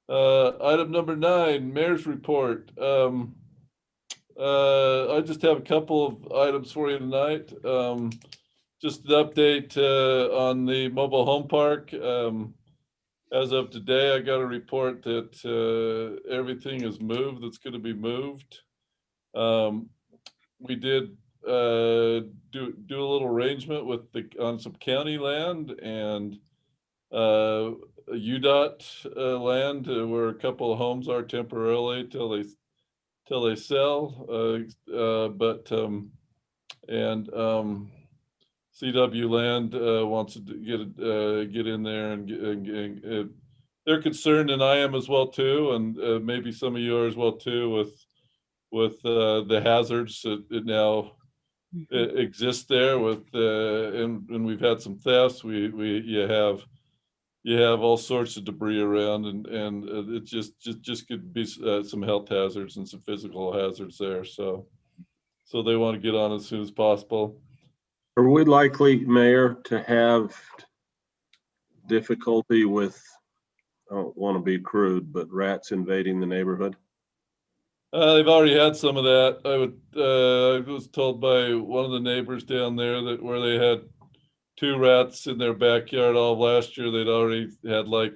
Item number 9, mayor's report. I just have a couple of items for you tonight. Just an update on the mobile home park. As of today, I got a report that everything is moved that's going to be moved. We did do a little arrangement with on some county land and UDOT land where a couple of homes are temporarily till they sell. CW land wants to get in there and they're concerned, and I am as well too, and maybe some of you are as well too, with the hazards that now exist there. With and we've had some thefts. You have all sorts of debris around, and it just could be some health hazards and some physical hazards there. So they want to get on as soon as possible. Are we likely, Mayor, to have difficulty with, I don't want to be crude, but rats invading the neighborhood? They've already had some of that. I was told by one of the neighbors down there that where they had 2 rats in their backyard all last year, they'd already had like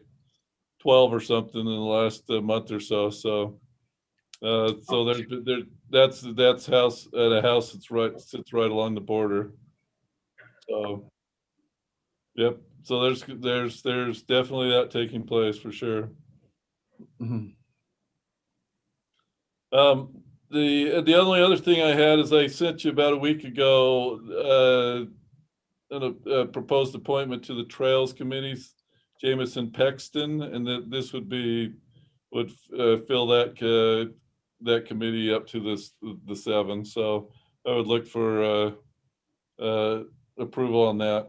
12 or something in the last month or so. So that's house at a house that's sits right along the border. So, yep. So there's definitely that taking place for sure. The only other thing I had is I sent you about a week ago a proposed appointment to the Trails Committees, Jameson Pexton, and that this would fill that committee up to the 7. So I would look for approval on that.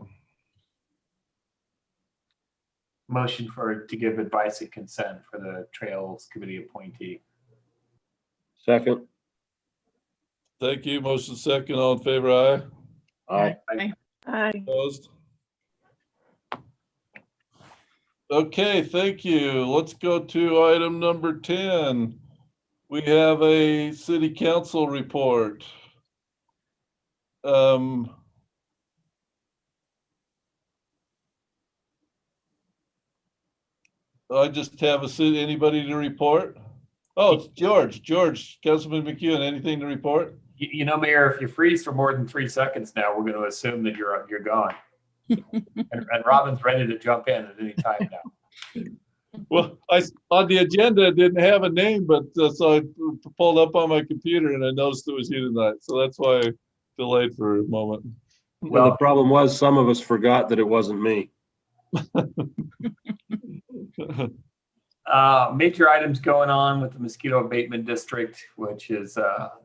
Motion to give advice and consent for the Trails Committee appointee. Second. Thank you. Motion second. All in favor, aye? Aye. Aye. Opposed? Okay, thank you. Let's go to item number 10. We have a city council report. I just have anybody to report? Oh, it's George, Councilman McEwen, anything to report? You know, Mayor, if you freeze for more than 3 seconds now, we're going to assume that you're gone. and Robin's ready to jump in at any time now. Well, on the agenda it didn't have a name, but so I pulled up on my computer and I noticed it was you tonight. So that's why I delayed for a moment. Well, the problem was some of us forgot that it wasn't me. Major items going on with the mosquito abatement district, which is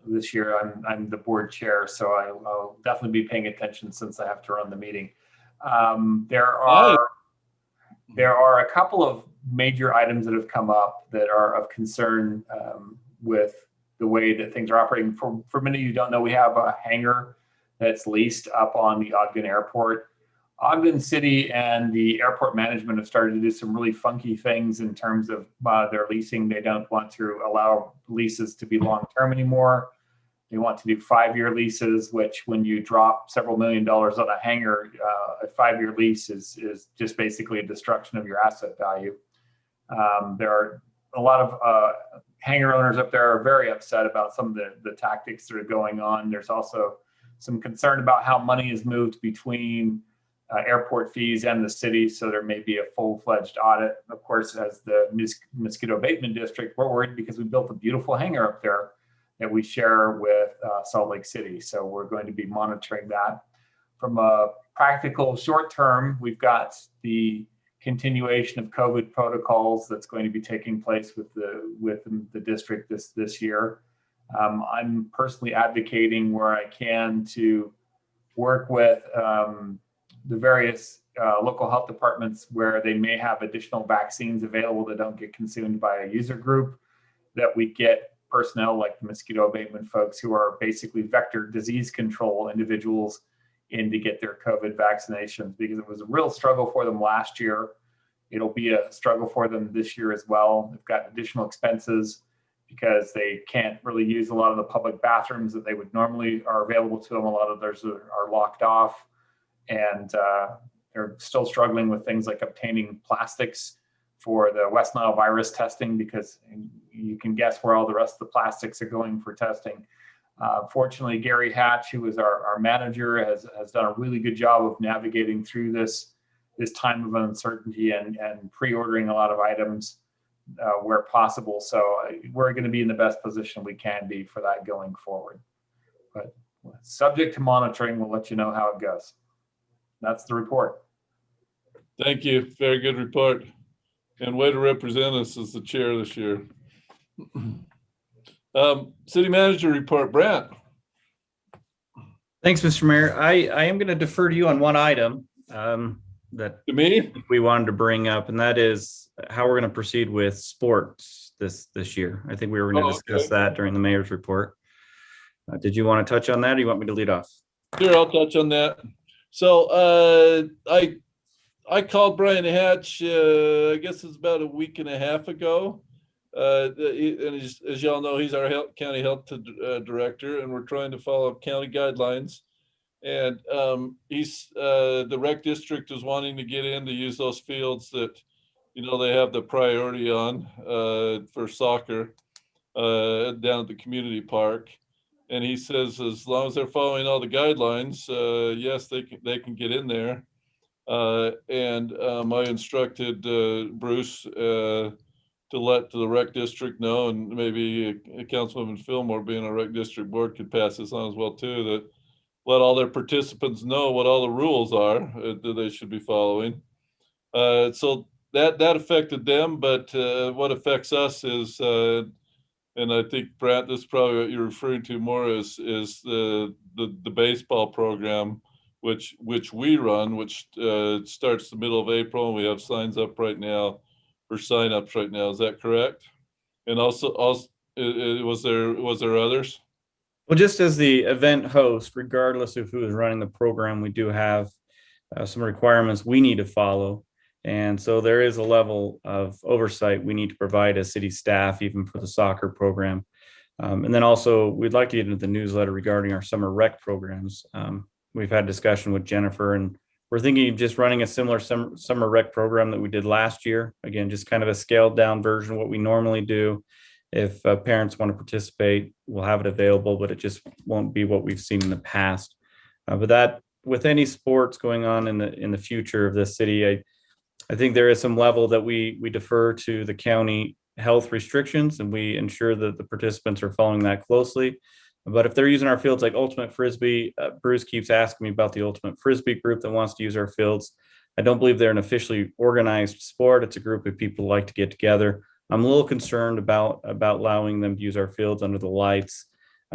this year I'm the board chair, so I'll definitely be paying attention since I have to run the meeting. There are a couple of major items that have come up that are of concern with the way that things are operating. For many of you who don't know, we have a hangar that's leased up on the Ogden Airport. Ogden City and the airport management have started to do some really funky things in terms of their leasing. They don't want to allow leases to be long-term anymore. They want to do 5-year leases, which when you drop several $1 million on a hangar, a 5-year lease is just basically a destruction of your asset value. There are a lot of hangar owners up there are very upset about some of the tactics that are going on. There's also some concern about how money is moved between airport fees and the city, so there may be a full-fledged audit. Of course, as the mosquito abatement district, we're worried because we built a beautiful hangar up there that we share with Salt Lake City. So we're going to be monitoring that. From a practical short term, we've got the continuation of COVID protocols that's going to be taking place with the district this year. I'm personally advocating where I can to work with the various local health departments where they may have additional vaccines available that don't get consumed by a user group, that we get personnel like the mosquito abatement folks who are basically vector disease control individuals in to get their COVID vaccinations, because it was a real struggle for them last year. It'll be a struggle for them this year as well. They've got additional expenses because they can't really use a lot of the public bathrooms that they would normally are available to them. A lot of theirs are locked off, and they're still struggling with things like obtaining plastics for the West Nile virus testing, because you can guess where all the rest of the plastics are going for testing. Fortunately, Gary Hatch, who is our manager, has done a really good job of navigating through this time of uncertainty and pre-ordering a lot of items where possible. So we're going to be in the best position we can be for that going forward. But subject to monitoring, we'll let you know how it goes. That's the report. Thank you. Very good report. And way to represent us as the chair this year. City manager report, Brent. Thanks, Mr. Mayor. I am going to defer to you on one item that To me? we wanted to bring up, and that is how we're going to proceed with sports this year. I think we were going to discuss that during the mayor's report. Did you want to touch on that, or you want me to lead off? Sure, I'll touch on that. So I called Brian Hatch, I guess it's about a week and a half ago. And as y'all know, he's our county health director, and we're trying to follow county guidelines. And the rec district is wanting to get in to use those fields that, they have the priority on for soccer down at the community park. And he says, as long as they're following all the guidelines, yes, they can get in there. And I instructed Bruce to let the rec district know, and maybe Councilwoman Fillmore, being a rec district board, could pass this on as well too, that let all their participants know what all the rules are that they should be following. So that affected them, but what affects us is, and I think, Brent, this is probably what you're referring to more, is the baseball program, which we run, which starts the middle of April, and we have signs up right now, or signups right now. Is that correct? And also was there others? Well, just as the event host, regardless of who is running the program, we do have some requirements we need to follow. And so there is a level of oversight we need to provide as city staff, even for the soccer program. And then also, we'd like to get into the newsletter regarding our summer rec programs. We've had discussion with Jennifer, and we're thinking of just running a similar summer rec program that we did last year. Again, just kind of a scaled down version of what we normally do. If parents want to participate, we'll have it available, but it just won't be what we've seen in the past. But that, with any sports going on in the future of this city, I think there is some level that we defer to the county health restrictions, and we ensure that the participants are following that closely. But if they're using our fields like Ultimate Frisbee, Bruce keeps asking me about the Ultimate Frisbee group that wants to use our fields. I don't believe they're an officially organized sport. It's a group of people who like to get together. I'm a little concerned about allowing them to use our fields under the lights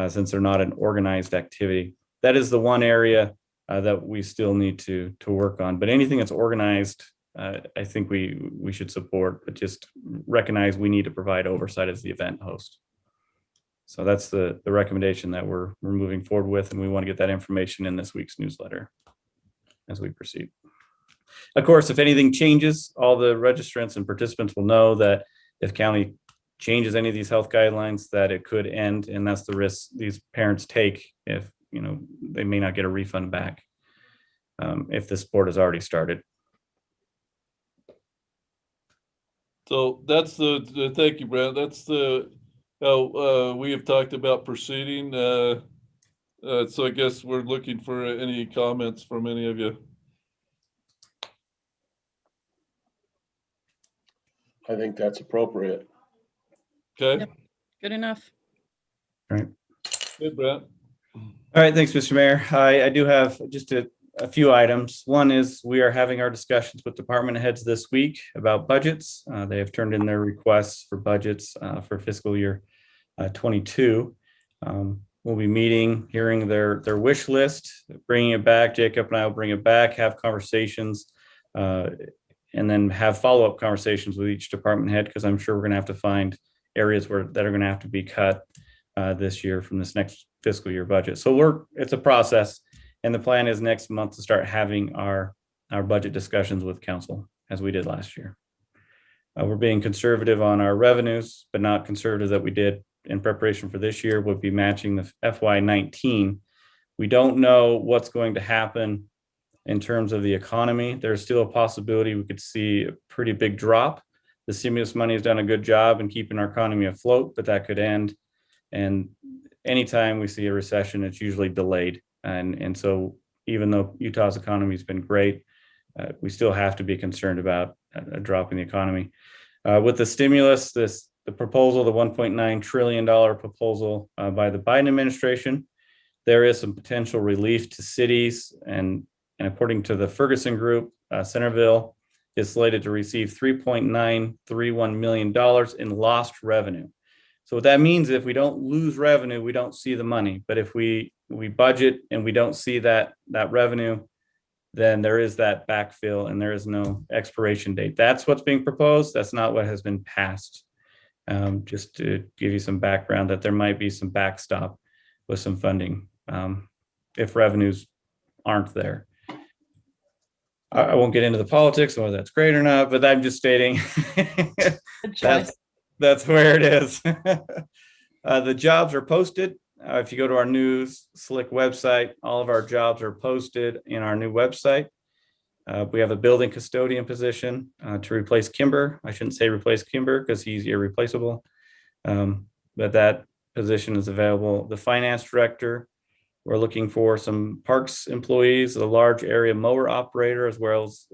since they're not an organized activity. That is the one area that we still need to work on. But anything that's organized, I think we should support, but just recognize we need to provide oversight as the event host. So that's the recommendation that we're moving forward with, and we want to get that information in this week's newsletter as we proceed. Of course, if anything changes, all the registrants and participants will know that if county changes any of these health guidelines, that it could end, and that's the risk these parents take if they may not get a refund back if the sport has already started. So that's thank you, Brent. That's how we have talked about proceeding. So I guess we're looking for any comments from any of you. I think that's appropriate. Okay. Yep. Good enough. All right. Good, Brent. All right, thanks, Mr. Mayor. I do have just a few items. One is we are having our discussions with department heads this week about budgets. They have turned in their requests for budgets for fiscal year 22. We'll be meeting, hearing their wish list, bringing it back. Jacob and I will bring it back, have conversations, and then have follow-up conversations with each department head, because I'm sure we're going to have to find areas that are going to have to be cut this year from this next fiscal year budget. So it's a process, and the plan is next month to start having our budget discussions with council as we did last year. We're being conservative on our revenues, but not conservative that we did in preparation for this year. Would be matching the FY19. We don't know what's going to happen in terms of the economy. There's still a possibility we could see a pretty big drop. The stimulus money has done a good job in keeping our economy afloat, but that could end. And anytime we see a recession, it's usually delayed. And so even though Utah's economy has been great, we still have to be concerned about a drop in the economy. With the stimulus, the proposal, the $1.9 trillion proposal by the Biden administration, there is some potential relief to cities. And according to the Ferguson Group, Centerville is slated to receive $3.931 million in lost revenue. So what that means, if we don't lose revenue, we don't see the money. But if we budget and we don't see that revenue, then there is that backfill and there is no expiration date. That's what's being proposed. That's not what has been passed. Just to give you some background, that there might be some backstop with some funding if revenues aren't there. I won't get into the politics of whether that's great or not, but I'm just stating that's where it is. The jobs are posted. If you go to our News Slick website, all of our jobs are posted in our new website. We have a building custodian position to replace Kimber. I shouldn't say replace Kimber because he's irreplaceable, but that position is available. The finance director, we're looking for some parks employees, a large area mower operator, as well as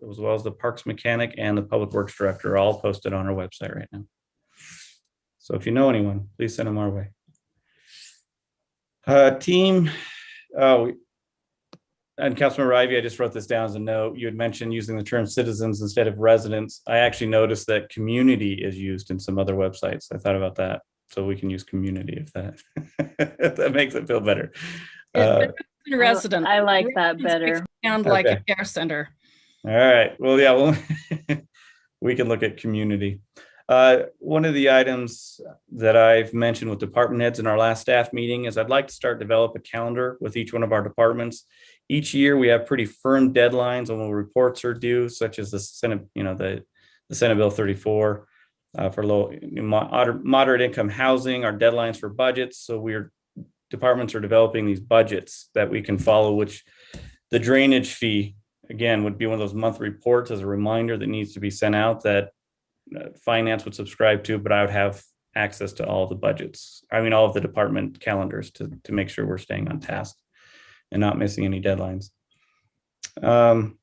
the parks mechanic and the public works director, are all posted on our website right now. So if you know anyone, please send them our way. Team, and Councilmember Ivey, I just wrote this down as a note. You had mentioned using the term citizens instead of residents. I actually noticed that community is used in some other websites. I thought about that. So we can use community if that, if that makes it feel better. Resident. I like that better. Sound like a care center. All right. Well, yeah, well, we can look at community. One of the items that I've mentioned with department heads in our last staff meeting is I'd like to start develop a calendar with each one of our departments. Each year we have pretty firm deadlines on when reports are due, such as the Senate, the Senate Bill 34 for low moderate income housing, our deadlines for budgets. So departments are developing these budgets that we can follow, which the drainage fee, again, would be one of those monthly reports as a reminder that needs to be sent out that finance would subscribe to, but I would have access to all the budgets. I mean, all of the department calendars to make sure we're staying on task and not missing any deadlines. Councilmember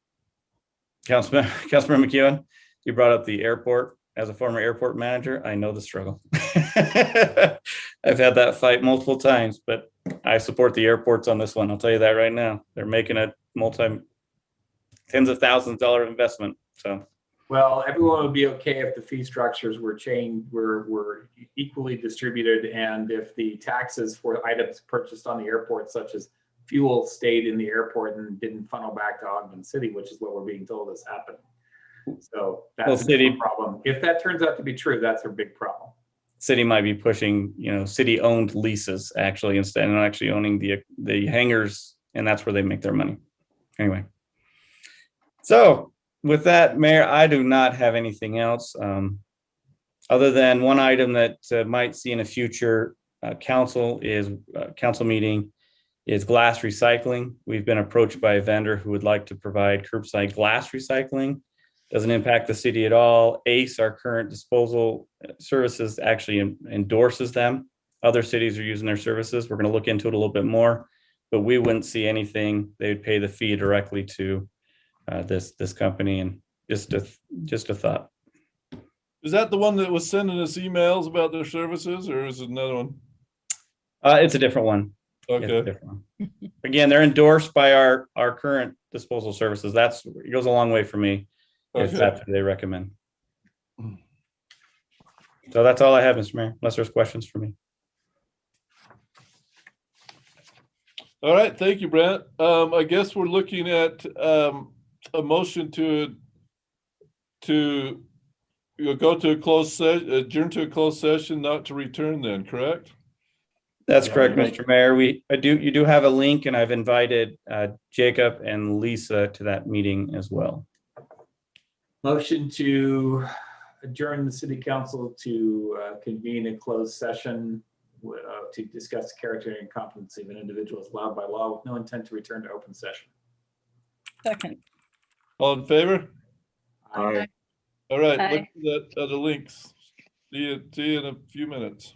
McEwen, you brought up the airport. As a former airport manager, I know the struggle. I've had that fight multiple times, but I support the airports on this one. I'll tell you that right now. They're making a tens of thousands of dollar investment. So Well, everyone would be okay if the fee structures were were equally distributed, and if the taxes for items purchased on the airport, such as fuel, stayed in the airport and didn't funnel back to Ogden City, which is what we're being told has happened. So that's a city- problem. If that turns out to be true, that's a big problem. City might be pushing, city-owned leases actually instead of actually owning the hangars, and that's where they make their money. Anyway. So with that, Mayor, I do not have anything else other than one item that might see in a future council meeting is glass recycling. We've been approached by a vendor who would like to provide curbside glass recycling. Doesn't impact the city at all. ACE, our current disposal services, actually endorses them. Other cities are using their services. We're going to look into it a little bit more, but we wouldn't see anything. They would pay the fee directly to this company, and just a thought. Is that the one that was sending us emails about their services, or is it another one? It's a different one. Okay. It's a different one. Again, they're endorsed by our current disposal services. It goes a long way for me if Okay. that's what they recommend. So that's all I have, Mr. Mayor, unless there's questions for me. All right, thank you, Brent. I guess we're looking at a motion to go to a closed session, adjourn to a closed session, not to return then, correct? That's Yeah, correct, right. Mr. Mayor. You do have a link, and I've invited Jacob and Lisa to that meeting as well. Motion to adjourn the city council to convene a closed session to discuss the character and competency of an individual as allowed by law with no intent to return to open session. Second. All in favor? Aye. All right, Aye. look at the links. See you in a few minutes.